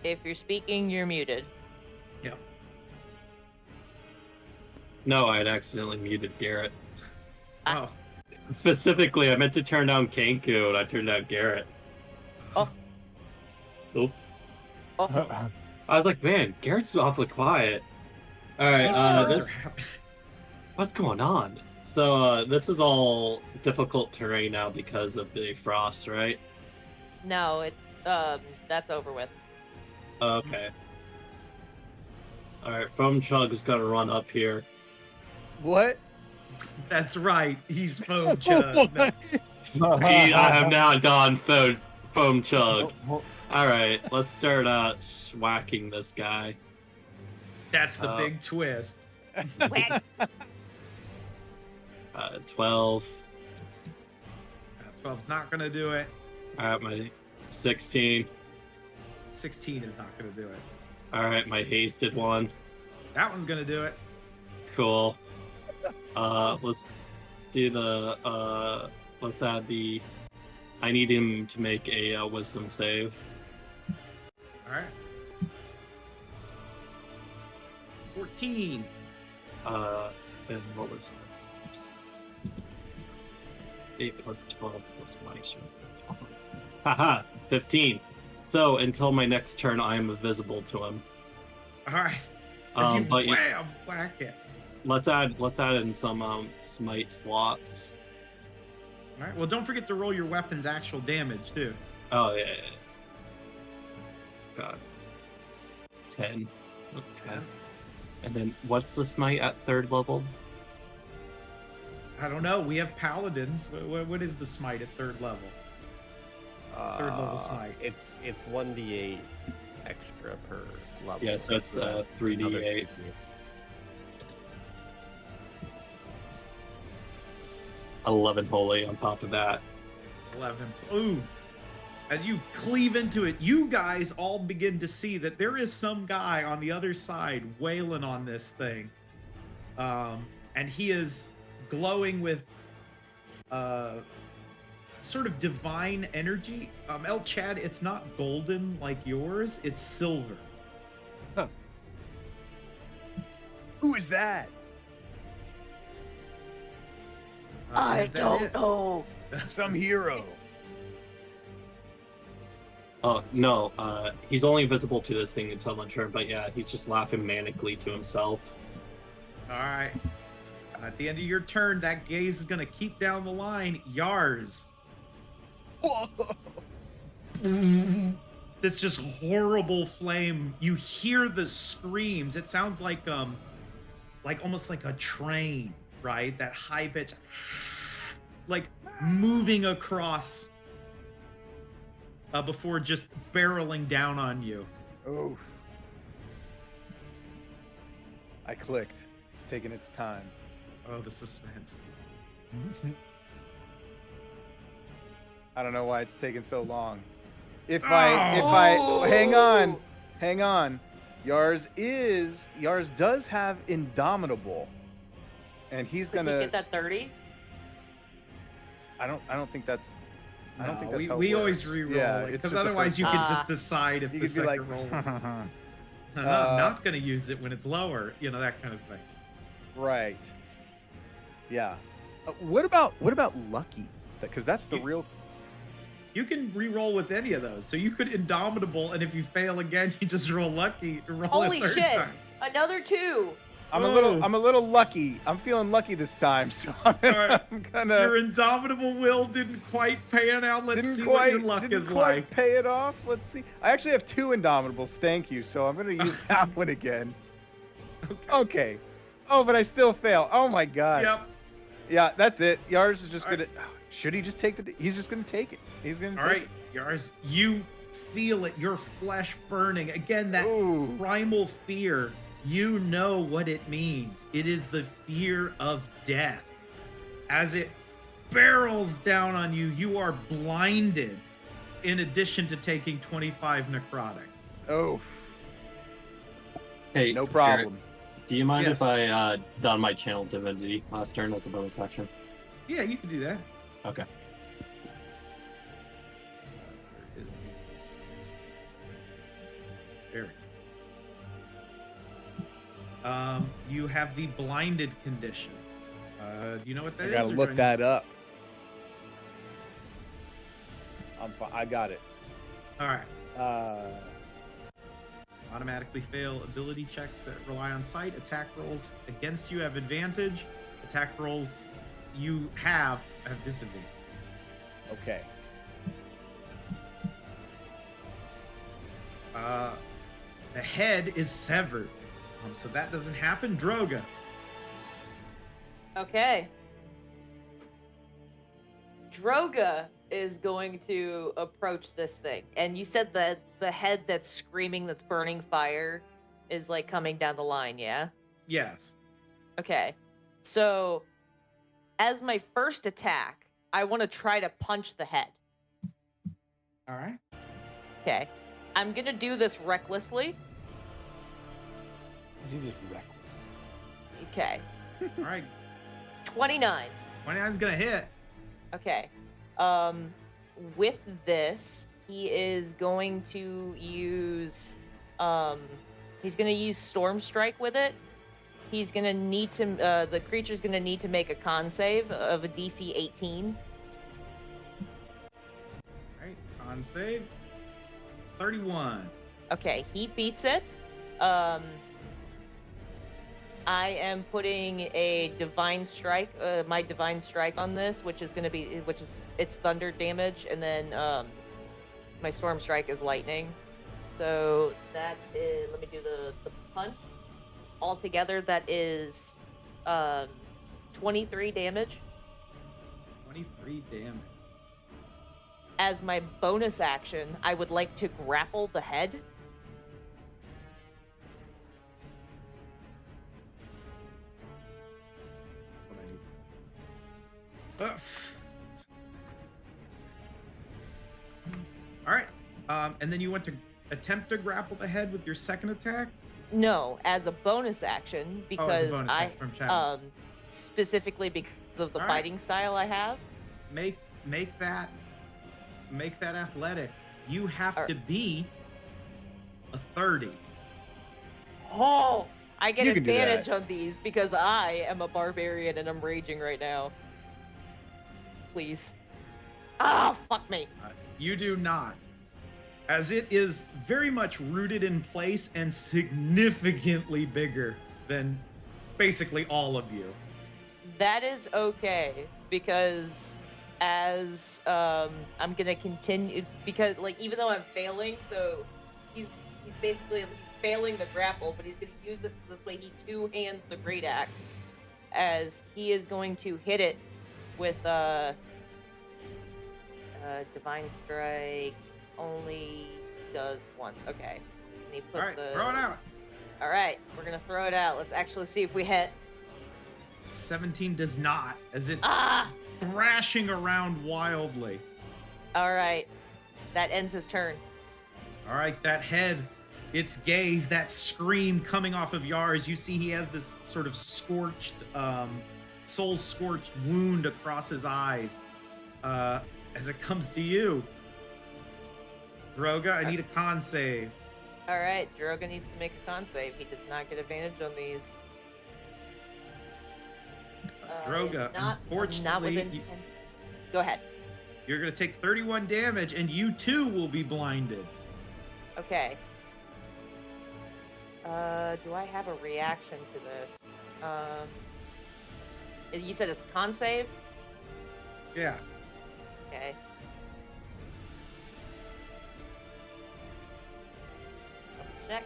Speaker 6: If you're speaking, you're muted.
Speaker 1: Yep.
Speaker 7: No, I had accidentally muted Garrett.
Speaker 1: Oh.
Speaker 7: Specifically, I meant to turn down Kenku, and I turned down Garrett.
Speaker 6: Oh.
Speaker 7: Oops.
Speaker 6: Oh.
Speaker 7: I was like, man, Garrett's awfully quiet. All right,
Speaker 1: These turns are happening.
Speaker 7: what's going on? So this is all difficult terrain now because of the frost, right?
Speaker 6: No, it's that's over with.
Speaker 7: Okay. All right, Foam Chug is gonna run up here.
Speaker 4: What?
Speaker 1: That's right. He's Foam Chug. No.
Speaker 7: I have now done Foam Chug. All right, let's start whacking this guy.
Speaker 1: That's the big twist.
Speaker 7: 12.
Speaker 1: 12's not gonna do it.
Speaker 7: All right, my 16.
Speaker 1: 16 is not gonna do it.
Speaker 7: All right, my hasted one.
Speaker 1: That one's gonna do it.
Speaker 7: Cool. Let's do the let's add the. I need him to make a wisdom save.
Speaker 1: All right. 14.
Speaker 7: And what was 8 plus 12 plus my show. Haha, 15. So until my next turn, I am invisible to him.
Speaker 1: All right. As you
Speaker 7: But
Speaker 1: whack it.
Speaker 7: let's add in some smite slots.
Speaker 1: All right. Well, don't forget to roll your weapon's actual damage too.
Speaker 7: Oh yeah. God. 10. Okay.
Speaker 1: 10.
Speaker 7: And then what's the smite at 3rd level?
Speaker 1: I don't know. We have paladins. What is the smite at 3rd level? 3rd level smite.
Speaker 5: It's 1d8 extra per level.
Speaker 7: Yeah, so it's 3d8. 11 holy on top of that.
Speaker 1: 11. Ooh. As you cleave into it, you guys all begin to see that there is some guy on the other side wailing on this thing. And he is glowing with sort of divine energy. El Chad, it's not golden like yours, it's silver.
Speaker 5: Huh.
Speaker 4: Who is that?
Speaker 6: I
Speaker 1: Is that
Speaker 6: don't
Speaker 1: it?
Speaker 6: know.
Speaker 4: Some hero.
Speaker 7: Oh, no, he's only visible to this thing until my turn, but yeah, he's just laughing manically to himself.
Speaker 1: All right. At the end of your turn, that gaze is going to keep down the line. Yars.
Speaker 4: Whoa.
Speaker 1: this just horrible flame. You hear the screams. It sounds like almost like a train, right? That high pitch, like moving across before just barreling down on you.
Speaker 4: Oh. I clicked. It's taking its time.
Speaker 1: Oh, the suspense.
Speaker 4: I don't know why it's taking so long. If I hang on. Yars does have Indomitable. And he's
Speaker 6: Did you
Speaker 4: gonna
Speaker 6: get that 30?
Speaker 4: I don't think that's how
Speaker 1: we
Speaker 4: it
Speaker 1: always
Speaker 4: works.
Speaker 1: re-roll
Speaker 4: Yeah,
Speaker 1: it,
Speaker 4: it's
Speaker 1: because
Speaker 4: just the
Speaker 1: otherwise
Speaker 4: first
Speaker 1: you
Speaker 4: time.
Speaker 1: could just decide if
Speaker 4: You
Speaker 1: the
Speaker 4: could be like,
Speaker 1: second roll. I'm not gonna use it when it's lower, that kind of thing.
Speaker 4: right. Yeah. What about Lucky? Because that's the real.
Speaker 1: You can re-roll with any of those. So you could Indomitable, and if you fail again, you just roll Lucky. Roll
Speaker 6: Holy
Speaker 1: a third
Speaker 6: shit!
Speaker 1: time.
Speaker 6: Another 2.
Speaker 4: I'm
Speaker 1: Whoa.
Speaker 4: a little lucky. I'm feeling lucky this time, so I'm gonna.
Speaker 1: Your Indomitable will didn't quite pan out. Let's see what your luck
Speaker 4: didn't
Speaker 1: is
Speaker 4: quite
Speaker 1: like.
Speaker 4: pay it off. Let's see. I actually have 2 Indomitables. Thank you. So I'm gonna use that one again. Okay. Oh, but I still fail. Oh my god.
Speaker 1: Yep.
Speaker 4: Yeah, that's it. Yars is just
Speaker 1: All
Speaker 4: gonna. Should he just take the? He's just gonna take it. He's gonna.
Speaker 1: All
Speaker 4: take
Speaker 1: right, Yars, you feel it. Your flesh burning again. That
Speaker 4: Ooh.
Speaker 1: primal fear. You know what it means. It is the fear of death. As it barrels down on you, you are blinded. In addition to taking 25 necrotic.
Speaker 4: Oh,
Speaker 7: Hey,
Speaker 4: no
Speaker 7: Garrett,
Speaker 4: problem.
Speaker 7: do you mind
Speaker 1: Yes.
Speaker 7: if I don my channel divinity last turn as a bonus action?
Speaker 1: Yeah, you can do that.
Speaker 7: Okay.
Speaker 1: Where is the... There we go. You have the blinded condition. Do you know what that
Speaker 4: I
Speaker 1: is?
Speaker 4: gotta
Speaker 1: or
Speaker 4: look
Speaker 1: do I-
Speaker 4: that up. I got it.
Speaker 1: All right. Automatically fail ability checks that rely on sight. Attack rolls against you have advantage. Attack rolls you have disadvantage.
Speaker 4: Okay.
Speaker 1: The head is severed. So that doesn't happen. Droga.
Speaker 6: Okay. Droga is going to approach this thing. And you said that the head that's screaming, that's burning fire, is like coming down the line, yeah?
Speaker 1: Yes.
Speaker 6: Okay. So, as my first attack, I want to try to punch the head.
Speaker 1: All right.
Speaker 6: Okay. I'm going to do this recklessly.
Speaker 3: You just reckless.
Speaker 6: Okay.
Speaker 1: All right.
Speaker 6: 29.
Speaker 1: 29 is gonna hit.
Speaker 6: Okay. With this, he is going to use he's going to use Storm Strike with it. He's going to need to the creature's going to need to make a con save of a DC 18.
Speaker 1: All right. Con save. 31.
Speaker 6: Okay, he beats it. I am putting a divine strike, my divine strike on this, which is it's thunder damage, and then my storm strike is lightning. So that is, let me do the punch. Altogether, that is 23 damage.
Speaker 1: 23 damage.
Speaker 6: As my bonus action, I would like to grapple the head.
Speaker 1: That's what I need. All right. And then you want to attempt to grapple the head with your second attack?
Speaker 6: No, as a bonus action, because
Speaker 1: as a bonus action from chat.
Speaker 6: specifically because of the
Speaker 1: All right.
Speaker 6: fighting style I have.
Speaker 1: Make that athletics. You have
Speaker 6: All
Speaker 1: to beat a 30.
Speaker 6: Oh, I get
Speaker 4: You can do that.
Speaker 6: advantage on these because I am a barbarian and I'm raging right now. Please. Ah, fuck me.
Speaker 1: You do not. As it is very much rooted in place and significantly bigger than basically all of you.
Speaker 6: That is okay because as I'm gonna continue because like even though I'm failing, so he's basically failing the grapple, but he's gonna use it so this way he two hands the great axe as he is going to hit it with divine strike only does once. Okay. And he puts
Speaker 1: All right, throw it out.
Speaker 6: All right, we're gonna throw it out. Let's actually see if we hit.
Speaker 1: 17 does not, as it's
Speaker 6: Ah!
Speaker 1: thrashing around wildly.
Speaker 6: All right, that ends his turn.
Speaker 1: All right, that head, its gaze, that scream coming off of Yars. You see he has this sort of scorched, soul-scorched wound across his eyes. As it comes to you, Droga, I need a con save.
Speaker 6: All right, Droga needs to make a con save. He does not get advantage on these.
Speaker 1: Droga,
Speaker 6: not
Speaker 1: unfortunately,
Speaker 6: within 10. Go ahead.
Speaker 1: you're going to take 31 damage, and you too will be blinded.
Speaker 6: Okay. Do I have a reaction to this? You said it's con save?
Speaker 1: Yeah.
Speaker 6: Okay. Check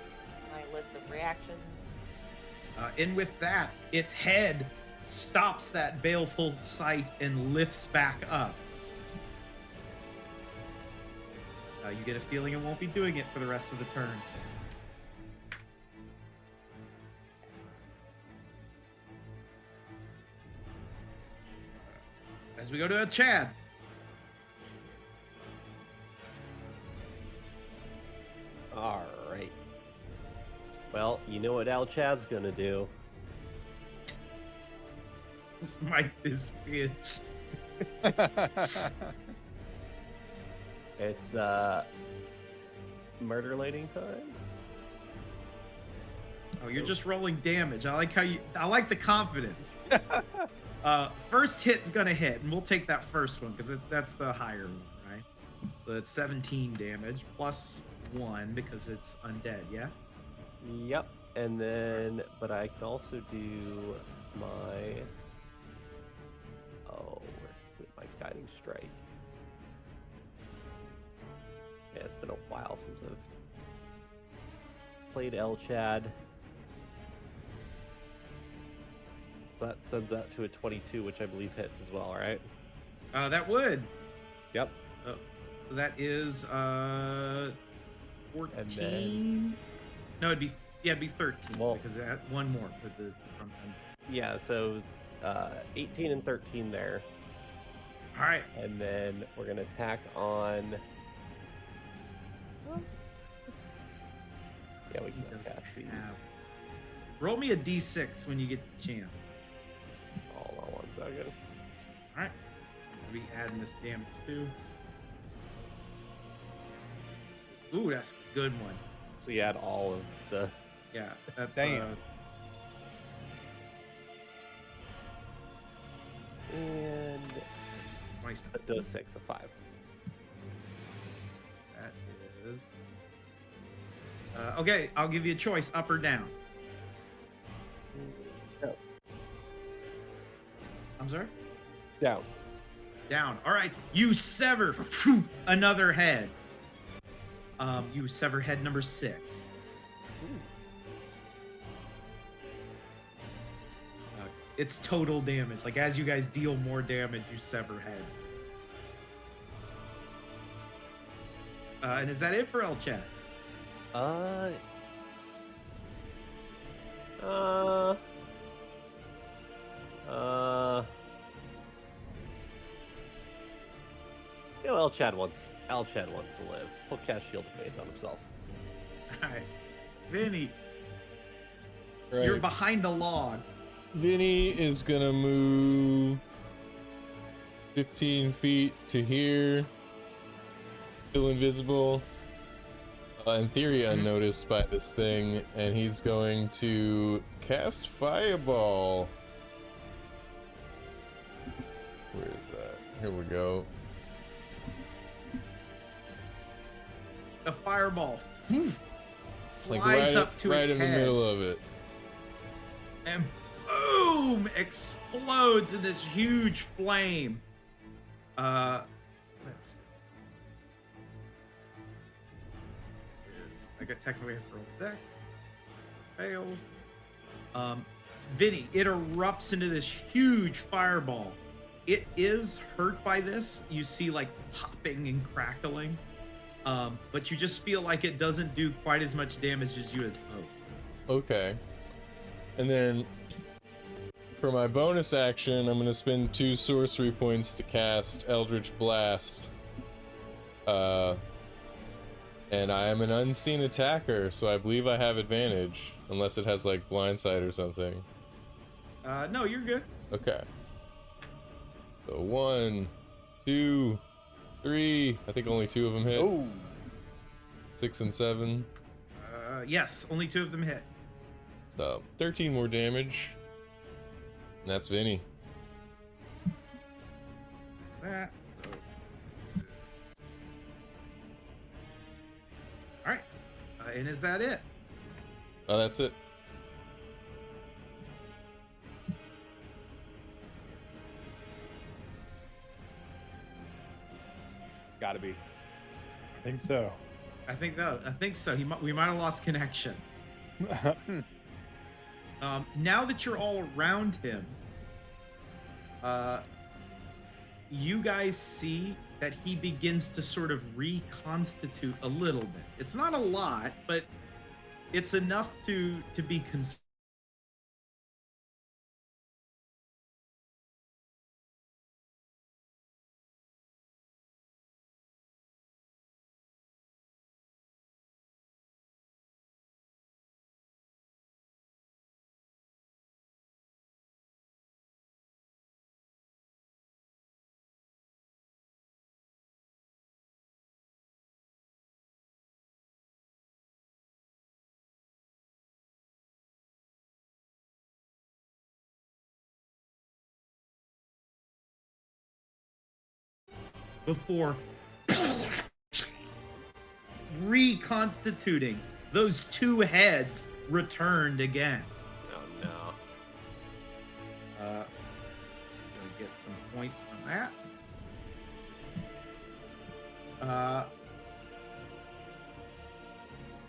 Speaker 6: my list of reactions.
Speaker 1: And with that, its head stops that baleful sight and lifts back up. You get a feeling it won't be doing it for the rest of the turn. As we go to Chad.
Speaker 5: All right. Well, you know what Al Chad's gonna do.
Speaker 1: Smite this bitch.
Speaker 5: It's murder lading time.
Speaker 1: Oh, you're just rolling damage. I like the confidence. First hit's gonna hit, and we'll take that first one because that's the higher one, right? So it's 17 damage plus 1 because it's undead, yeah?
Speaker 5: Yep. And then, but I can also do my my guiding strike. Yeah, it's been a while since I've played El Chad. That sends that to a 22, which I believe hits as well, right?
Speaker 1: That would.
Speaker 5: Yep.
Speaker 1: Oh, so that is 14.
Speaker 5: And then-
Speaker 1: No, it'd be 13
Speaker 5: Well-
Speaker 1: because it had one more with the from.
Speaker 5: Yeah, so 18 and 13 there.
Speaker 1: All right.
Speaker 5: And then we're going to tack on... Yeah, we
Speaker 1: He
Speaker 5: can
Speaker 1: doesn't
Speaker 5: cast these.
Speaker 1: have. Roll me a d6 when you get the chance.
Speaker 5: Hold on one second.
Speaker 1: All right. We'll be adding this damage too. Ooh, that's a good one.
Speaker 5: So you add all of the...
Speaker 1: Yeah, that's
Speaker 4: Damn.
Speaker 5: And
Speaker 1: nice.
Speaker 5: that does 6 of 5.
Speaker 1: That is. Okay, I'll give you a choice, up or down.
Speaker 5: No.
Speaker 1: I'm sorry?
Speaker 5: Down.
Speaker 1: Down. All right, you sever another head. You sever head number 6. It's total damage. Like, as you guys deal more damage, you sever heads. And is that it for El Chat?
Speaker 5: You know, El Chad wants to live. He'll cast Shield of Faith on himself.
Speaker 1: All right. Vinny,
Speaker 2: Right.
Speaker 1: you're behind the log.
Speaker 2: Vinny is gonna move 15 feet to here. Still invisible. In theory, unnoticed by this thing, and he's going to cast Fireball. Where is that? Here we go.
Speaker 1: A fireball
Speaker 2: Like
Speaker 1: flies
Speaker 2: right,
Speaker 1: up to
Speaker 2: right
Speaker 1: its
Speaker 2: in the
Speaker 1: head
Speaker 2: middle of it.
Speaker 1: and boom, explodes in this huge flame. Let's see. I got technically have to roll dex. Fails. Vinny, it erupts into this huge fireball. It is hurt by this. You see like popping and crackling. But you just feel like it doesn't do quite as much damage as you had hoped.
Speaker 2: Okay. And then for my bonus action, I'm gonna spend 2 sorcery points to cast Eldritch Blast. And I am an unseen attacker, so I believe I have advantage, unless it has like blindside or something.
Speaker 1: No, you're good.
Speaker 2: Okay. So 1, 2, 3. I think only 2 of them hit.
Speaker 4: Oh,
Speaker 2: 6 and 7.
Speaker 1: Yes, only 2 of them hit.
Speaker 2: So 13 more damage. And that's Vinny.
Speaker 1: That. All right. And is that it?
Speaker 2: Oh, that's it.
Speaker 4: it's got to be.
Speaker 3: I think so.
Speaker 1: I think so. We might have lost connection. Now that you're all around him, you guys see that he begins to sort of reconstitute a little bit. It's not a lot, but it's enough to be concerned. Before reconstituting, those 2 heads returned again.
Speaker 5: Oh no.
Speaker 1: Gonna get some points from that.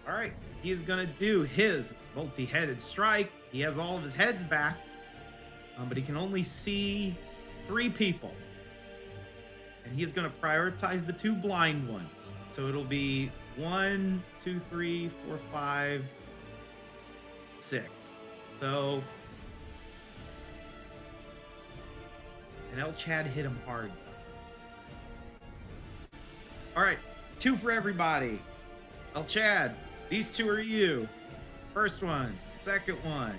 Speaker 1: All right, he is gonna do his multi-headed strike. He has all of his heads back, but he can only see 3 people. And he's going to prioritize the 2 blind ones. So it'll be 1, 2, 3, 4, 5, 6. So, and El Chad hit him hard. All right, 2 for everybody. El Chad, these 2 are you. First one, second one.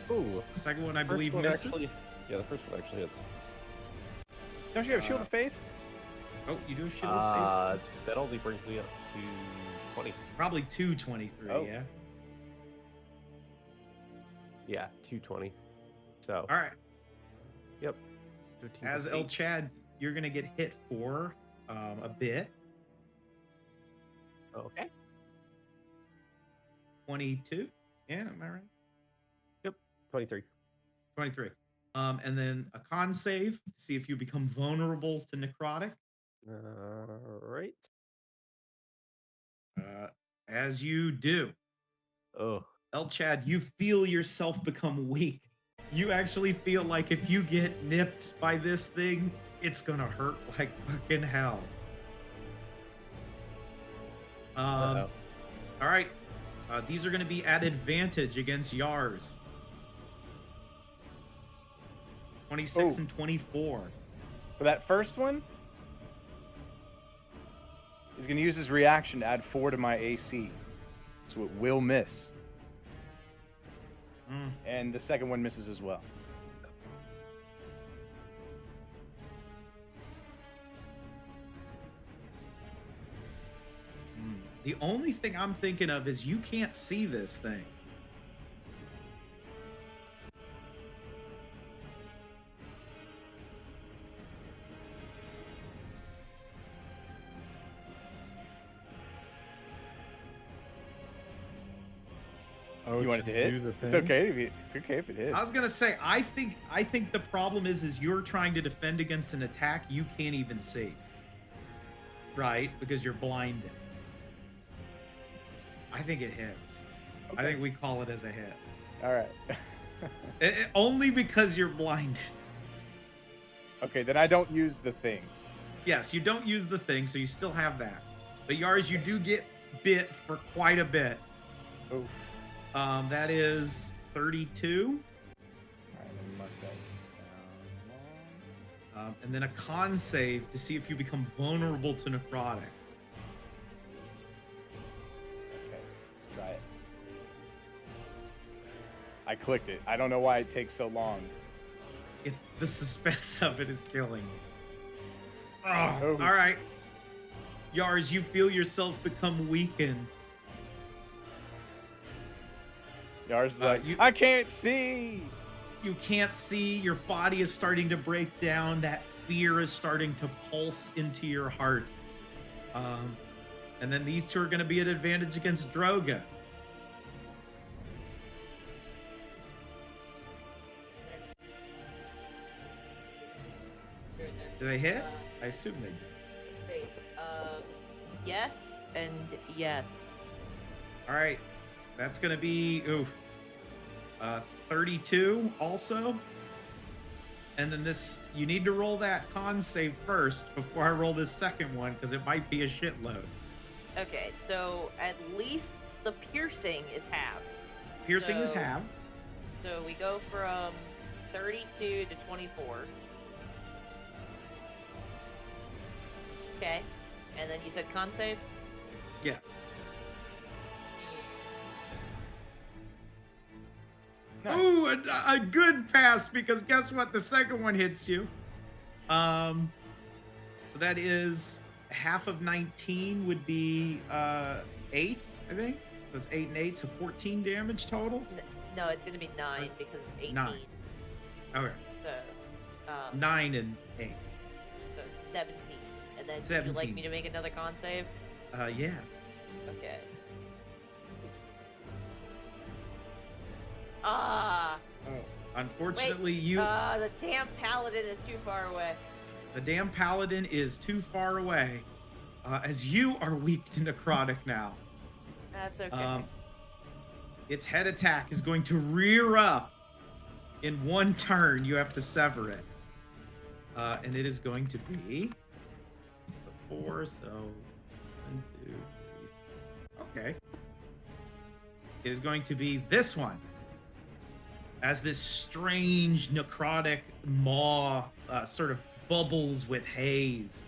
Speaker 5: Ooh.
Speaker 1: Second one, I
Speaker 5: First
Speaker 1: believe,
Speaker 5: one
Speaker 1: misses.
Speaker 5: actually- yeah, the first one actually hits.
Speaker 4: Don't you have Shield of Faith?
Speaker 1: Oh, you do have shield of faith?
Speaker 5: That only brings me up to 20.
Speaker 1: Probably 223,
Speaker 4: Oh.
Speaker 1: yeah.
Speaker 5: Yeah, 220. So,
Speaker 1: All right.
Speaker 5: yep. 15
Speaker 1: As
Speaker 5: plus
Speaker 1: El
Speaker 5: 8.
Speaker 1: Chad, you're gonna get hit for a bit.
Speaker 5: Okay.
Speaker 1: 22. Yeah, am I right?
Speaker 5: 23.
Speaker 1: 23. And then a con save to see if you become vulnerable to necrotic.
Speaker 5: Right.
Speaker 1: As you do,
Speaker 5: Oh.
Speaker 1: El Chad, you feel yourself become weak. You actually feel like if you get nipped by this thing, it's gonna hurt like fucking hell.
Speaker 5: Uh-oh.
Speaker 1: All right. These are going to be at advantage against Yars. 26 and 24.
Speaker 4: For that first one, he's going to use his reaction to add 4 to my AC. So it will miss. And the second one misses as well.
Speaker 1: The only thing I'm thinking of is you can't see this thing.
Speaker 3: Oh,
Speaker 4: You want it to hit?
Speaker 3: do the thing?
Speaker 4: It's okay. It's okay if it hits.
Speaker 1: I was gonna say, I think the problem is you're trying to defend against an attack you can't even see. Right? Because you're blinded. I think it hits. I think we call it as a hit.
Speaker 4: All right.
Speaker 1: Only because you're blinded.
Speaker 4: Okay, then I don't use the thing.
Speaker 1: Yes, you don't use the thing, so you still have that. But Yars, you do get bit for quite a bit.
Speaker 4: Oof.
Speaker 1: That is 32.
Speaker 4: All right, let me mark that down.
Speaker 1: And then a con save to see if you become vulnerable to necrotic.
Speaker 4: Okay, let's try it. I clicked it. I don't know why it takes so long.
Speaker 1: The suspense of it is killing me. Oh,
Speaker 4: Oh.
Speaker 1: all right. Yars, you feel yourself become weakened.
Speaker 4: Yars is like, I can't see.
Speaker 1: You can't see. Your body is starting to break down. That fear is starting to pulse into your heart. And then these two are going to be at advantage against Droga. Do they hit? I assume they do.
Speaker 6: Wait, yes and yes.
Speaker 1: All right. That's going to be 32 also. And then this, you need to roll that con save first before I roll this second one because it might be a shitload.
Speaker 6: Okay, so at least the piercing is half.
Speaker 1: Piercing is
Speaker 6: So-
Speaker 1: half.
Speaker 6: So we go from 32 to 24. Okay. And then you said con save?
Speaker 1: Yes.
Speaker 4: Nice.
Speaker 1: Ooh, a good pass because guess what? The second one hits you. So that is half of 19 would be 8, I think. So it's 8 and 8, so 14 damage total.
Speaker 6: No, it's gonna be 9 because it's 18.
Speaker 1: 9. Okay.
Speaker 6: So,
Speaker 1: 9 and 8.
Speaker 6: so 17. And then would you
Speaker 1: 17.
Speaker 6: like me to make another con save?
Speaker 1: Yes.
Speaker 6: Okay. Ah.
Speaker 1: Oh, unfortunately,
Speaker 6: Wait, the damn paladin is too far away.
Speaker 1: the damn paladin is too far away, as you are weak to necrotic now.
Speaker 6: That's okay.
Speaker 1: Its head attack is going to rear up in one turn. You have to sever it. And it is going to be 4, so 1, 2, 3. Okay. It is going to be this one. As this strange necrotic maw sort of bubbles with haze.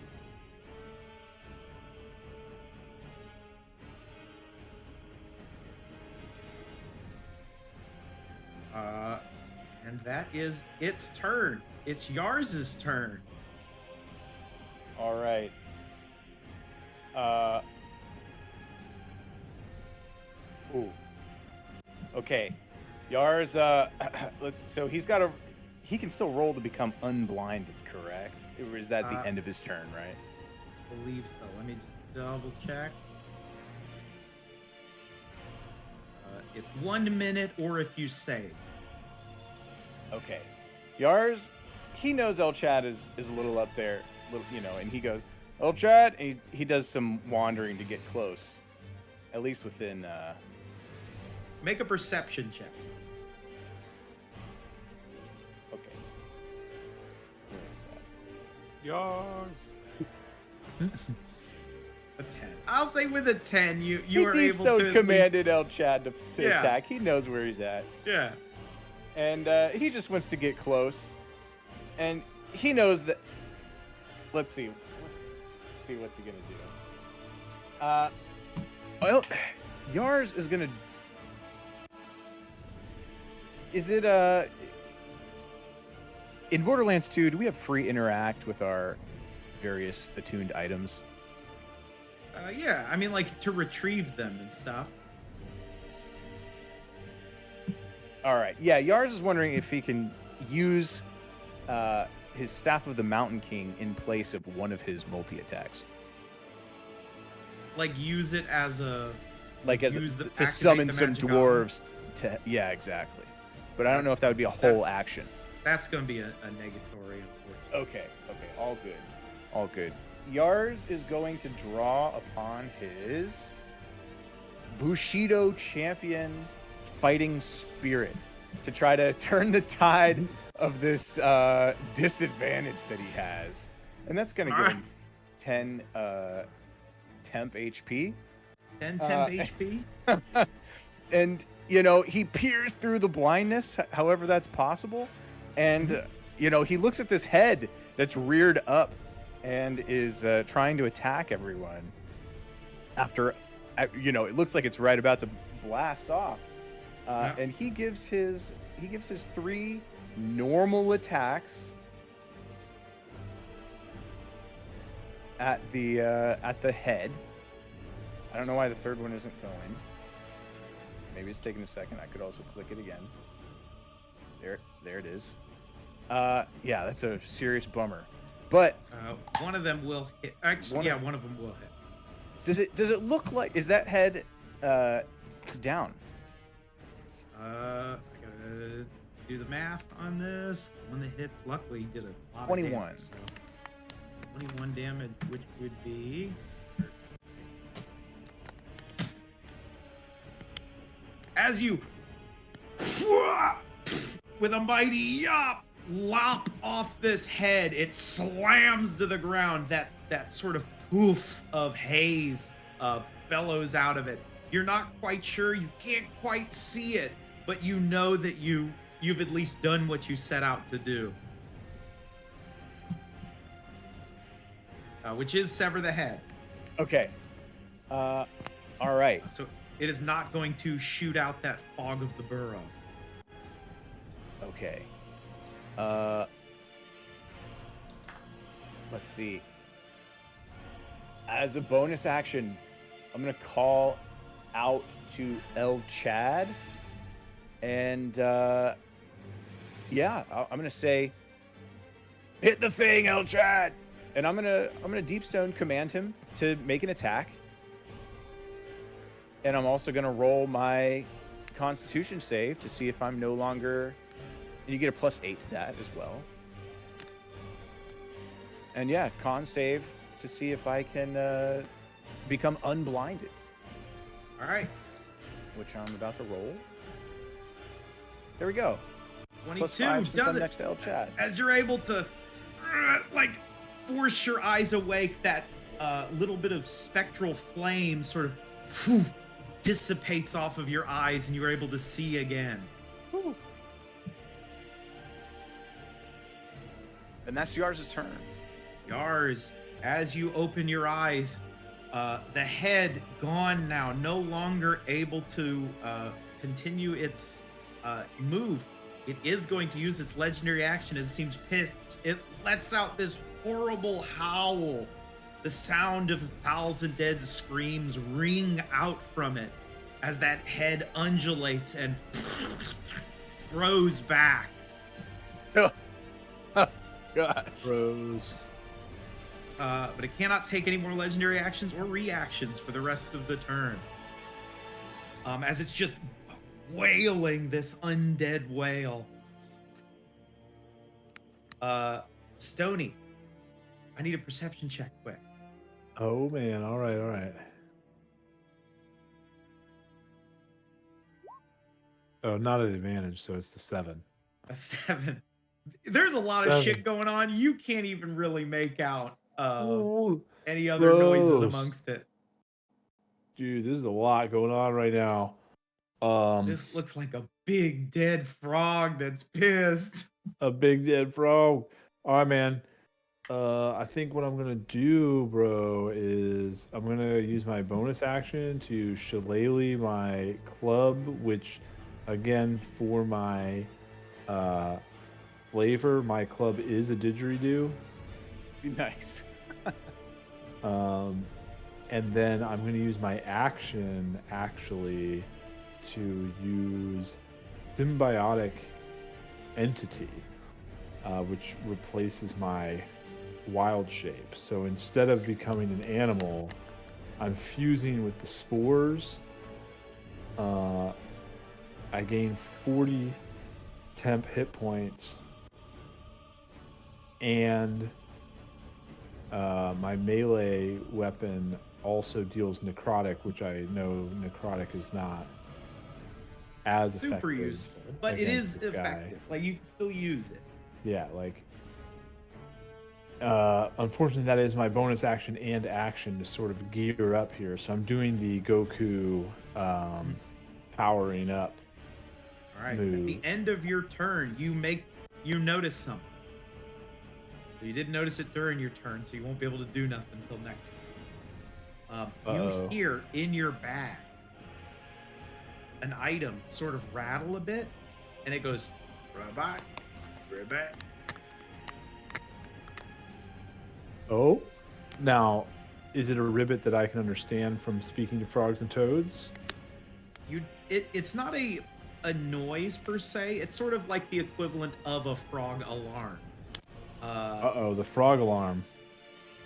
Speaker 1: And that is its turn. It's Yars's turn.
Speaker 4: All right. Ooh. Okay. Yars, so he can still roll to become unblinded, correct? Or is that the end of his turn, right?
Speaker 1: I believe so. Let me just double check. It's 1 minute or if you save.
Speaker 4: Okay. Yars, he knows El Chad is a little up there, and he goes, El Chad, and he does some wandering to get close. At least within,
Speaker 1: Make a perception check.
Speaker 4: okay. Where is that?
Speaker 3: Yours.
Speaker 1: A 10. I'll say with a 10, you
Speaker 4: He
Speaker 1: are
Speaker 4: Deep
Speaker 1: able
Speaker 4: Stone
Speaker 1: to at
Speaker 4: commanded El Chad to
Speaker 1: Yeah.
Speaker 4: attack. He knows where he's at.
Speaker 1: least, yeah.
Speaker 4: And he just wants to get close. And he knows that. Let's see. Let's see what's he gonna do. Well, Yars is gonna. Is it in Borderlands 2? Do we have free interact with our various attuned items?
Speaker 1: Yeah, I mean, like, to retrieve them and stuff.
Speaker 4: All right. Yeah, Yars is wondering if he can use his Staff of the Mountain King in place of one of his multi-attacks.
Speaker 1: Like, use it as a
Speaker 4: like as
Speaker 1: Use the-
Speaker 4: to
Speaker 1: activate
Speaker 4: summon
Speaker 1: the
Speaker 4: some
Speaker 1: magic item.
Speaker 4: dwarves to yeah, exactly. But I don't know
Speaker 1: That's-
Speaker 4: if that would be a whole action.
Speaker 1: That's going to be a negatory, unfortunately.
Speaker 4: Okay, all good. Yars is going to draw upon his Bushido Champion Fighting Spirit to try to turn the tide of this disadvantage that he has. And that's going to give him 10 temp HP.
Speaker 1: 10 temp HP?
Speaker 4: And, you know, he peers through the blindness, however that's possible. And, you know, he looks at this head that's reared up and is trying to attack everyone. After, you know, it looks like it's right about to blast off. And he gives his 3 normal attacks at the head. I don't know why the third one isn't going. Maybe it's taking a second. I could also click it again. There it is. Yeah, that's a serious bummer. But
Speaker 1: one of them will hit. Actually, one of them will hit.
Speaker 4: Does it look like, is that head down?
Speaker 1: I gotta do the math on this. The one that hits, luckily, did a lot
Speaker 4: 21.
Speaker 1: of damage. So 21 damage, which would be. As you, with a mighty yop, lop off this head, it slams to the ground. That sort of poof of haze bellows out of it. You're not quite sure, you can't quite see it, but you know that you've at least done what you set out to do. Which is sever the head.
Speaker 4: Okay. All right.
Speaker 1: So it is not going to shoot out that fog of the burrow.
Speaker 4: Okay. Let's see. As a bonus action, I'm gonna call out to El Chad, and yeah, I'm gonna say, "Hit the thing, El Chad!" And I'm gonna Deep Stone command him to make an attack, and I'm also gonna roll my Constitution save to see if I'm no longer. And you get a +8 to that as well. And yeah, con save to see if I can become unblinded.
Speaker 1: All right.
Speaker 4: Which I'm about to roll. There we go.
Speaker 1: 22
Speaker 4: +5 since
Speaker 1: does
Speaker 4: I'm
Speaker 1: it.
Speaker 4: next to El Chad.
Speaker 1: As you're able to, like, force your eyes awake, that little bit of spectral flame sort of dissipates off of your eyes, and you're able to see again.
Speaker 4: Woo. And that's Yars' turn.
Speaker 1: Yars, as you open your eyes, the head gone now, no longer able to continue its move. It is going to use its legendary action as it seems pissed. It lets out this horrible howl. The sound of 1,000 dead screams ring out from it as that head undulates and grows back.
Speaker 4: God.
Speaker 3: Rose.
Speaker 1: But it cannot take any more legendary actions or reactions for the rest of the turn. As it's just wailing this undead wail. Stony, I need a perception check quick.
Speaker 3: Oh man, all right. Oh, not an advantage, so it's the 7.
Speaker 1: A 7. There's a lot of
Speaker 3: 7.
Speaker 1: shit going on. You can't even really make out
Speaker 3: Oh,
Speaker 1: any other noises
Speaker 3: gross.
Speaker 1: amongst it.
Speaker 3: dude, this is a lot going on right now.
Speaker 1: This looks like a big dead frog that's pissed.
Speaker 3: A big dead frog. All right, man. I think what I'm gonna do, bro, is I'm gonna use my bonus action to shillelagh my club, which, again, for my flavor, my club is a didgeridoo.
Speaker 4: Nice.
Speaker 3: And then I'm gonna use my action actually to use symbiotic entity, which replaces my wild shape. So instead of becoming an animal, I'm fusing with the spores I gain 40 temp hit points, and my melee weapon also deals necrotic, which I know necrotic is not as
Speaker 1: Super
Speaker 3: effective
Speaker 1: useful, but it
Speaker 3: against
Speaker 1: is
Speaker 3: this guy.
Speaker 1: effective. Like you can still use it.
Speaker 3: Yeah, like unfortunately that is my bonus action and action to sort of gear up here. So I'm doing the Goku powering up.
Speaker 1: All right.
Speaker 3: Move.
Speaker 1: At the end of your turn, you notice something. So you didn't notice it during your turn, so you won't be able to do nothing until next time. You hear in your bag an item sort of rattle a bit, and it goes, "Robot, robot."
Speaker 3: Oh, now, is it a ribbit that I can understand from speaking to frogs and toads?
Speaker 1: It's not a noise per se. It's sort of like the equivalent of a frog alarm.
Speaker 3: Uh-oh, the frog alarm.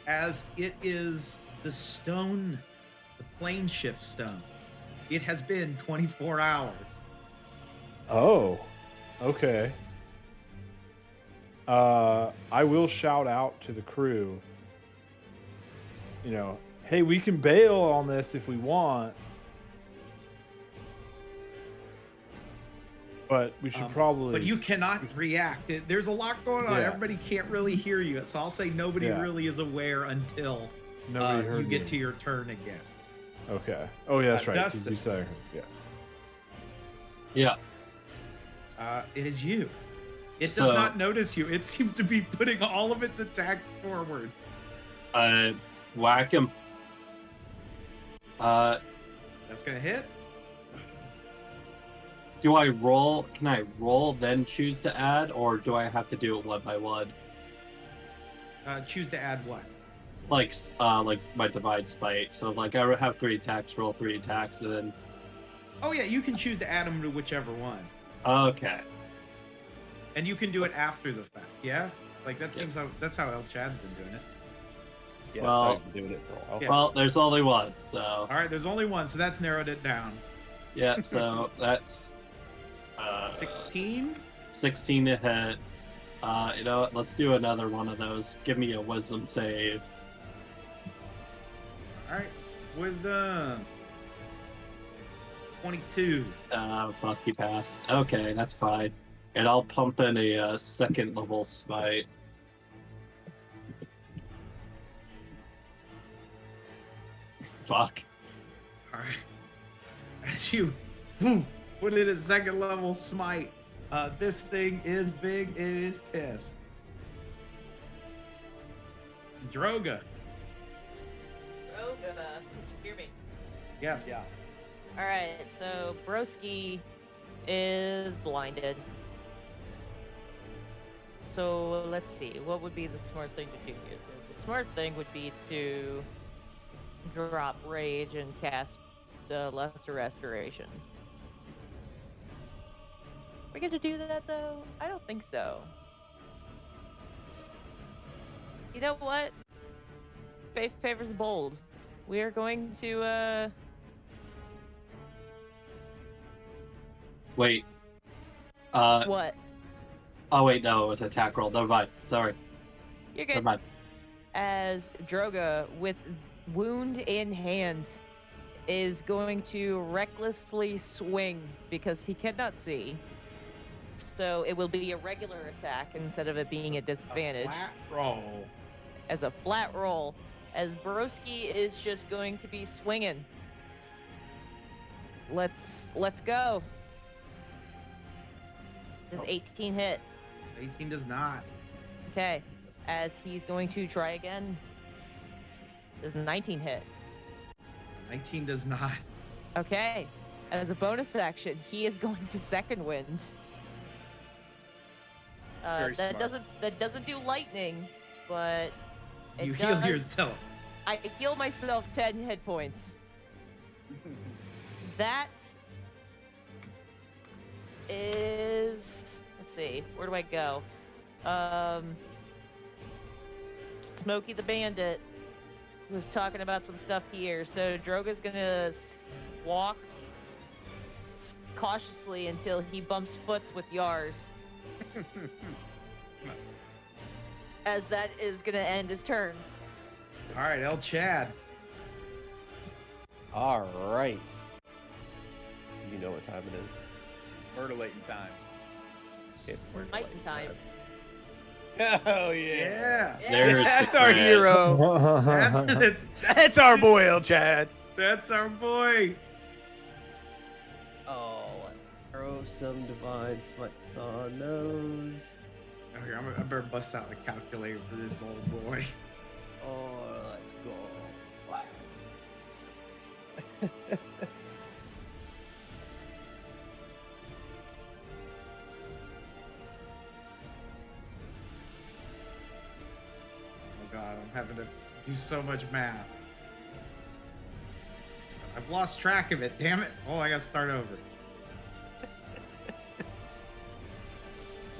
Speaker 1: As it is the stone, the Planeshift stone. It has been 24 hours.
Speaker 3: Oh, okay. I will shout out to the crew, you know, hey, we can bail on this if we want, but we should probably...
Speaker 1: But you cannot react. There's a lot going on.
Speaker 3: Yeah.
Speaker 1: Everybody can't really hear you. So I'll say nobody
Speaker 3: Yeah.
Speaker 1: really is aware until
Speaker 3: Nobody heard
Speaker 1: you get
Speaker 3: me.
Speaker 1: to your turn again.
Speaker 3: Okay. Oh, yeah, that's right. 'cause
Speaker 1: Dustin.
Speaker 3: you said, yeah.
Speaker 7: Yeah.
Speaker 1: It is you. It does
Speaker 7: So-
Speaker 1: not notice you. It seems to be putting all of its attacks forward.
Speaker 7: Whack him.
Speaker 1: That's gonna hit.
Speaker 7: Do I roll? Can I roll then choose to add, or do I have to do it one by one?
Speaker 1: Choose to add what?
Speaker 7: Like my divide spite. So like I would have 3 attacks, roll 3 attacks, and then.
Speaker 1: Oh yeah, you can choose to add them to whichever one,
Speaker 7: Okay.
Speaker 1: and you can do it after the fact. Yeah, like that
Speaker 7: Yep.
Speaker 1: seems that's how El Chad's been doing it.
Speaker 5: Yeah,
Speaker 7: Well-
Speaker 5: so I've been doing it for a while.
Speaker 1: Yeah.
Speaker 7: Well, there's only one, so
Speaker 1: All right, there's only one, so that's narrowed it down.
Speaker 7: yeah. So that's
Speaker 1: 16.
Speaker 7: 16 to hit. You know what? Let's do another one of those. Give me a wisdom save.
Speaker 1: All right, wisdom. 22.
Speaker 7: Fuck, you passed. Okay, that's fine. And I'll pump in a second level smite. Fuck.
Speaker 1: All right. As you put in a second level smite, this thing is big. It is pissed. Droga.
Speaker 6: Droga, can you hear me?
Speaker 1: Yes.
Speaker 4: Yeah.
Speaker 6: All right, so Broski is blinded. So let's see, what would be the smart thing to do here? The smart thing would be to drop Rage and cast the Lesser Restoration. Are we gonna do that though? I don't think so. You know what? Faith favors the bold. We are going to
Speaker 7: Wait.
Speaker 6: what?
Speaker 7: Oh wait, no, it was attack roll. Never mind. Sorry.
Speaker 6: You're
Speaker 7: Never
Speaker 6: good.
Speaker 7: mind.
Speaker 6: As Droga, with wound in hand, is going to recklessly swing because he cannot see. So it will be a regular attack instead of it being a disadvantage.
Speaker 1: Flat roll.
Speaker 6: As a flat roll, as Broski is just going to be swinging. Let's go. Does 18 hit?
Speaker 1: 18 does not.
Speaker 6: Okay. As he's going to try again. Does 19 hit?
Speaker 1: 19 does not.
Speaker 6: Okay. As a bonus action, he is going to second wind.
Speaker 4: Very smart.
Speaker 6: That doesn't do lightning, but it
Speaker 1: You heal
Speaker 6: does-
Speaker 1: yourself.
Speaker 6: I heal myself 10 hit points. That is, let's see, where do I go? Smokey the Bandit was talking about some stuff here. So Droga's gonna walk cautiously until he bumps foots with Yars. As that is gonna end his turn.
Speaker 1: All right, El Chad.
Speaker 5: All right. Do you know what time it is?
Speaker 4: Myrtleating time.
Speaker 5: It's
Speaker 6: Fighting time.
Speaker 4: Oh yeah.
Speaker 1: Yeah.
Speaker 7: There's
Speaker 4: That's
Speaker 7: the
Speaker 4: our
Speaker 7: cred.
Speaker 4: hero.
Speaker 1: That's
Speaker 4: That's our boy, El Chad.
Speaker 1: that's our boy.
Speaker 5: Oh, throw some divine smites on those.
Speaker 1: Okay, I better bust out the calculator for this old boy.
Speaker 5: Oh, let's go.
Speaker 1: Oh God, I'm having to do so much math. I've lost track of it. Damn it! Oh, I gotta start over.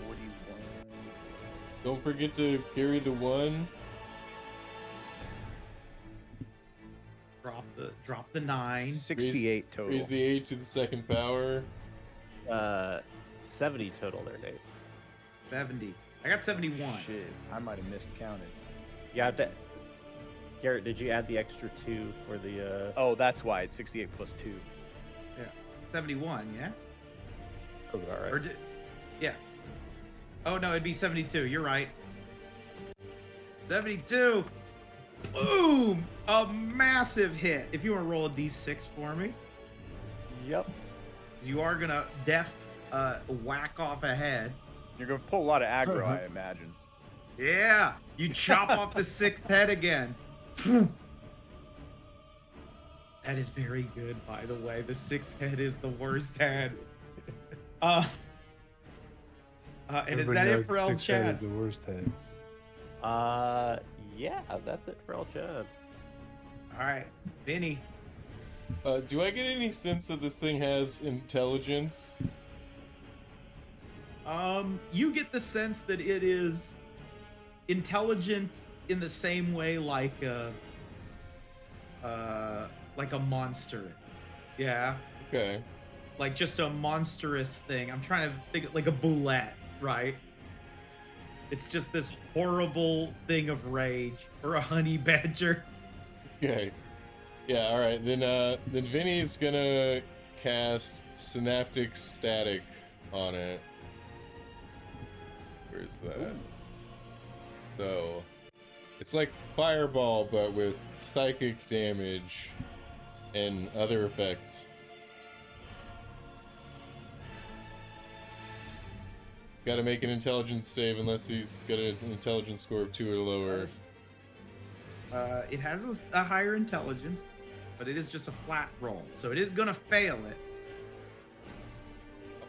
Speaker 4: 41.
Speaker 2: Don't forget to carry the 1.
Speaker 1: Drop the 9.
Speaker 4: 68 total.
Speaker 2: Raise the 8 to the 2nd power.
Speaker 5: 70 total there, Nate.
Speaker 1: 70. I got 71.
Speaker 4: Shit, I might have missed counting.
Speaker 5: Yeah, I bet. Garrett, did you add the extra 2 for the?
Speaker 4: Oh, that's why it's 68 plus 2.
Speaker 1: 71, yeah?
Speaker 5: That's about
Speaker 1: Or
Speaker 5: right.
Speaker 1: did, yeah. Oh no, it'd be 72. You're right. 72. Boom! A massive hit. If you want to roll a d6 for me,
Speaker 5: Yep.
Speaker 1: you are gonna whack off a head.
Speaker 4: You're gonna pull a lot of aggro, I imagine.
Speaker 1: Yeah, you chop off the 6th head again. That is very good, by the way. The 6th head is the worst head. And is that it for El Chad?
Speaker 3: Is the worst head.
Speaker 5: Yeah, that's it for El Chad.
Speaker 1: All right, Vinny.
Speaker 2: Do I get any sense that this thing has intelligence?
Speaker 1: You get the sense that it is intelligent in the same way like a monster is. Yeah.
Speaker 2: Okay.
Speaker 1: Like just a monstrous thing. I'm trying to think like a boulette, right? It's just this horrible thing of rage or a honey badger.
Speaker 2: Okay. Yeah, alright. Then Vinny's gonna cast Synaptic Static on it. Where's that? So it's like Fireball, but with psychic damage and other effects. Got to make an intelligence save unless he's got an intelligence score of 2 or lower.
Speaker 1: It has a higher intelligence, but it is just a flat roll, so it is gonna fail it.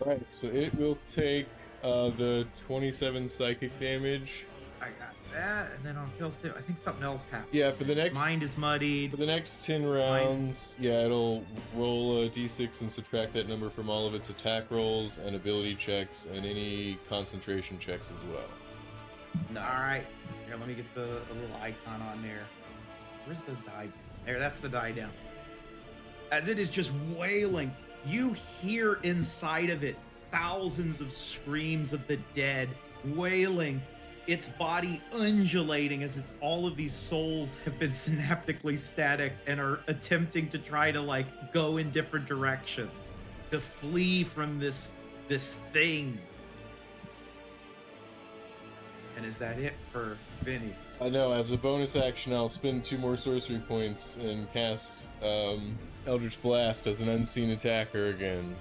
Speaker 2: Alright, so it will take the 27 psychic damage.
Speaker 1: I got that, and then on kill save, I think something else happened.
Speaker 2: Yeah, for the
Speaker 1: Its
Speaker 2: next
Speaker 1: mind is muddied.
Speaker 2: for the next 10 rounds, yeah, it'll roll a d6 and subtract that number from all of its attack rolls and ability checks and any concentration checks as well.
Speaker 4: Nice.
Speaker 1: All right, here, let me get the little icon on there. Where's the die? There, that's the die down. As it is just wailing, you hear inside of it thousands of screams of the dead wailing, its body undulating as it's all of these souls have been synaptically static and are attempting to try to like go in different directions to flee from this thing. And is that it for Vinny?
Speaker 2: I know, as a bonus action, I'll spend 2 more sorcery points and cast Eldritch Blast as an unseen attacker again.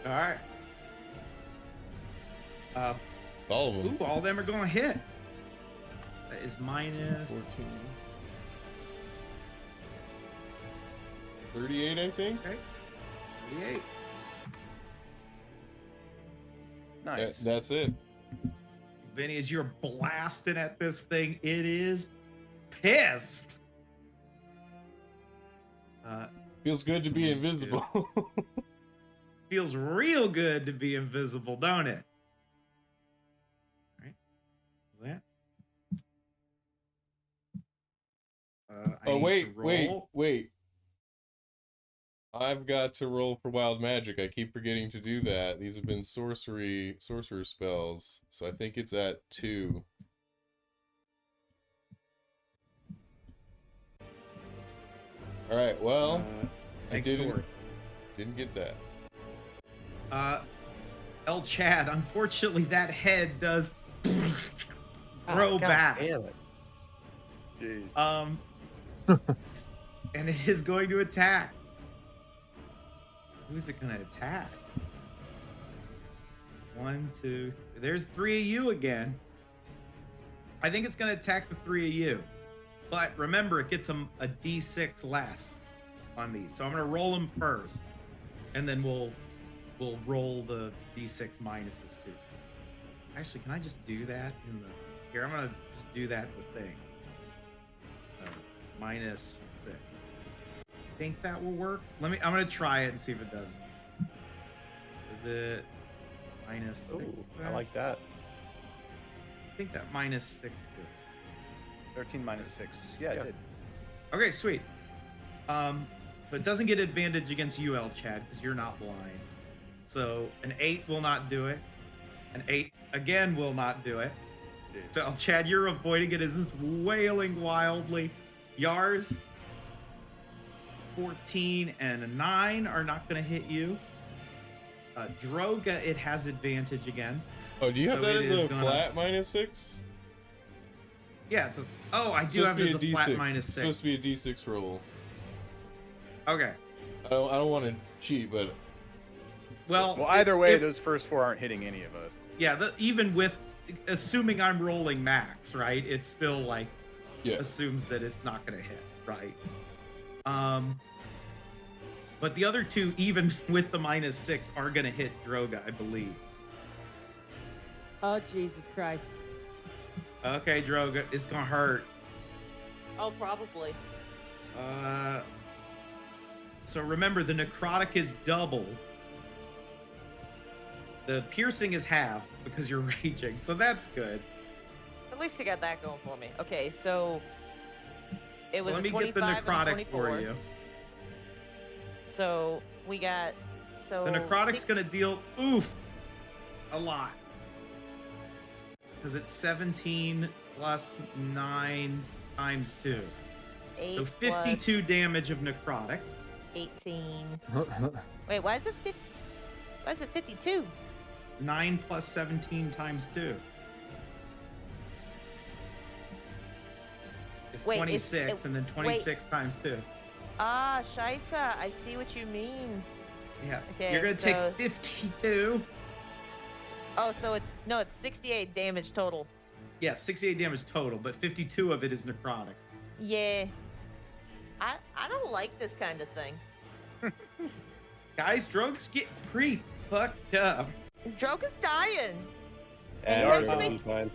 Speaker 1: All right.
Speaker 2: All of them.
Speaker 1: Ooh, all of them are going to hit. That is minus
Speaker 2: 14. 38, I think?
Speaker 1: Okay. 38.
Speaker 4: Nice.
Speaker 2: That's it.
Speaker 1: Vinny, as you're blasting at this thing, it is pissed.
Speaker 2: Feels good to be invisible.
Speaker 1: Feels real good to be invisible, don't it? All right. That. I
Speaker 2: Oh,
Speaker 1: need to
Speaker 2: wait.
Speaker 1: roll.
Speaker 2: I've got to roll for wild magic. I keep forgetting to do that. These have been sorcerer spells, so I think it's at 2. All right. Well, I didn't get that.
Speaker 1: El Chad, unfortunately, that head does grow
Speaker 3: God
Speaker 1: back.
Speaker 3: damn it.
Speaker 4: Jeez.
Speaker 1: And it is going to attack. Who's it going to attack? 1, 2, 3. There's 3 of you again. I think it's going to attack the 3 of you. But remember, it gets them a d6 less on these. So I'm going to roll them first. And then we'll roll the d6 minuses too. Actually, can I just do that in the... Here, I'm going to just do that in the thing. -6. Think that will work? I'm going to try it and see if it doesn't. Is it -6?
Speaker 5: Ooh, I
Speaker 1: there?
Speaker 5: like that.
Speaker 1: I think that -6 too.
Speaker 4: 13 minus 6. Yeah, it did.
Speaker 1: Okay, sweet. So it doesn't get advantage against you, El Chad, because you're not blind. So an 8 will not do it. An 8 again will not do it. So El Chad, you're avoiding it as it's wailing wildly. Yars, 14 and a 9 are not going to hit you. Droga, it has advantage against.
Speaker 2: Oh, do you have
Speaker 1: So
Speaker 2: that
Speaker 1: it
Speaker 2: as
Speaker 1: is
Speaker 2: a
Speaker 1: gonna-
Speaker 2: flat -6?
Speaker 1: Yeah, it's a... Oh, I do have it as a flat -6.
Speaker 2: It's supposed to be a d6 roll.
Speaker 1: Okay.
Speaker 2: I don't want to cheat, but
Speaker 1: Well,
Speaker 4: Well, either way,
Speaker 1: if-
Speaker 4: those first 4 aren't hitting any of us.
Speaker 1: Yeah, even with... Assuming I'm rolling max, right? It's still like...
Speaker 2: yeah.
Speaker 1: Assumes that it's not going to hit, right? But the other 2, even with the -6, are going to hit Droga, I believe.
Speaker 6: Oh, Jesus Christ.
Speaker 1: Okay, Droga, it's going to hurt.
Speaker 6: Oh, probably.
Speaker 1: So remember, the necrotic is double. The piercing is half because you're raging, so that's good.
Speaker 6: At least I got that going for me. Okay, so it
Speaker 1: So
Speaker 6: was
Speaker 1: let
Speaker 6: a
Speaker 1: me
Speaker 6: 25
Speaker 1: get the
Speaker 6: and a
Speaker 1: necrotic
Speaker 6: 24.
Speaker 1: for you.
Speaker 6: So we got
Speaker 1: The necrotic's going to deal, a lot. Because it's 17 plus 9 times 2.
Speaker 6: 8
Speaker 1: So 52 damage of necrotic.
Speaker 6: 18. Wait, why is it 52?
Speaker 1: 9 plus 17 times 2. It's
Speaker 6: Wait,
Speaker 1: 26, and then 26 times 2.
Speaker 6: Ah, Scheisse, I see what you mean.
Speaker 1: Yeah.
Speaker 6: Okay,
Speaker 1: You're going to
Speaker 6: so-
Speaker 1: take 52.
Speaker 6: Oh, so it's 68 damage total.
Speaker 1: Yeah, 68 damage total, but 52 of it is necrotic.
Speaker 6: Yeah. I don't like this kind of thing.
Speaker 1: Guys, drugs get pretty fucked up.
Speaker 6: Droga's dying.
Speaker 5: And
Speaker 6: you
Speaker 4: have
Speaker 5: ours
Speaker 4: to
Speaker 5: will be fine.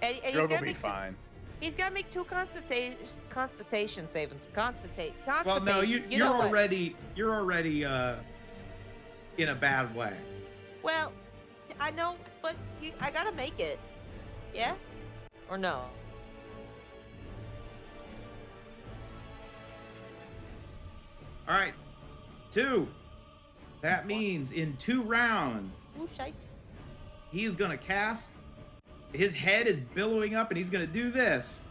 Speaker 6: And he's
Speaker 4: Drogo
Speaker 6: gotta
Speaker 4: will be
Speaker 6: make
Speaker 4: fine.
Speaker 6: He's got to make 2 constitution saving.
Speaker 1: Well, no,
Speaker 6: You
Speaker 1: you're
Speaker 6: know what?
Speaker 1: already in a bad way.
Speaker 6: Well, I know, but I gotta make it. Yeah? Or no?
Speaker 1: All right, 2. That means in 2 rounds,
Speaker 6: Ooh, shice.
Speaker 1: he's gonna cast. His head is billowing up, and he's gonna do this.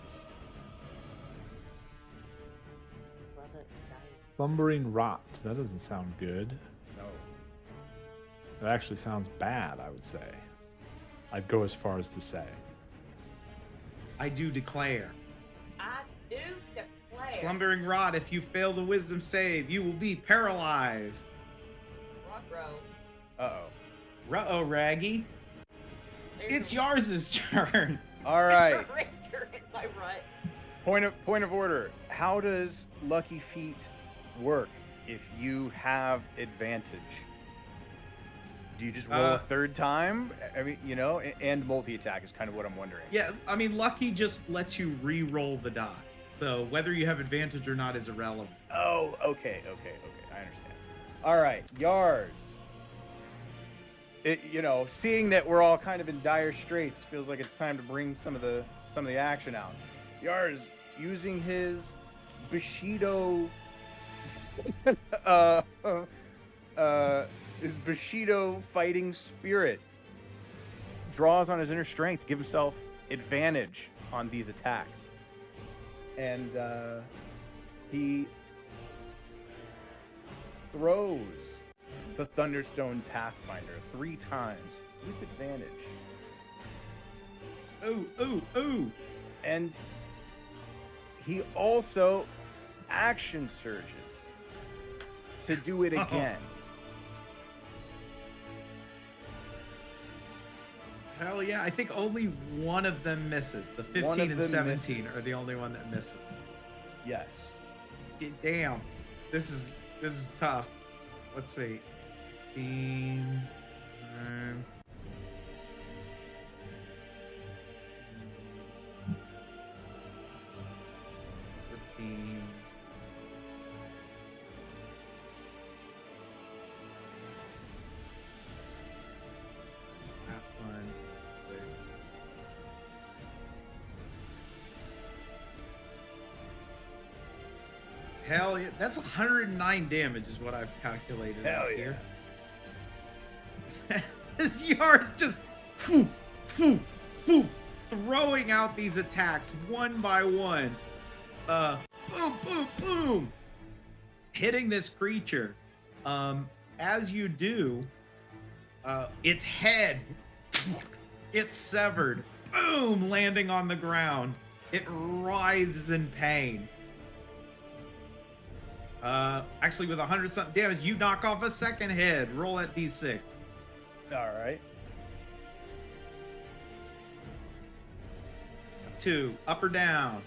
Speaker 3: Slumbering rot. That doesn't sound good.
Speaker 4: No.
Speaker 3: That actually sounds bad, I would say. I'd go as far as to say.
Speaker 1: I do declare.
Speaker 6: I do declare.
Speaker 1: Slumbering rot. If you fail the wisdom save, you will be paralyzed.
Speaker 4: Uh-oh.
Speaker 1: Ruh-oh, Raggy. It's yours' turn.
Speaker 4: All right.
Speaker 6: My rut.
Speaker 4: Point of order. How does Lucky Feet work if you have advantage? Do you just roll a third time? I mean, you know, and multi-attack is kind of what I'm wondering.
Speaker 1: Yeah, I mean, Lucky just lets you re-roll the die. So whether you have advantage or not is irrelevant.
Speaker 4: Oh, okay. I understand. All right, Yars. Seeing that we're all kind of in dire straits, feels like it's time to bring some of the action out. Yars using his Bushido His Bushido fighting spirit draws on his inner strength to give himself advantage on these attacks. And he throws the Thunderstone Pathfinder 3 times with advantage.
Speaker 1: Ooh.
Speaker 4: And he also action surges to do it again.
Speaker 1: Hell yeah, I think only one of them misses. The 15 and 17 are the only one that misses.
Speaker 4: Yes.
Speaker 1: Damn. This is tough. Let's see. 16. 14. Last one. 6. Hell yeah. That's 109 damage is what I've calculated out here. This Yar's just throwing out these attacks one by one. Boom. Hitting this creature. As you do, its head gets severed. Boom, landing on the ground. It writhes in pain. Actually, with 100-something damage, you knock off a second head. Roll that d6.
Speaker 4: All right.
Speaker 1: 2. Up or down?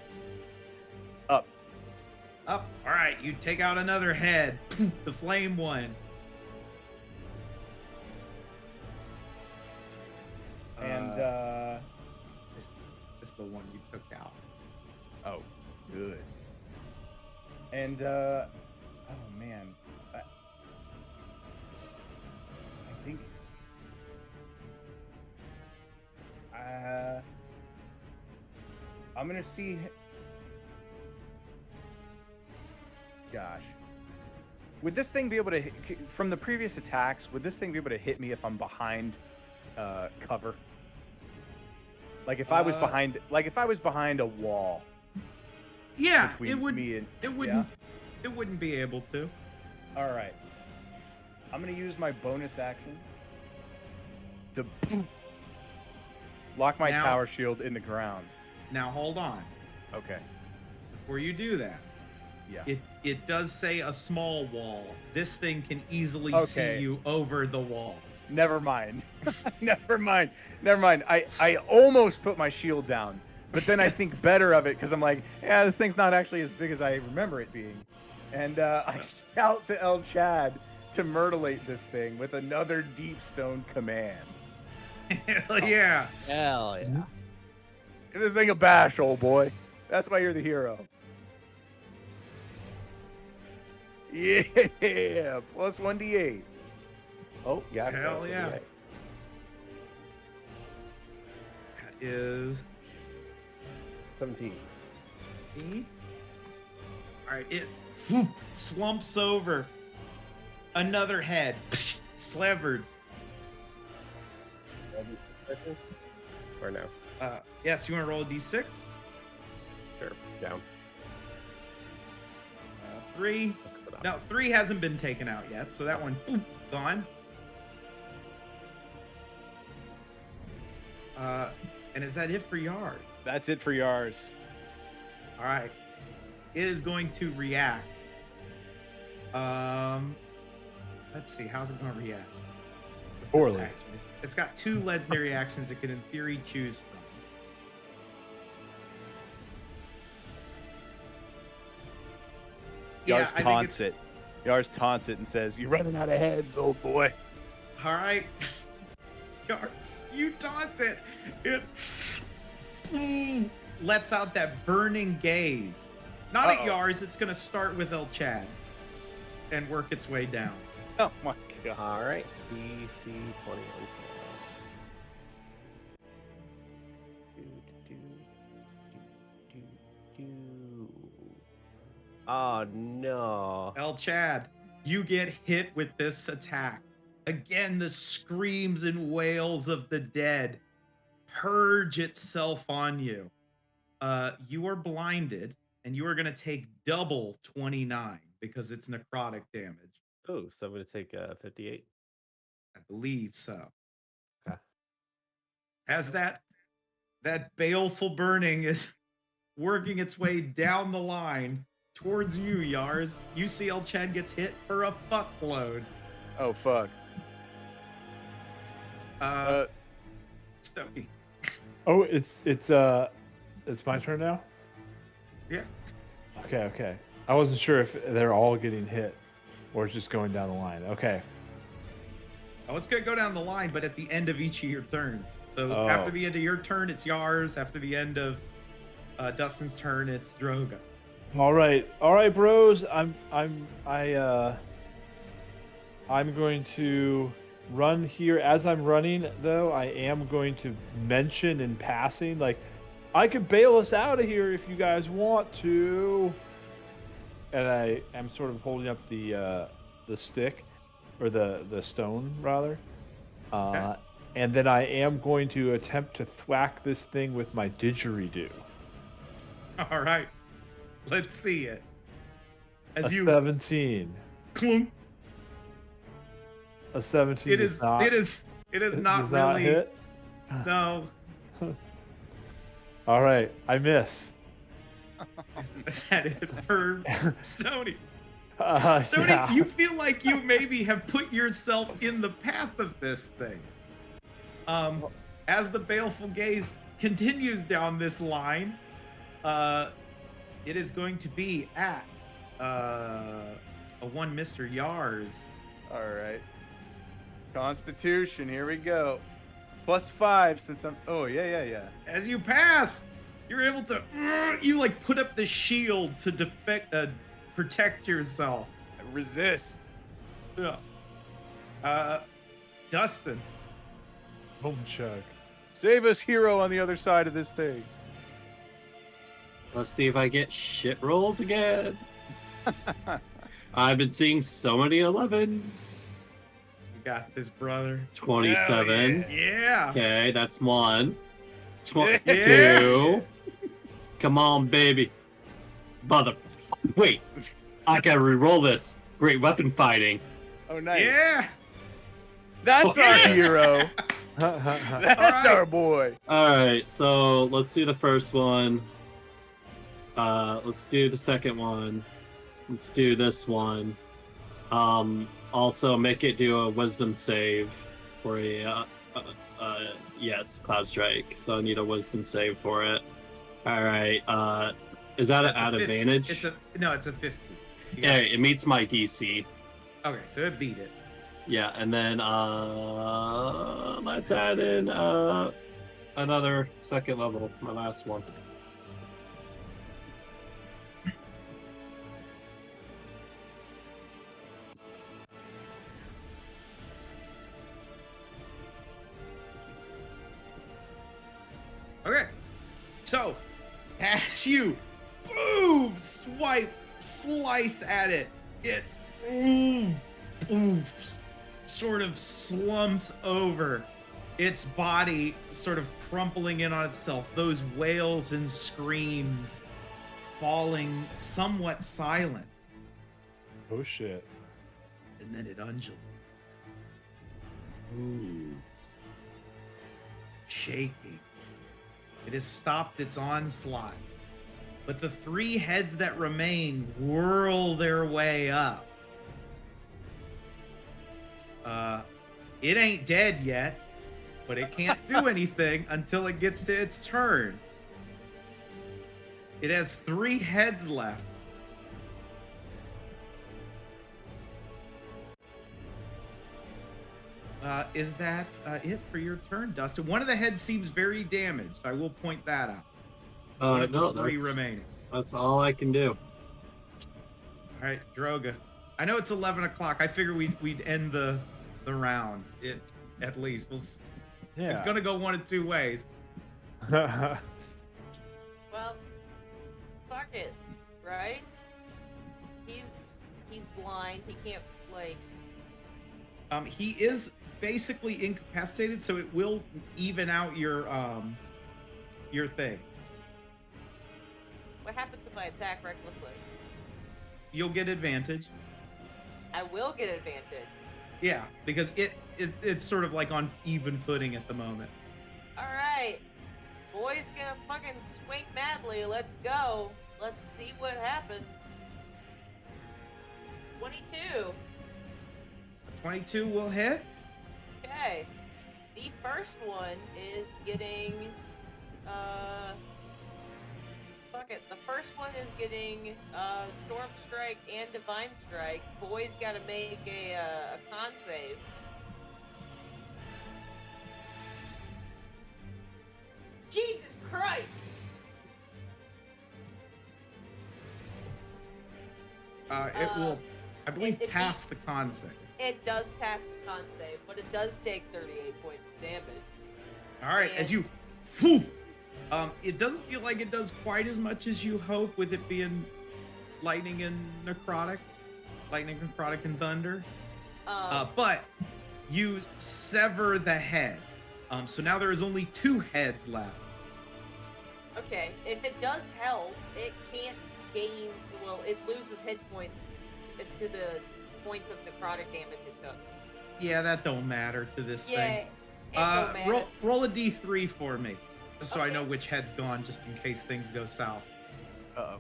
Speaker 4: Up.
Speaker 1: Up. All right, you take out another head. The flame one.
Speaker 4: And
Speaker 1: This is the one you took out.
Speaker 4: oh, good. And oh man, I think I'm gonna see. Gosh, would this thing be able to, from the previous attacks, would this thing be able to hit me if I'm behind cover? Like if I was behind, a wall.
Speaker 1: Yeah,
Speaker 4: between
Speaker 1: it would.
Speaker 4: me and
Speaker 1: It wouldn't. It wouldn't be able to.
Speaker 4: All right. I'm gonna use my bonus action to lock my
Speaker 1: Now-
Speaker 4: tower shield in the ground.
Speaker 1: Now hold on.
Speaker 4: Okay.
Speaker 1: Before you do that,
Speaker 4: Yeah.
Speaker 1: it does say a small wall. This thing can easily
Speaker 4: Okay.
Speaker 1: see you over the wall.
Speaker 4: Never mind. Never mind. I almost put my shield down, but then I think better of it because I'm like, yeah, this thing's not actually as big as I remember it being. And I shout to El Chad to myrtleate this thing with another deep stone command.
Speaker 1: Hell yeah.
Speaker 5: Hell yeah.
Speaker 4: Give this thing a bash, old boy. That's why you're the hero. Yeah, plus 1d8.
Speaker 5: Oh, yeah.
Speaker 1: Hell yeah. That is
Speaker 5: 17.
Speaker 1: E. All right, it slumps over. Another head severed.
Speaker 5: Or no?
Speaker 1: Yes, you want to roll a d6?
Speaker 5: Sure. Down.
Speaker 1: 3. No, 3 hasn't been taken out yet, so that one gone. And is that it for yours?
Speaker 4: That's it for yours.
Speaker 1: All right. It is going to react. Let's see. How's it going to react? with this
Speaker 3: Poorly.
Speaker 1: action? It's got 2 legendary actions it can, in theory, choose from.
Speaker 4: Yars
Speaker 1: I think
Speaker 4: taunts it. Yars taunts it and says, "You're running out of heads, old boy."
Speaker 1: All right. Yards, you taunt it. It lets out that burning gaze. Not at Yars, it's going to start with El Chad and work its way down.
Speaker 4: Oh my god.
Speaker 5: All right. DC 21. Oh no.
Speaker 1: El Chad, you get hit with this attack. Again, the screams and wails of the dead purge itself on you. You are blinded, and you are going to take double 29 because it's necrotic damage.
Speaker 5: Oh, so I'm gonna take 58.
Speaker 1: I believe so.
Speaker 5: Okay.
Speaker 1: As that baleful burning is working its way down the line towards you, Yars, you see El Chad gets hit for a fuckload.
Speaker 4: Oh fuck.
Speaker 1: Stony.
Speaker 3: Oh, it's my turn now?
Speaker 1: Yeah.
Speaker 3: Okay. I wasn't sure if they're all getting hit or it's just going down the line. Okay.
Speaker 1: Oh, it's gonna go down the line, but at the end of each of your turns. So
Speaker 3: Oh.
Speaker 1: after the end of your turn, it's Yars. After the end of Dustin's turn, it's Droga.
Speaker 3: All right, bros. I'm going to run here. As I'm running, though, I am going to mention in passing, like, I could bail us out of here if you guys want to. And I am sort of holding up the stick, or the stone rather.
Speaker 1: Okay.
Speaker 3: And then I am going to attempt to thwack this thing with my didgeridoo.
Speaker 1: All right, let's see it. As
Speaker 3: A
Speaker 1: you
Speaker 3: 17.
Speaker 1: clunk,
Speaker 3: A 17.
Speaker 1: it is not
Speaker 3: does
Speaker 1: really
Speaker 3: not hit.
Speaker 1: no.
Speaker 3: All right, I miss.
Speaker 1: Is that it for Stony? Stony,
Speaker 3: Yeah.
Speaker 1: you feel like you maybe have put yourself in the path of this thing. As the baleful gaze continues down this line, it is going to be at a one Mr. Yars.
Speaker 4: All right. Constitution, here we go. +5 since I'm. Oh yeah.
Speaker 1: As you pass, you're able to you like put up the shield to protect yourself.
Speaker 4: I resist.
Speaker 1: Yeah. Dustin.
Speaker 3: Boom chug.
Speaker 4: Save us, hero, on the other side of this thing.
Speaker 7: Let's see if I get shit rolls again. I've been seeing so many 11s.
Speaker 1: You got this, brother.
Speaker 7: 27.
Speaker 1: Yeah.
Speaker 7: Okay, that's 1.
Speaker 1: Yeah.
Speaker 7: 2. Come on, baby. Wait. I gotta re-roll this. Great weapon fighting.
Speaker 4: Oh nice.
Speaker 1: Yeah.
Speaker 4: That's our
Speaker 1: Yeah.
Speaker 4: hero. That's
Speaker 1: Alright.
Speaker 4: our boy.
Speaker 7: Alright, so let's do the first one. Let's do the second one. Let's do this one. Also make it do a wisdom save for a yes, Cloud Strike. So I need a wisdom save for it. Alright, is that
Speaker 1: That's
Speaker 7: at
Speaker 1: a 50.
Speaker 7: advantage?
Speaker 1: It's a 50.
Speaker 7: Yeah, it meets my DC.
Speaker 1: Okay, so it beat it.
Speaker 7: Yeah, and then let's add in another second level, my last one.
Speaker 1: Okay. So, as you boom, swipe, slice at it, it sort of slumps over, its body sort of crumpling in on itself, those wails and screams falling somewhat silent,
Speaker 3: Oh shit.
Speaker 1: and then it undulates, moves, shaking. It has stopped its onslaught, but the 3 heads that remain whirl their way up. It ain't dead yet, but it can't do anything until it gets to its turn. It has 3 heads left. Is that it for your turn, Dustin? One of the heads seems very damaged. I will point that out. One of
Speaker 7: No,
Speaker 1: the 3
Speaker 7: that's,
Speaker 1: remaining.
Speaker 7: that's all I can do.
Speaker 1: All right, Droga. I know it's 11 o'clock. I figure we'd end the round. At least
Speaker 3: Yeah.
Speaker 1: it's gonna go one of 2 ways.
Speaker 6: Well, fuck it, right? he's blind. He can't like.
Speaker 1: He is basically incapacitated, so it will even out your thing.
Speaker 6: What happens if I attack recklessly?
Speaker 1: You'll get advantage.
Speaker 6: I will get advantage.
Speaker 1: Yeah, because it's sort of like on even footing at the moment.
Speaker 6: All right, boy's gonna fucking swing madly. Let's go. Let's see what happens. 22.
Speaker 1: 22 will hit.
Speaker 6: Okay. The first one is getting fuck it. The first one is getting Storm Strike and Divine Strike. Boy's gotta make a con save. Jesus Christ!
Speaker 1: It will, I believe,
Speaker 6: it
Speaker 1: pass the con save.
Speaker 6: It does pass the con save, but it does take 38 points of damage.
Speaker 1: All right, as you, whew, it doesn't feel like it does quite as much as you hope with it being lightning and necrotic, and thunder. But you sever the head. So now there is only 2 heads left.
Speaker 6: Okay, if it does health, it can't gain. Well, it loses hit points to the points of necrotic damage it took.
Speaker 1: Yeah, that don't matter to this
Speaker 6: Yeah,
Speaker 1: thing.
Speaker 6: it don't matter.
Speaker 1: Roll a d3 for me, just so I
Speaker 6: Okay.
Speaker 1: know which head's gone, just in case things go south.
Speaker 4: Uh-oh.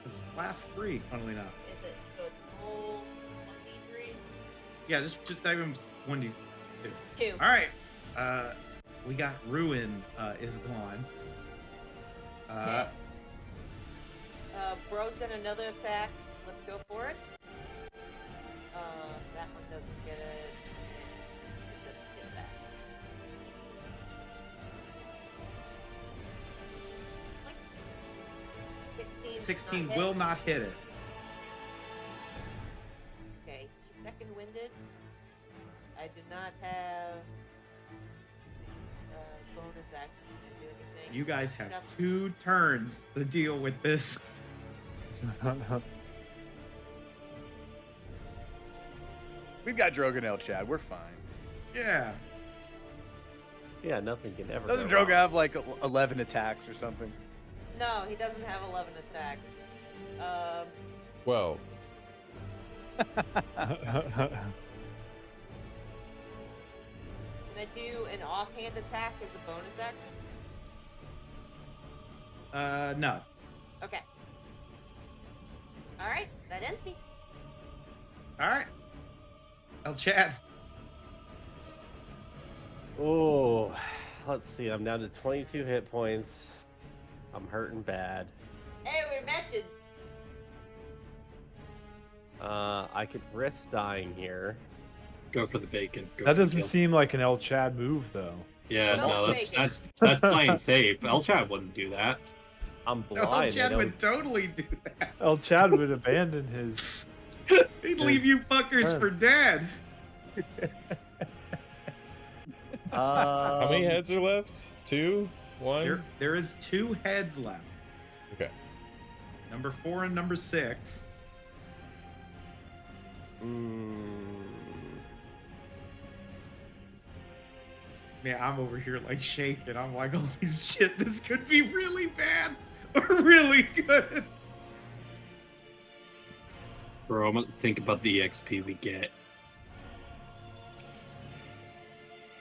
Speaker 1: This last 3, funnily enough.
Speaker 6: Is it? So it's roll 1d3?
Speaker 1: Yeah, just type in 1d2.
Speaker 6: 2.
Speaker 1: All right, we got Ruin is gone.
Speaker 6: Okay. Bro's got another attack. Let's go for it. That one doesn't get it. It doesn't get that.
Speaker 1: 16 will not hit it.
Speaker 6: Okay, he's second winded. I do not have bonus action to do anything.
Speaker 1: You guys have 2 turns to deal with this.
Speaker 4: We've got Drogonel, Chad. We're fine.
Speaker 1: Yeah.
Speaker 5: Yeah, nothing can ever.
Speaker 4: Doesn't
Speaker 5: go
Speaker 4: Drogo
Speaker 5: wrong.
Speaker 4: have like 11 attacks or something?
Speaker 6: No, he doesn't have 11 attacks.
Speaker 2: Well,
Speaker 6: Can I do an offhand attack as a bonus action?
Speaker 1: No.
Speaker 6: Okay. Alright, that ends me.
Speaker 1: All right. El Chad.
Speaker 5: Oh, let's see. I'm down to 22 hit points. I'm hurting bad.
Speaker 6: Hey, we're matching.
Speaker 5: I could risk dying here.
Speaker 7: Go for the bacon. Go
Speaker 3: That
Speaker 7: for the
Speaker 3: doesn't
Speaker 7: kill.
Speaker 3: seem like an El Chad move, though.
Speaker 7: Yeah,
Speaker 6: No
Speaker 7: no,
Speaker 6: bacon.
Speaker 7: that's playing safe. El Chad wouldn't do that.
Speaker 5: I'm
Speaker 1: El
Speaker 5: blind. I
Speaker 1: Chad
Speaker 5: don't-
Speaker 1: would totally do that.
Speaker 3: El Chad would abandon his.
Speaker 1: He'd leave you fuckers
Speaker 3: turn.
Speaker 1: for dead.
Speaker 2: how many heads are left? 2? 1?
Speaker 1: There is 2 heads left.
Speaker 2: Okay.
Speaker 1: Number 4 and number 6. Man, I'm over here like shaking. I'm like, holy shit, this could be really bad or really good.
Speaker 7: Bro, I'm gonna think about the XP we get.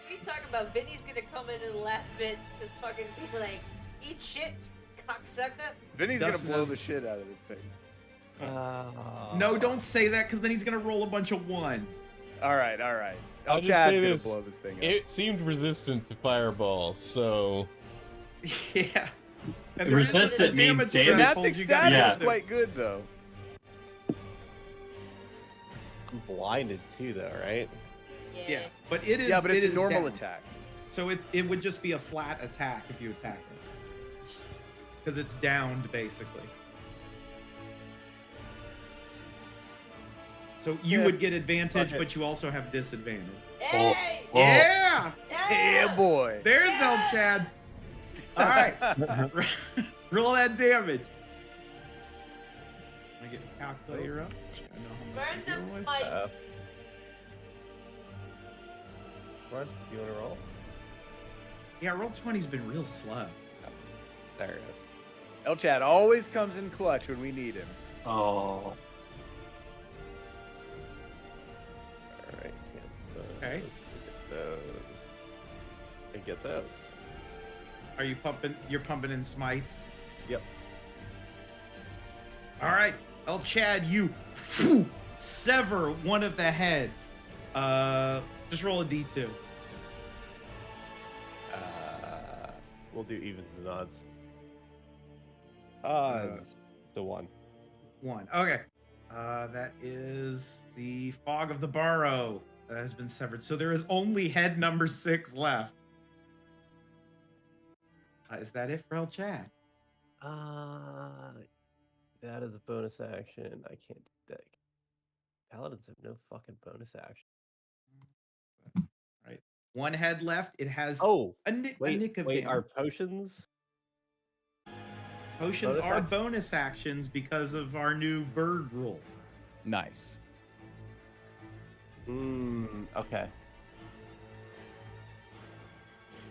Speaker 6: What are you talking about? Vinny's gonna come in the last bit, just fucking be like, eat shit, cocksucker.
Speaker 4: Vinny's
Speaker 1: Dustin
Speaker 4: gonna blow
Speaker 1: has-
Speaker 4: the shit out of this thing.
Speaker 1: No, don't say that, because then he's gonna roll a bunch of 1s.
Speaker 4: All right, all right.
Speaker 2: I'll
Speaker 4: El
Speaker 2: just
Speaker 4: Chad's
Speaker 2: say
Speaker 4: gonna
Speaker 2: this.
Speaker 4: blow this thing up.
Speaker 2: It seemed resistant to fireball, so
Speaker 1: Yeah. And
Speaker 7: Resistant
Speaker 1: there is a
Speaker 7: means
Speaker 1: damage
Speaker 7: damage.
Speaker 1: threshold
Speaker 4: Fanatic
Speaker 1: you gotta
Speaker 4: stat
Speaker 7: Yeah.
Speaker 4: is
Speaker 1: do.
Speaker 4: quite good though.
Speaker 5: I'm blinded too, though, right?
Speaker 6: Yeah.
Speaker 1: Yes, but it is.
Speaker 4: Yeah, but
Speaker 1: it
Speaker 4: it's
Speaker 1: is
Speaker 4: a normal
Speaker 1: down.
Speaker 4: attack.
Speaker 1: So it would just be a flat attack if you attack it. Because it's downed, basically. So you
Speaker 5: Yeah.
Speaker 1: would get advantage,
Speaker 5: Okay.
Speaker 1: but you also have disadvantage.
Speaker 6: Hey!
Speaker 1: Yeah!
Speaker 6: Yeah!
Speaker 4: Yeah, boy.
Speaker 1: There's El Chad. All right. Roll that damage. I get a calculator up. I know how much
Speaker 6: Burn
Speaker 1: I'm
Speaker 6: them
Speaker 1: dealing with.
Speaker 6: smites.
Speaker 5: Run, you want to roll?
Speaker 1: Yeah, roll 20's been real slow.
Speaker 5: There it is.
Speaker 4: El Chad always comes in clutch when we need him.
Speaker 7: Oh.
Speaker 5: All right. Get those,
Speaker 1: Okay.
Speaker 5: Get those. And get those.
Speaker 1: Are you pumping? You're pumping in smites.
Speaker 5: Yep.
Speaker 1: All right, El Chad, you sever one of the heads. Just roll a d2.
Speaker 5: We'll do evens and odds. It's the one.
Speaker 1: 1. Okay. That is the Fog of the Barrow that has been severed. So there is only head number 6 left. Is that it for El Chad?
Speaker 5: That is a bonus action. I can't do that. Paladins have no fucking bonus action.
Speaker 1: Right. 1 head left. It has
Speaker 5: Oh,
Speaker 1: a nick of
Speaker 5: wait,
Speaker 1: damage.
Speaker 5: are potions?
Speaker 1: Potions
Speaker 5: bonus
Speaker 1: are
Speaker 5: action?
Speaker 1: bonus actions because of our new bird rules.
Speaker 4: Nice.
Speaker 5: Okay.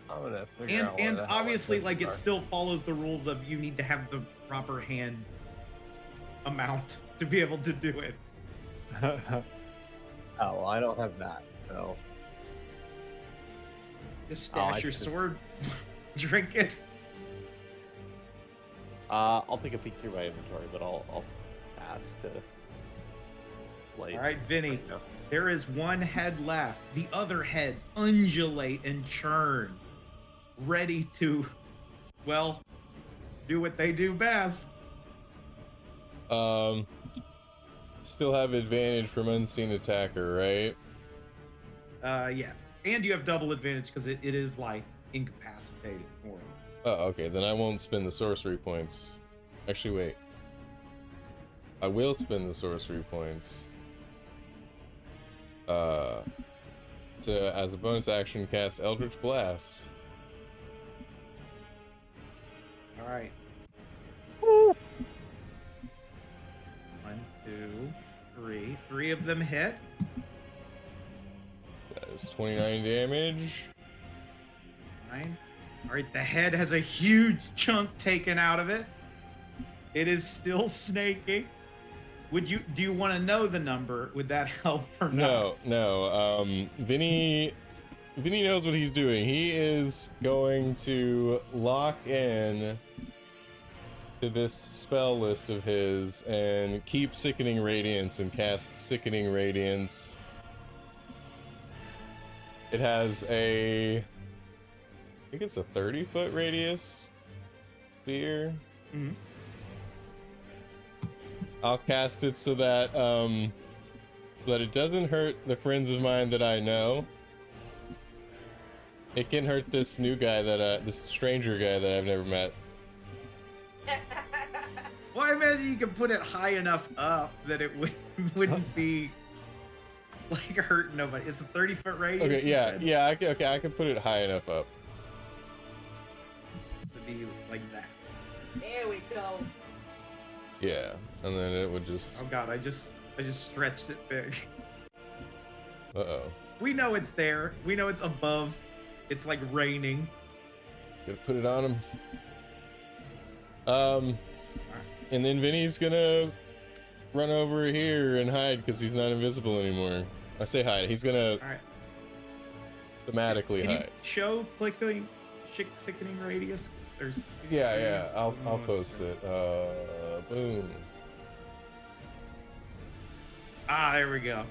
Speaker 5: I'm gonna figure out.
Speaker 1: And
Speaker 5: what the hell
Speaker 1: obviously,
Speaker 5: my
Speaker 1: like, it
Speaker 5: potions
Speaker 1: still follows the rules of you need to have the proper hand amount to be able to do it.
Speaker 5: are. Oh, well, I don't have that. So
Speaker 1: Just
Speaker 5: Oh, I
Speaker 1: stash your
Speaker 5: should-
Speaker 1: sword, drink it.
Speaker 5: I'll take a peek through my inventory, but I'll pass to. Light.
Speaker 1: All right, Vinny.
Speaker 5: right now.
Speaker 1: There is 1 head left. The other heads undulate and churn, ready to, well, do what they do best.
Speaker 2: Still have advantage from unseen attacker, right?
Speaker 1: Yes. And you have double advantage because it is like incapacitated, more or less.
Speaker 2: Oh, okay. Then I won't spend the sorcery points. Actually, wait. I will spend the sorcery points. To as a bonus action cast Eldritch Blast.
Speaker 1: All right. 1, 2, 3. 3 of them hit.
Speaker 2: That is 29 damage.
Speaker 1: 9. All right, the head has a huge chunk taken out of it. It is still snaking. Do you want to know the number? Would that help or not?
Speaker 2: No. Vinny knows what he's doing. He is going to lock in to this spell list of his and keep Sickening Radiance and cast Sickening Radiance. It has I think it's a 30-foot radius sphere.
Speaker 1: Mhm.
Speaker 2: I'll cast it so that it doesn't hurt the friends of mine that I know. It can hurt this new guy this stranger guy that I've never met.
Speaker 1: Well, I imagine you can put it high enough up that it wouldn't be like hurting nobody. It's a 30-foot radius.
Speaker 2: Okay,
Speaker 1: you
Speaker 2: yeah,
Speaker 1: said?
Speaker 2: yeah, I can put it high enough up.
Speaker 1: So it'd be like that.
Speaker 6: There we go.
Speaker 2: Yeah, and then it would just.
Speaker 1: Oh god, I just stretched it big.
Speaker 2: Uh-oh.
Speaker 1: We know it's there. We know it's above. It's like raining.
Speaker 2: Gotta put it on him. And then Vinny's gonna run over here and hide because he's not invisible anymore. I say hide. He's gonna
Speaker 1: All right.
Speaker 2: thematically
Speaker 1: Can you
Speaker 2: hide.
Speaker 1: show clicking sickening radius? There's
Speaker 2: Yeah. I'll post it. Boom.
Speaker 1: Ah, there we go.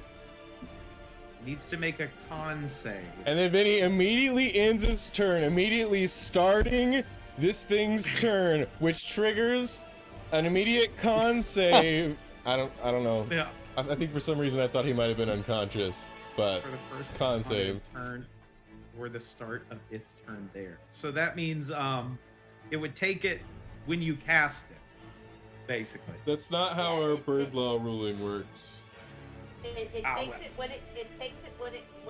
Speaker 1: Needs to make a con save.
Speaker 2: And then Vinny immediately ends its turn, immediately starting this thing's turn, which triggers an immediate con save. I don't know.
Speaker 1: Yeah.
Speaker 2: I think for some reason I thought he might have been unconscious, but
Speaker 1: For the first
Speaker 2: con
Speaker 1: on
Speaker 2: save.
Speaker 1: turn or the start of its turn there. So that means it would take it when you cast it, basically.
Speaker 2: That's not how our bird law ruling works.
Speaker 6: It
Speaker 1: Ah,
Speaker 6: takes
Speaker 1: well.
Speaker 6: it when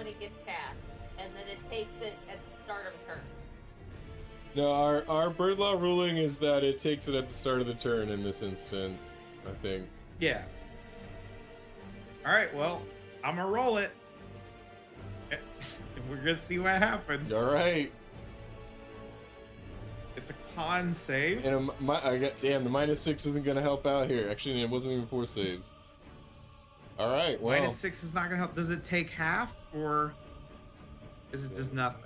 Speaker 6: it gets cast, and then it takes it at the start of a turn.
Speaker 2: No, our bird law ruling is that it takes it at the start of the turn in this instant, I think.
Speaker 1: Yeah. All right, well, I'm gonna roll it. We're gonna see what happens.
Speaker 2: All right.
Speaker 1: It's a con save.
Speaker 2: And the -6 isn't gonna help out here. Actually, it wasn't even 4 saves. All right, well.
Speaker 1: -6 is not gonna help. Does it take half, or is it just nothing?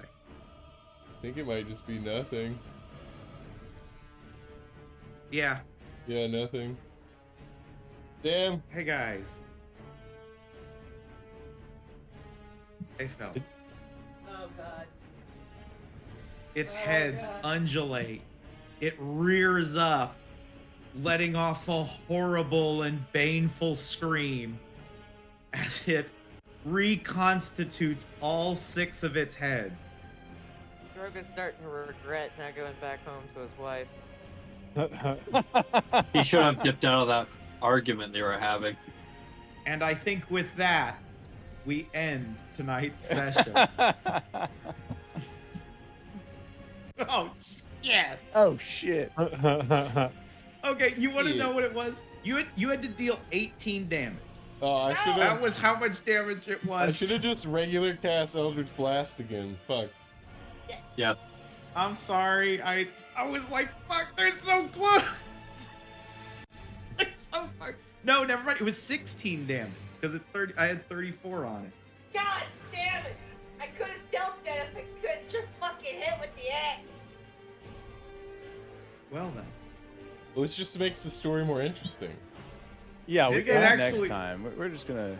Speaker 2: I think it might just be nothing.
Speaker 1: Yeah.
Speaker 2: Yeah, nothing. Damn.
Speaker 1: Hey guys. Hey fellas.
Speaker 6: Oh god.
Speaker 1: Its
Speaker 6: Oh,
Speaker 1: heads
Speaker 6: God.
Speaker 1: undulate. It rears up, letting off a horrible and baneful scream as it reconstitutes all 6 of its heads.
Speaker 6: Drogo's starting to regret not going back home to his wife.
Speaker 7: He should have dipped out of that argument they were having.
Speaker 1: And I think with that, we end tonight's session. Oh, shit.
Speaker 4: Oh shit.
Speaker 1: Okay, you want to
Speaker 2: Yeah.
Speaker 1: know what it was? You had to deal 18 damage.
Speaker 2: Oh, I should
Speaker 1: That
Speaker 2: have.
Speaker 1: was how much damage it
Speaker 2: I
Speaker 1: was.
Speaker 2: should have just regular cast Eldritch Blast again. Fuck.
Speaker 7: Yeah.
Speaker 1: I'm sorry. I was like, fuck, they're so close. They're so fuck. No, never mind. It was 16 damage because it's 30. I had 34 on it.
Speaker 8: God damn it! I could have dealt that if I couldn't just fucking hit with the axe.
Speaker 1: Well then.
Speaker 2: Well, this just makes the story more interesting.
Speaker 4: Yeah, we
Speaker 1: It
Speaker 4: got it
Speaker 1: actually-
Speaker 4: next time. We're just gonna.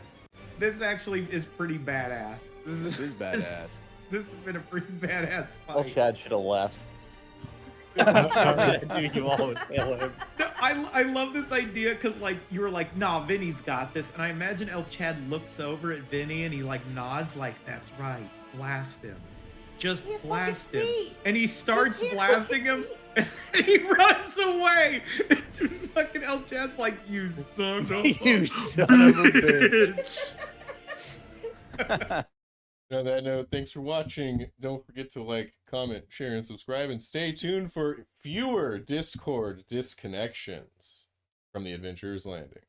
Speaker 1: This actually is pretty badass.
Speaker 4: This is badass.
Speaker 1: This has been a pretty badass
Speaker 5: Well,
Speaker 1: fight.
Speaker 5: Chad should have left.
Speaker 3: Oh,
Speaker 5: I knew you all would fail him.
Speaker 1: No, I love this idea because like you were like, nah, Vinny's got this, and I imagine El Chad looks over at Vinny and he like nods like, that's right, blast him, just
Speaker 8: Can't fucking
Speaker 1: blast him,
Speaker 8: see.
Speaker 1: and he starts
Speaker 8: Can't
Speaker 1: blasting
Speaker 8: fucking
Speaker 1: him, and he runs away. Fucking El Chad's like, you son of a
Speaker 4: You son of a bitch.
Speaker 2: On that note, thanks for watching. Don't forget to like, comment, share, and subscribe, and stay tuned for fewer Discord disconnections from the Adventurers Landing.